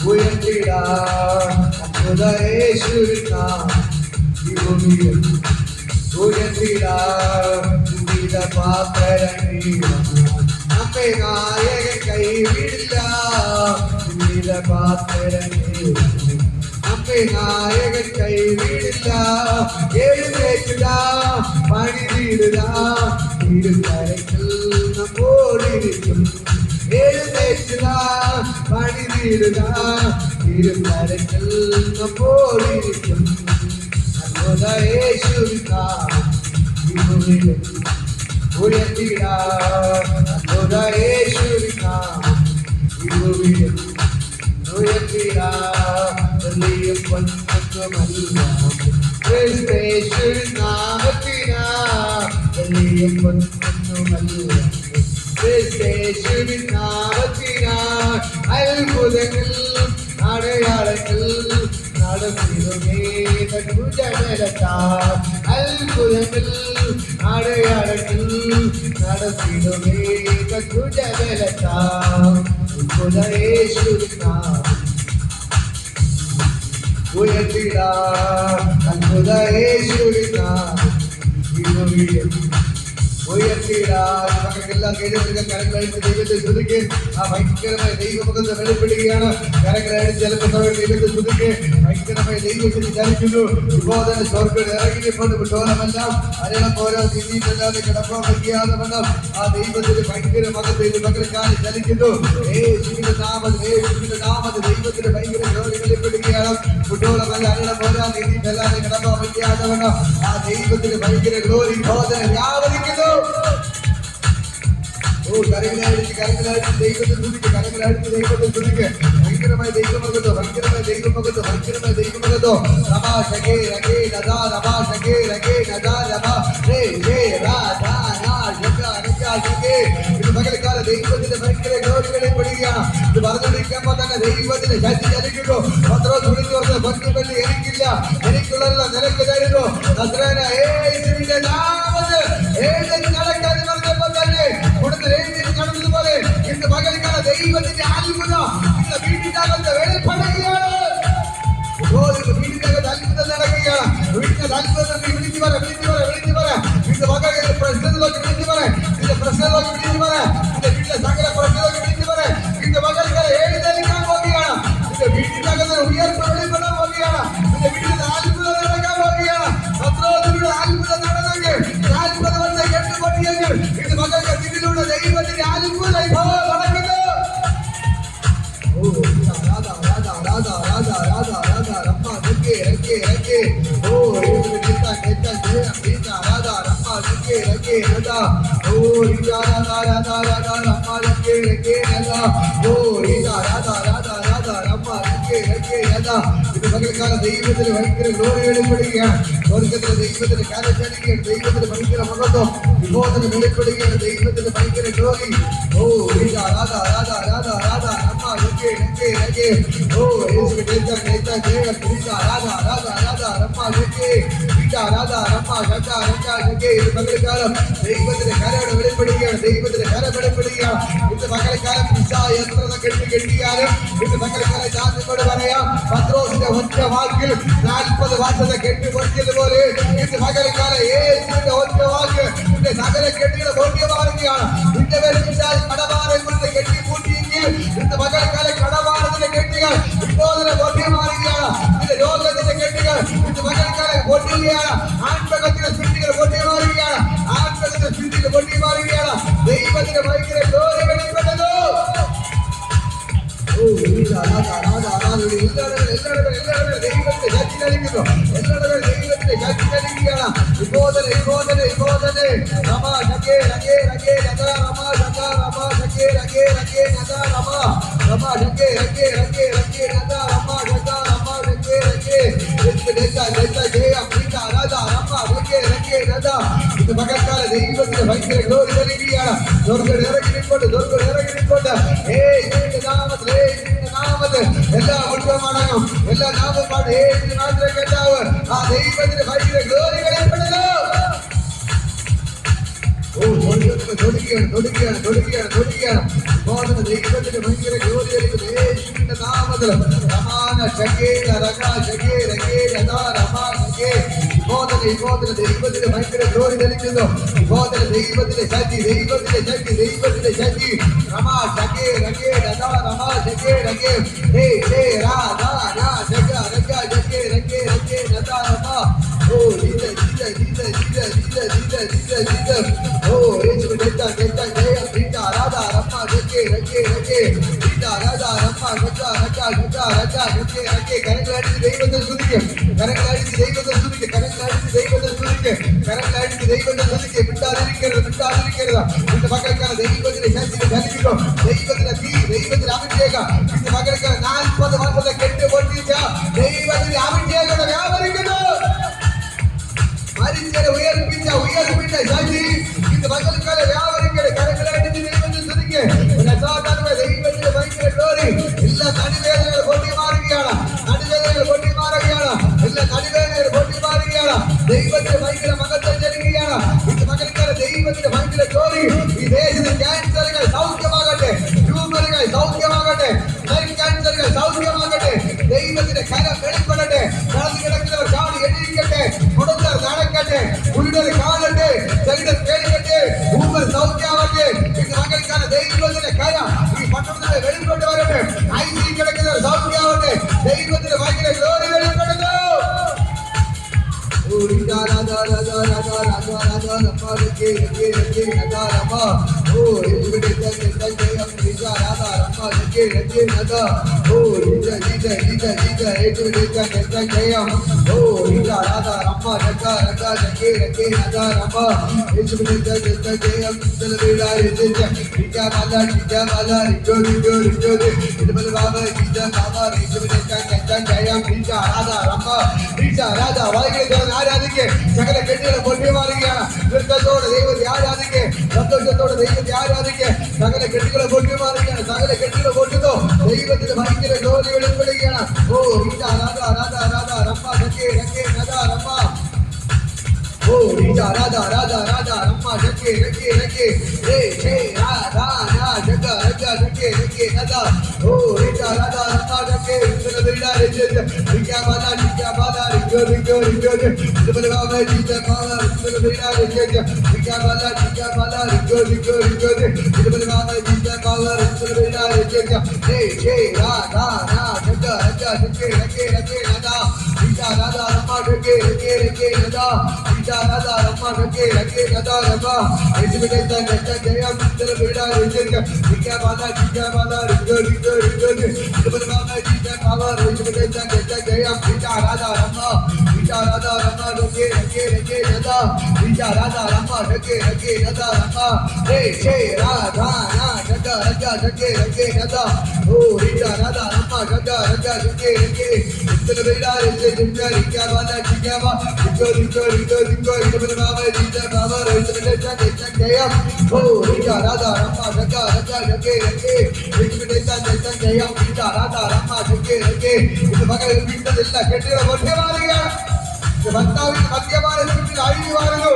ഉയർത്തിടാൻ യേശുവിൻ നാമം ഉയർത്തിടാൻ നമ്മെ നായകൻ കൈവിടില്ല നമ്മെ നായകൻ കൈവിടില്ല എഴുന്നേറ്റില്ല പണി തീരുക ഇരുകരത്തിൽ നമ്മോടിരിക്കും എഴുന്നേറ്റില്ല പണി തീരുക ഇരുകരത്തിൽ നമ്മോടിരിക്കും യേശുവിൻ നാമം ഉയർത്തിടാൻ യേശുവിൻ നാമം ഉയർത്തിടാൻ വെള്ളിയും പൊന്നുമല്ല യേശുവിൻ നാമത്തിനാ വെള്ളിയും പൊന്നുമല്ല യേശുവിൻ നാമത്തിനാ അത്ഭുതങ്ങൾ അടയാളങ്ങൾ നടത്തിടുമേ ജനത്താൽ അത്ഭുതങ്ങൾ അടയാളങ്ങൾ നടത്തിടുമേ ജനത്താൽ യേശുവിൻ നാമം ഉയർത്തിടാൻ അത്ഭുത യേശുവിൻ നാമം ഉയർത്തിടാൻ നമുക്കെല്ലാം കേൾക്കുന്ന കരങ്ങളടിച്ച് ദൈവത്തെ സ്തുതിക്ക് ആ ഭയങ്കരമായ ദൈവമുഖത്ത് വെളിപ്പെടുകയാണ് കരങ്ങളടിച്ച് ചിലപ്പോൾ ദൈവത്തെ സ്തുതിക്ക് ഭയങ്കരമായ ദൈവത്തിൽ വിചാരിക്കുന്നു വിബോധന സ്വർഗ്ഗം ഇറങ്ങിക്കൊണ്ട് വിട്ടോളമെല്ലാം അരളം പോലെ തിരിയില്ലാതെ കിടക്കാൻ വയ്യാതെ വണ്ണം ആ ദൈവത്തിന് ഭയങ്കര മകത്ത് ഇത് മകൾക്കാണ് ചലിക്കുന്നു യേശുവിന്റെ നാമത് ദൈവത്തിന് ഭയങ്കര ജോലി വെളിപ്പെടുകയാണ് വിട്ടോളമല്ല അരളം പോലെ തിരിയില്ലാതെ കിടക്കാൻ വയ്യാതെ വണ്ണം ആ ദൈവത്തിന് ഭയങ്കര ഗ്ലോറി ബോധന വ്യാപരിക്കുന്നു. കരങ്ങളടിച്ച് ദൈവത്തെ തുതിക്ക് കരങ്ങളടിച്ച് ദൈവത്തെ തുതിക്ക് ഭയങ്കരമായ ദൈവമകത്തോ ഭയങ്കരമായ ദൈവമകത്തോ ഭയങ്കരമായ ദൈവമകത്തോ രമാ ശകേ രകേ നദാ രമാ ശകേ രകേ നദാ രമാ രേ രേ രാ രാ രാ ശക രക ശകേ ഇത് പകൽക്കാല ദൈവത്തിന്റെ ഭയങ്കര ഗ്ലോറികളിൽ പെടുകയാണ്. ഇത് പറഞ്ഞുകൊണ്ടിരിക്കുമ്പോൾ തന്നെ ദൈവത്തിന്റെ ശക്തി ചലിക്കുന്നു. പത്രോസ് വിളിച്ചു പറഞ്ഞ ഭക്തിപള്ളി എനിക്കില്ല എനിക്കുള്ള നിലക്ക് തരുന്നു നസ്രായനായ യേശുവിന്റെ നാമത്തിൽ ഏതൊരു നടക്കാൻ പറഞ്ഞപ്പോൾ തന്നെ നടന്നതുപോലെ ഇന്ന് പകൽക്കാല ദൈവത്തിന്റെ അത്ഭുതം ഇന്ന് വീട്ടിനകത്ത് വെളിപ്പെടുകയാണ്. വീട്ടിനകത്ത് അത്ഭുതം നടക്കുകയാണ്. വീട്ടിനകത്ത് അത്ഭുതത്തിൽ വിളിച്ചു പറ ഇന്ന് പകൽ പ്രശ്നത്തിലൊക്കെ വിളിച്ചു പറ ഇന്ന് പ്രശ്നത്തിലൊക്കെ വിളിച്ചു പറ ഇന്ന് വീട്ടിലെ സകല പ്രശ്നത്തിലൊക്കെ വിളിച്ചു പറ ഇന്ന് പകൽക്കാല എഴുന്നേൽക്കാൻ പോവുകയാണ്. ഇന്ന് വീട്ടിനകത്ത് ഉയർപ്പ് വെളിപ്പെടാൻ പോവുകയാണ്. ഇന്ന് വീട്ടിൽ അത്ഭുതം നടക്കാൻ പോവുകയാണ്. പത്രോസിലൂടെ അത്ഭുതം നടന്നെങ്കിൽ 40 വർഷം കെട്ടുപൊട്ടിയെങ്കിൽ ഇത് മകൾക്ക് ഇതിലൂടെ ദൈവത്തിന്റെ അത്ഭുത നടക്കുന്നു. പകൽക്കാല ദൈവത്തിന് ഭയങ്കര ഗ്ലോറി വെളിപ്പെടുകയാണ്. സ്വർഗത്തിലെ ദൈവത്തിന്റെ കാലച്ചടിക്കുകയാണ്. ദൈവത്തിന് ഭയങ്കര മഹത്വം വിബോധന വെളിപ്പെടുകയാണ്. ദൈവത്തിന് ഭയങ്കര ഗ്ലോറി. ദൈവത്തിന്റെ കരയുടെ വെളിപ്പെടുകയാണ്. ദൈവത്തിന്റെ കര വെളിപ്പെടുകയാണ്. ഇന്ന് പകൽക്കാലം എത്ര കെട്ടിയാലും ഇന്ന് പകൽക്കാലം ജാതിയോട് പറയാം പത്രോസിന്റെ ഒറ്റ വാക്കിൽ 40 വർഷത്തെ കെട്ടിപ്പൊട്ടിയതുപോലെ ഇന്ന് പകൽക്കാലം യേശുവിന്റെ ഒറ്റ വാക്ക് ഇന്ന് സകല കെട്ടിയുടെ ബോധ്യമാറുകയാണ്. ഇന്റെ പേര് കടഭാരം കൊണ്ട് കെട്ടിപ്പൂട്ടിയെങ്കിൽ ഇന്ന് പകൽക്കാലം കടഭാരത്തിന്റെ കെട്ടികൾ വിബോധന ബോധ്യമാറുകയാണ്. ഇന്ന് രോഗത്തിന്റെ കെട്ടികൾ ഇന്ന് പകൽക്കാലം ബോധ്യമാണ്. ആത്മകത്തിന്റെ സ്ഥിതികൾ ബോധ്യമാറുകയാണ്. ആത്മകത്തിന്റെ സ്ഥിതികൾ ബോധ്യമാറുകയാണ്. ദൈവത്തിന്റെ ഭയങ്കര ഗ്ലോറി വെളിപ്പെട്ടത്. ദൈവത്തിന്റെ ശക്തി നൽകുന്നു. എല്ലാവരും ദൈവത്തിന്റെ ശക്തി നൽകുകയാണ്. Rama Jage Rage Rage Nada Rama Jaga Rama Jage Rage Rage Nada Rama Rama Jage Rage Rage Rage Nada Rama Jaga Rama Jage Rage Desa Desa Jaya Amrita Radha Rama Jage Rage Nada ഇത് മകൾക്കാല ദൈവത്തിന്റെ ഭയങ്കര glory നൽകിയാണ് ദുർഗ ഇറങ്ങിക്കൊണ്ട് നാമത്തിൽ എല്ലാ ഉത്സവമാണോ എല്ലാ നാമപ്പാട് മാത്രം കേട്ടാവ് ആ ദൈവത്തിന്റെ ഭയങ്കര ഗ്ലോറി വെളിപ്പെടുന്നു. ദൈവത്തിന്റെ ഭയങ്കര ഗ്ലോറി യേശുവിന്റെ നാമത്തിൽ രമാന ശകേല രഗ ശകേ രഗേ രഥാ രമാ ശകേ ദൈവത്തിന്റെ ഭയങ്കര ഗ്ലോറി ധരിക്കുന്നു. ദൈവത്തിന്റെ ശക്തി രമാ ശകേ രഗേ രഥാ രമാ ശകേ രഗേ ഹേ ഹേ രാ രാ രാ ശക രഗ ശകേ രഗേ രഗേ രഥാ രമാ ഓ ദീദ ഓ യേശുവിന്റെ ജയ പ്രീത രാധ രമ്മ രഗേ രഗേ രഗേ പ്രീത രാധ രമ്മ രഗ രഗ രഗ രഗ രഗേ രഗേ കരങ്ങളടിച്ച് ദൈവത്തെ സ്തുതിക്കും. മിണ്ടാതിരിക്കരുത്. നിന്റെ മകൾക്കാണ് ദൈവത്തിന്റെ ശക്തി ധരിപ്പിക്കും. ദൈവത്തിന്റെ തീ, ദൈവത്തിന്റെ അഭിഷേകം നിന്റെ മകൾക്കാണ് 40 വർഷത്തെ കെട്ട് പൊട്ടിച്ച ദൈവത്തിന്റെ അഭിഷേകം വ്യാപരിക്കുന്നു. മരിച്ചവരെ ഉയർപ്പിച്ച ശക്തി നിന്റെ മകൾക്കാണ് വ്യാപരിക്കരുത്. കരങ്ങളടിച്ച് ദൈവത്തെ സ്തുതിക്കും. ദൈവത്തിന്റെ ഭയങ്കര ഗ്ലോറി എല്ലാ നടുവേദനകൾ പൊട്ടി മാറുകയാണ്. ദൈവത്തിന്റെ ഭയങ്കര മകത്വം ചെലുകയാണ്. ഇത് മകൾക്കാണ് ദൈവത്തിന്റെ ഭയങ്കര ഗ്ലോറി. ഈ ദേശത്ത് ക്യാൻസറുകൾ സൗഖ്യമാകട്ടെ, ട്യൂമറുകൾ സൗഖ്യമാകട്ടെ, ക്യാൻസറുകൾ സൗഖ്യമാകട്ടെ. ദൈവത്തിന്റെ കരം വെളിപ്പെടട്ടെ. നടന്നു കിടക്കുന്നവർ ചാടി എഴുതിക്കട്ടെ, മുടന്തർ നടക്കട്ടെ, ഉരുടർ കാണട്ടെ, ചെകിടർ കേൾക്കട്ടെ, ഊമർ സൗഖ്യമാകട്ടെ. ഇത് മകൾക്കാണ് ദൈവത്തിന്റെ കരം ഈ പട്ടണത്തിൽ വെളിപ്പെട്ട് വരട്ടെ. ഐസി കിടക്കുന്നവർ സൗഖ്യമാവട്ടെ. ദൈവത്തിന്റെ ഭയങ്കര ഗ്ലോറി വെളിപ്പെടുന്നു. Rama ആരാധിക്കേ സകല കെട്ടുകളെ പൊട്ടി മാറുകയാണ്. നൃത്തത്തോടെ ദൈവത്തെ ആരാധിക്കേ, സന്തോഷത്തോടെ ദൈവത്തെ ആരാധിക്കേ. സകല കെട്ടുകളെ പൊട്ടി മാറുകയാണ്. സകല കെട്ടുകളെ പൊട്ടുന്നു. ദൈവത്തിന്റെ ഭയങ്കര ഗ്ലോറി വെളിപ്പെടുകയാണ്. ഓ രാധ രാധ രാധ രമ്മ രക്കേ രക്കേ രാധ രമ്മ ഓ രാധ രാധ രാധ രമ്മ രക്കേ രക്കേ രക്കേ ഹേ ഹേ രാധ രാ ജഗ രഗ രക്കേ രക്കേ രാധ ഓ രാധ രമ്മ രക്കേ ഇന്ദ്ര വിടാരെ ജയ വിക്യാ ബാല റിഗോ റിഗോ റിഗോ ഇന്ദ്ര ബാബ ജിത ബാല ഇന്ദ്ര വിടാരെ ജയ വിക്യാ ബാല റിഗോ റിഗോ റിഗോ ഇന്ദ്ര ബാബ ജിത ബാല ഇന്ദ്ര വിടാരെ ജയ ഹേ ഹേ രാധ രാ ജഗ രഗ രക്കേ രക്കേ രക്കേ രാധ രാധ രമ്മ രക്കേ രക്കേ രക്കേ രാധ രാധ രമ്മ രക്കേ രക്കേ രാധ രമ്മ യേശുവിന്റെ ജയം ഇന്ദ്ര വിടാരെ ജയ വിക്യാ ബാല റിഗോ റിഗോ റിഗോ ഇന്ദ്ര ബാബ ജിത ബാല യേശുവിന്റെ ജയം രാധ രമ്മ രാധ രമ്മ രക്കേ രക്കേ രക്കേ രാധ രാധ രമ്മ രക്കേ രക്കേ രാധ രമ്മ ഹേ ഹേ രാധ രാ ജഗ രഗ രക്കേ രക്കേ രാധ ഓ രാധ രമ്മ രഗ രഗ രക്കേ രക്കേ ഇന്ദ്ര വിടാരെ ജയ വിക്യാ ബാല ജിക്യാ ബാ റിഗോ റിഗോ റിഗോ റിഗോ ഇന്ദ്ര ബാബ ജിത ബാബ യേശുവിന്റെ ജയം ഓ രാധ രമ്മ രഗ രഗ രക്കേ രക്കേ യേശുവിന്റെ ജയം രാധ രമ്മ രക്കേ രക്കേ ഇത് മകൾ വീട്ടതില്ല കെട്ടുകളെ പൊട്ടി മാറുകയാണ്. ഭർത്താവിന് മദ്യപാനത്തിൽ അഴിഞ്ഞു മാറുന്നു.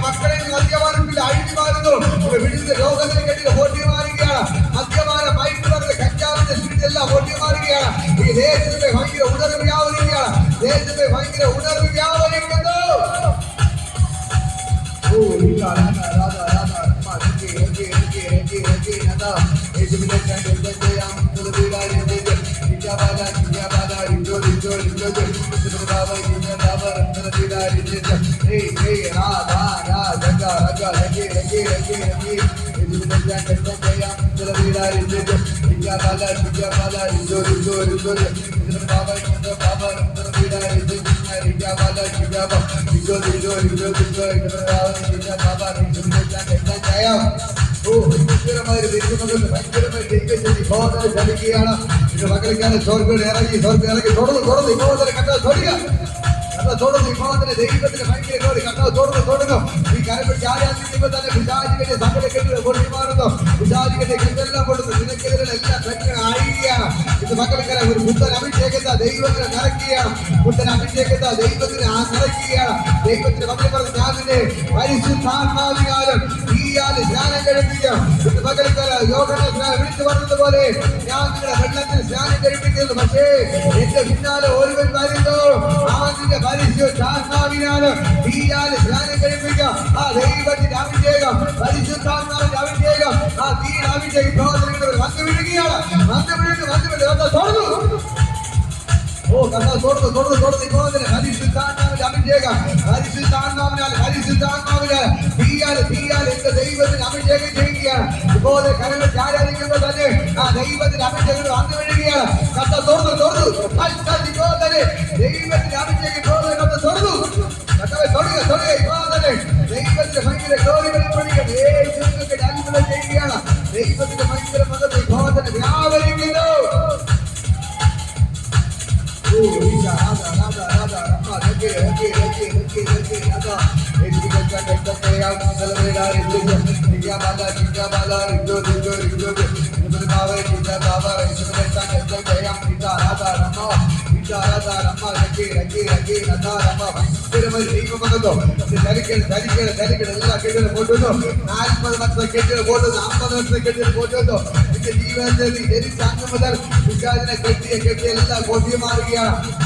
മക്കളിൽ മദ്യപാനത്തിൽ അഴിഞ്ഞു മാറുന്നു. വീടിന്റെ രോഗത്തിന് കെട്ടിൽ പൊട്ടി മാറുകയാണ്. മദ്യപാന മയക്കുമരുന്ന് കഞ്ചാവിന്റെ സ്പിരിറ്റെല്ലാം പൊട്ടി മാറുകയാണ്. ഈ ദേശത്തിന്റെ ഭയങ്കര ഉണർവ് വ്യാപരിക്കുകയാണ്. ദേശത്തിന്റെ ഭയങ്കര ഉണർവ് വ്യാപരിക്കുന്നു. ഓ രാധ രാധ രാധ രമ്മ രക്കേ രക്കേ രക്കേ രക്കേ രക്കേ രാധ യേശുവിന്റെ ജയം വീടാരെ ജയ വിക്യാ ബാല റിഗോ റിഗോ റിഗോ ഇന്ദ്ര ബാബ ജിത ബാബ ഇന്ദ്ര വീടാരെ ജയ ഹേ ഹേ രാധ രാ ജഗ രഗ രക്കേ രക്കേ രക്കേ രക്കേ യേശുവിന്റെ ജയം ഇന്ദ്ര വീടാരെ ജയ വിക്യാ ബാല റിഗോ റിഗോ റിഗോ ഇന്ദ്ര ബാബ ജിത ബാബ ഇന്ദ്ര വീടാരെ ജയ മക്കളിക്കാരെ സ്വർഗ്ഗം ഇറങ്ങി തുടർന്ന് ഇപ്പോൾ കണ്ടാൽ തൊടുക തുടർന്ന് വിഭാഗത്തിന് ദൈവത്തിന് ഭയങ്കര ജോലി കർത്താവ് തുടങ്ങും ഈ കരപ്പെട്ട് ആരാധിക്കുമ്പോൾ തന്നെ പിശാചിന്റെ സകല കെട്ടുകൾ പൊട്ടി മാറുന്നു പിശാചിന്റെ കെട്ടെല്ലാം പൊടുന്നു നിനക്കെതിരെ എല്ലാം പ്രശ്നം അഴിയുകയാണ് ഇത് മക്കൾക്കര ഒരു പുത്തൻ അഭിഷേകത്തെ ദൈവത്തിന് നിറയ്ക്കുകയാണ് പുത്തൻ അഭിഷേകത്തെ ദൈവത്തിന് നിറയ്ക്കുകയാണ് ദൈവത്തിന് മക്കൾ പറഞ്ഞ് ഞാൻ നിന്നെ പരിശുദ്ധാത്മാവിനാലും തീയാൽ സ്നാനം കഴിപ്പിക്കാം ഇത് മക്കൾക്കര യോഗനെ വിളിച്ചു പറഞ്ഞതുപോലെ ഞാൻ നിങ്ങളെ വെള്ളത്തിൽ സ്നാനം കഴിപ്പിക്കുന്നു പക്ഷേ എന്റെ പിന്നാലെ ഒരുവൻ വരുന്നു അവന്റെ പരിശുദ്ധാത്മാവിനാല് തീയാല് സ്നാനം കഴിപ്പിക്കാം ആ ദൈവത്തിന്റെ അഭിഷേകം പരിശുദ്ധാത്മാവിന്റെ അഭിഷേകം ആ തീയുടെ അഭിഷേകം പ്രവർത്തനങ്ങൾ വന്നു വിടുകയാണ് ഓ കർത്താവ് തുടർന്ന് ഇപ്പോൾ പരിശുദ്ധാത്മാവിന്റെ അഭിഷേകം പരിശുദ്ധാത്മാവിനാൽ തീയാല് എന്റെ ദൈവത്തിന് അഭിഷേകം ചെയ്യുകയാണ് ഇപ്പോൾ കരങ്ങൾ ആരാധിക്കുമ്പോൾ തന്നെ ആ ദൈവത്തിന്റെ അഭിഷേകം വന്നു വിടുകയാണ് കർത്താവ് തുടർന്ന് ദൈവത്തിന്റെ അഭിഷേകം തുടർന്നു കർത്താവെ തൊടുക ഇപ്പോൾ തന്നെ ദൈവത്തിന്റെ ഭയങ്കര ഗ്ലോറി വെളിപ്പെടുകയാണ് യേശുവിന്റെ അത്ഭുതം ചെയ്യുകയാണ് ദൈവത്തിന്റെ ഭയങ്കര മതത്തിൽ ഇപ്പോൾ തന്നെ വ്യാപരിക്കുന്നു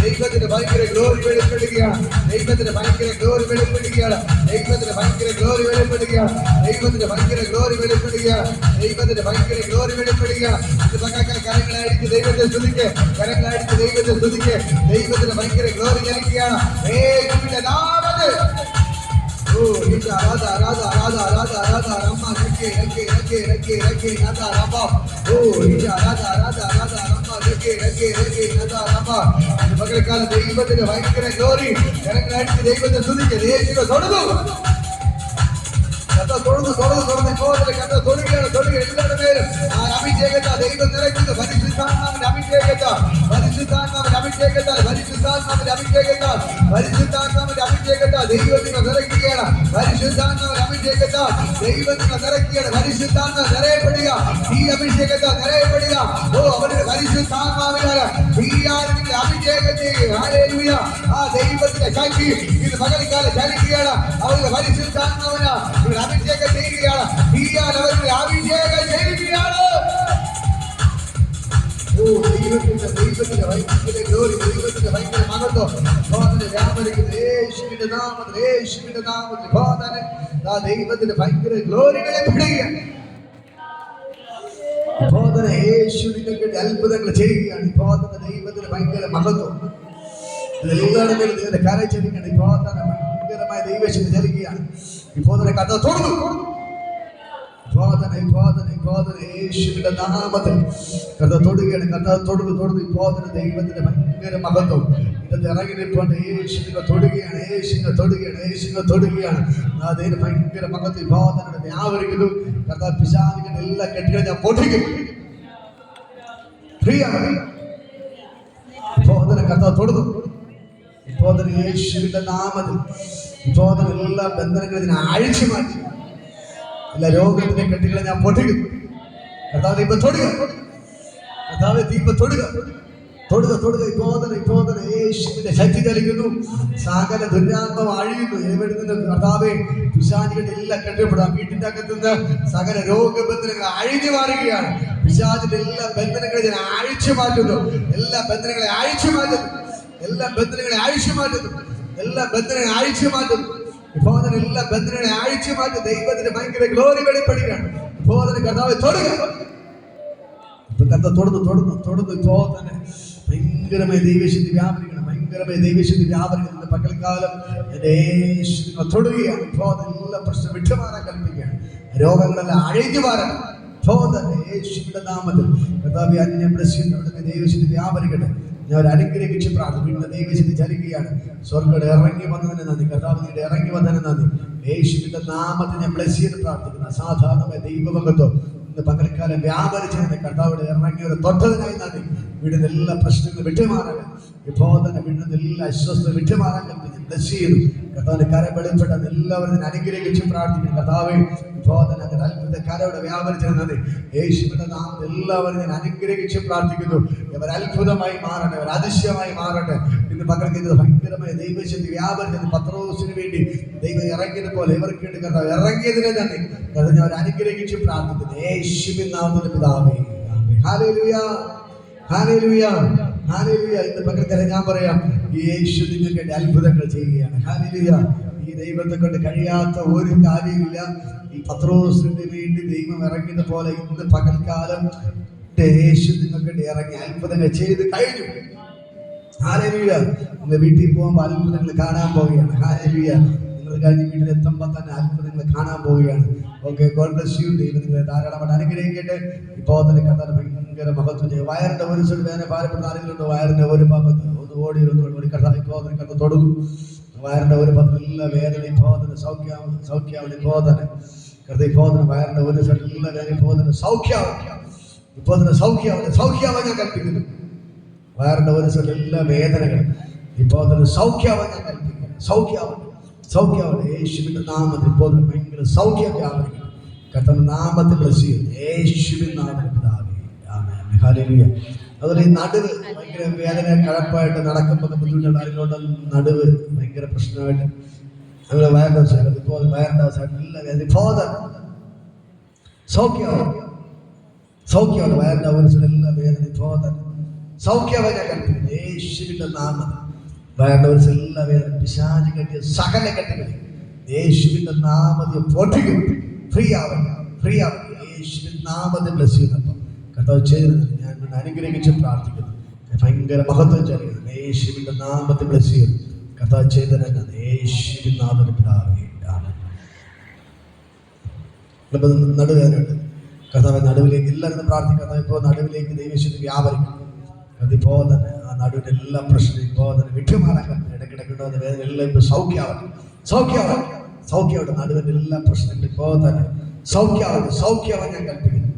ദൈവത്തിന്റെ ഭയങ്കര ഗ്ലോറി വെളിപ്പെടുകയാണ് ദൈവത്തിന്റെ ഭയങ്കര ഗ്ലോറി വെളിപ്പെടുകയാണ് ദൈവത്തിന്റെ ഭയങ്കര ഗ്ലോറി വെളിപ്പെടുകയാണ് ദൈവത്തിന്റെ ഭയങ്കര ഗ്ലോറി വെളിപ്പെടുകയാണ് ദൈവത്തിന്റെ ഭയങ്കര ഗ്ലോറി വെളിപ്പെടുകയാണ് കരങ്ങളായിട്ട് ദൈവത്തെ സ്തുതിക്ക് കരങ്ങളായിട്ട് ദൈവത്തെ സ്തുതിക്ക് ദൈവത്തിന്റെ ഭയങ്കര ഗ്ലോറി നൽകുകയാണ് യേശുവിന്റെ നാമത്തിൽ ഓ ഈശോ ആരാധ രമ്മ രക്കി നാഥ രമ്മ ഓ ഈശോ ആരാധ രമ്മ മകൾക്കാല ദൈവത്തിന്റെ ഭയങ്കര ഗ്ലോറി കരങ്ങളായിട്ട് ദൈവത്തെ സ്തുതിക്ക് യേശുവിനെ തുടർന്നു ഇപ്പോൾ കഥ തൊടുകയാണ് എല്ലാവരുടെ പേരും ആ അഭിഷേകത്താൽ ദൈവം നിറയ്ക്കുന്നു പരിശുദ്ധാത്മാവിന്റെ അഭിഷേകത്താൽ ദൈവത്തിനെ നിറയ്ക്കുകയാണ് പരിശുദ്ധാത്മാവിന്റെ അഭിഷേകത്താൽ ദൈവത്തിനെ നിറയ്ക്കുകയാണ് പരിശുദ്ധാത്മ നിറയപ്പെടുക ഈ അഭിഷേകത്താൽ നിറയപ്പെടുക ഓ അവരുടെ പരിശുദ്ധാത്മാവിനാണ് തീയാറിന്റെ അഭിഷേകത്തെ ഹല്ലേലൂയ ആ ദൈവത്തിന്റെ ശക്തി ഇത് മകൾക്കാല ചലിക്കുകയാണ് അവരുടെ പരിശുദ്ധാത്മാവിനാ അഭിഷേകം ചെയ്യുകയാണ് തീയാൽ അവരുടെ അഭിഷേകം ചെയ്യുകയാണ് ഓ ദൈവത്തിന്റെ ഭയങ്കര ഗ്ലോറി ദൈവത്തിന്റെ ഭയങ്കര മഹത്വം വ്യാപരിക്കുന്നത് യേശുവിന്റെ നാമത്തിൽ ആ ദൈവത്തിന്റെ ഭയങ്കര ഗ്ലോറി വെളിപ്പെടുകയാണ് യേശുവിന്റെ അത്ഭുതങ്ങൾ ചെയ്യുകയാണ് ഇപ്പോൾ ദൈവത്തിന്റെ ഭയങ്കര മഹത്വം എല്ലാവരുടെ ഇതിന്റെ കരച്ചിരിക്കുകയാണ് ഇപ്പോൾ തന്നെ ഭയങ്കരമായ ദൈവശക്തി ചലിക്കുകയാണ് ഇപ്പോൾ തന്നെ കഥ തുറന്നു യേശുവിന്റെ നാമത്തിൽ കഥ തൊടുകയാണ് കഥ തൊടുന്നു ഇപ്പോൾ തന്നെ ദൈവത്തിന്റെ ഭയങ്കര മഹത്വം ഇത് ഇറങ്ങിപ്പോണ്ട് യേശുവിനെ തൊടുകയാണ് അതിന് ഭയങ്കര മഹത്വം ഇപ്പോൾ തന്നെ വ്യാപരിക്കുന്നു കഥ പിശാചിന്റെ എല്ലാ കെട്ടുകളും ഞാൻ പൊട്ടിക്കും ഇപ്പോൾ തന്നെ കഥ തൊടുന്നു ഇപ്പോൾ തന്നെ യേശുവിന്റെ നാമത്തിൽ ഇപ്പോൾ തന്നെ എല്ലാ ബന്ധനങ്ങളും ഞാൻ അഴിച്ചു മാറ്റി എല്ലാ രോഗത്തിന്റെ കെട്ടുകളെ ഞാൻ പൊട്ടിക്കുന്നു കർത്താവേ ഇപ്പൊ തൊടുക ഇപ്പോൾ തന്നെ യേശുവിന്റെ ശക്തി ചലിക്കുന്നു സകല ദുരാത്മം അഴിയുന്നു എവിടുന്ന് കർത്താവേ പിശാചിന്റെ എല്ലാം കെട്ടപ്പെടാം വീട്ടിന്റെ അകത്തുനിന്ന് സകല രോഗബന്ധനങ്ങൾ അഴിഞ്ഞു മാറുകയാണ് പിശാചിന്റെ എല്ലാ ബന്ധനങ്ങളെ ഞാൻ അഴിച്ചു മാറ്റുന്നു എല്ലാ ബന്ധനങ്ങളെ അഴിച്ചു മാറ്റുന്നു ഇപ്പോൾ തന്നെ എല്ലാ ബന്ധനങ്ങളെ അഴിച്ചു മാറ്റി ദൈവത്തിന്റെ ഭയങ്കര ഗ്ലോറി വെളിപ്പെടുകയാണ് ഇപ്പോൾ തന്നെ കർത്താവേ തൊടുക തുടർന്ന് ഇപ്പോൾ തന്നെ ഭയങ്കരമായ ദൈവശക്തി വ്യാപരിക്കണം പകൽക്കാലം എന്റെ യേശുവിനെ തൊടുകയാണ് ഇപ്പോൾ എല്ലാ പ്രശ്നം വിട്ടുമാറാൻ കൽപ്പിക്കുകയാണ് രോഗങ്ങളെല്ലാം അഴിഞ്ഞു മാറാൻ ഇപ്പോൾ തന്നെ യേശുവിന്റെ നാമത്തിൽ കർത്താവേ അന്യപ്രശ്നം ദൈവശക്തി വ്യാപരിക്കട്ടെ ഞാൻ ഒരു അനുഗ്രഹിച്ച് പ്രാർത്ഥിക്കുന്ന ദൈവശക്തി ചലിക്കുകയാണ്. സ്വർഗ്ഗം ഇറങ്ങി വന്നതിന് നന്ദി. കർത്താവിന്റെ ഇറങ്ങി വന്നതിന് നന്ദി. യേശുവിന്റെ നാമത്തിൽ ഞാൻ ബ്ലസ് ചെയ്ത് പ്രാർത്ഥിക്കുന്ന സാധാരണമായ ദൈവമകത്വം ഇന്ന് പകൽക്കാലം വ്യാപരിച്ചതിന് കർത്താവിടെ ഇറങ്ങി ഒരു തൊട്ടതിനായി നന്ദി. വീടിന്റെ എല്ലാ പ്രശ്നങ്ങളും വിട്ടുമാറാൻ, ഇപ്പോൾ തന്നെ വീടിന്റെ എല്ലാ അസ്വസ്ഥത വിട്ടുമാറാൻ കൽപ്പിച്ച് ബ്ലസ് ചെയ്തു. കർത്താവിന്റെ കരം വെളിപ്പെട്ട എല്ലാവരും അനുഗ്രഹിച്ച് പ്രാർത്ഥിക്കുന്നു. കർത്താവെ ഇപ്പോൾ തന്നെ അങ്ങനെ അത്ഭുത കരയുടെ വ്യാപരിച്ചതിന് നന്ദി. യേശുവിന്റെ നാമത്തിൽ എല്ലാവരും ഞാൻ അനുഗ്രഹിച്ച് പ്രാർത്ഥിക്കുന്നു. ഇവർ അത്ഭുതമായി മാറട്ടെ, ഇവർ അതിശയമായി മാറട്ടെ. ഇന്ന് പകർക്കുന്നത് ഭയങ്കരമായ ദൈവശക്തി വ്യാപരിച്ചത് പത്രോസിന് വേണ്ടി ദൈവം ഇറങ്ങിയത് പോലെ ഇവർക്ക് വേണ്ടി കർത്താവ് ഇറങ്ങിയതിനെ തന്നെ കർത്താവ് ഞാൻ അനുഗ്രഹിച്ച് പ്രാർത്ഥിക്കുന്നു. യേശുവിൻ നാമത്തിൽ പിതാവേ, ഹല്ലേലൂയ, ഹല്ലേലൂയ, ഹല്ലേലൂയ. ഇന്ന് പകർക്കാരെ ഞാൻ പറയാം, ഈ യേശു നിങ്ങൾക്ക് വേണ്ടി അത്ഭുതങ്ങൾ ചെയ്യുകയാണ്. ഹല്ലേലൂയ. ഈ ദൈവത്തെ കൊണ്ട് കഴിയാത്ത ഒരു കാര്യമില്ല. ഈ പത്രോസിന് വേണ്ടി ദൈവം ഇറങ്ങിയത് പോലെ ഇന്ന് പകൽക്കാലം യേശു നിങ്ങൾക്ക് വേണ്ടി ഇറങ്ങി അത്ഭുതങ്ങൾ ചെയ്ത് കഴിഞ്ഞു. ഹല്ലേലൂയ. നിങ്ങൾ വീട്ടിൽ പോകുമ്പോൾ അത്ഭുതങ്ങൾ കാണാൻ പോവുകയാണ്. ഹല്ലേലൂയ. നിങ്ങൾ കഴിഞ്ഞ് വീട്ടിലെത്തുമ്പോൾ തന്നെ അത്ഭുതങ്ങൾ കാണാൻ പോവുകയാണ്. Okay, God bless you. ദൈവം നിങ്ങളെ ധാരാളമായിട്ട് അനുഗ്രഹിക്കട്ടെ. ഇപ്പോൾ തന്നെ കണ്ടാൽ ഭയങ്കര മഹത്വം ചെയ്യും. വയറിന്റെ ഒരു സൈഡ് വേദന ഭാരപ്പെടുന്ന ആരെങ്കിലും വയറിന്റെ ഒരു ഭാഗത്ത് ഒന്ന് ഓടി കണ്ടാൽ ഇപ്പോൾ തന്നെ കണ്ട് തൊടുന്നു. വയറിന്റെ ഒരു ഭാഗത്ത് എല്ലാ വേദന ഇപ്പോൾ തന്നെ സൗഖ്യാവൻ ഇപ്പോൾ തന്നെ കരുതി ഇപ്പോൾ തന്നെ വയറിന്റെ ഒരു സൈഡ് എല്ലാ വേദന ഇപ്പോൾ തന്നെ സൗഖ്യാവൻ ഞാൻ കൽപ്പിക്കുന്നു. വയറിന്റെ ഒരു സൈഡ് എല്ലാ വേദനകളും ഇപ്പോൾ തന്നെ സൗഖ്യാവൻ ഞാൻ കൽപ്പിക്കുന്നു. സൗഖ്യാവൻ യേശുവിന്റെ നാമത്തിൽ ഇപ്പോൾ ഭയങ്കര സൗഖ്യം വ്യാപരിക്കുന്നു. കർത്താവിന്റെ നാമത്തിൽ ബ്ലസ് ചെയ്യുന്നു. യേശുവിൻ നാമത്തിൽ പിതാവേ, ആമേൻ, ഹല്ലേലൂയ. അതുപോലെ ഈ നടുവ് ഭയങ്കര വേദന കഴപ്പായിട്ട് നടക്കുമ്പോൾ ബുദ്ധിമുട്ടുള്ള ആരെങ്കിലും നടുവ് ഭയങ്കര പ്രശ്നമായിട്ട് അങ്ങനെ വയറിന്റെ അവസ്ഥ ഇപ്പോൾ വയറിന്റെ അവസ്ഥ എല്ലാ വേദന ഇപ്പോൾ സൗഖ്യമാണ്. വയറിന്റെ അവസ്ഥ എല്ലാ വേദന ഇപ്പോൾ സൗഖ്യമായി ഞാൻ കൽപ്പിക്കുന്നു. യേശുവിന്റെ നാമത്തിൽ വയറിന്റെ അവസ്ഥ എല്ലാ വേദന പിശാച് കെട്ടിയ സകല കെട്ടുകളെ യേശുവിന്റെ നാമത്തിൽ പൊട്ടിക്കുന്നു. ഫ്രീ ആവണം. യേശുവിന്റെ നാമത്തിൽ ബ്ലസ് ചെയ്യുന്നപ്പോൾ കർത്താവ് ചെയ്തത് ഞാൻ അനുഗ്രഹിച്ച് പ്രാർത്ഥിക്കുന്നു. ഭയങ്കര മഹത്വം ചെയ്യുന്നു. യേശുവിന്റെ നാമത്തിൽ ബ്ലസ് ചെയ്യുന്നു. കർത്താവ് ചെയ്തത് യേശുവിൻ നാമത്തിൽ പിതാവേ, ആമേൻ. നടുവേദനയുണ്ട്. കർത്താവ് നടുവിലേക്ക് എല്ലാവരും പ്രാർത്ഥിക്കാം. ഇപ്പോൾ നടുവിലേക്ക് ദൈവശക്തി വ്യാപരിക്കും. അതിപ്പോൾ തന്നെ ആ നടുവിൻ്റെ എല്ലാ പ്രശ്നവും ഇപ്പോൾ തന്നെ വിട്ടുമാറാൻ ഇടയ്ക്കിടയ്ക്കുണ്ടോ വേദന എല്ലാം ഇപ്പോൾ സൗഖ്യമാവട്ടെ. നടുവിൻ്റെ എല്ലാ പ്രശ്നങ്ങളും ഇപ്പോൾ തന്നെ സൗഖ്യമാവാൻ ഞാൻ കൽപ്പിക്കുന്നു.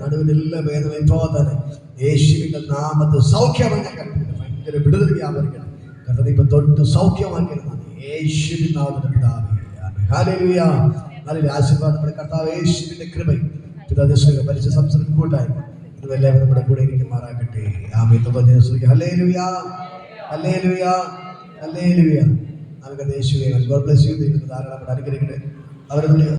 നടുവിൻ്റെ എല്ലാ വേദന ഇപ്പോൾ തന്നെ യേശുവിന്റെ നാമത്തിൽ സൗഖ്യമാവാൻ ഞാൻ കൽപ്പിക്കുന്നു. ഭയങ്കര വിടുതൽ വ്യാപരിക്കണം. കർത്താവ് ഇപ്പൊ തൊട്ട് സൗഖ്യമാക്കിയതാണ് യേശുവിൻ നാമത്തിൽ പിതാവേ, ആമേൻ, ഹല്ലേലൂയ. നല്ലൊരു ആശീർവാദം നമ്മുടെ കർത്താവ് യേശുവിന്റെ കൃപയും പിതാവിന്റെ പരിശുദ്ധ സംസർഗം കൂട്ടായി ഇതെല്ലാവരും നമ്മുടെ കൂടെ ഇരിക്കുമാറാകട്ടെ. ആമേൻ. ഹല്ലേലൂയ, ഹല്ലേലൂയ, ഹല്ലേലൂയ. നമുക്ക് യേശുവേ ഗോഡ് ബ്ലസ് യു. ദൈവം ധാരാളം അനുഗ്രഹിക്കട്ടെ. അവരുടെ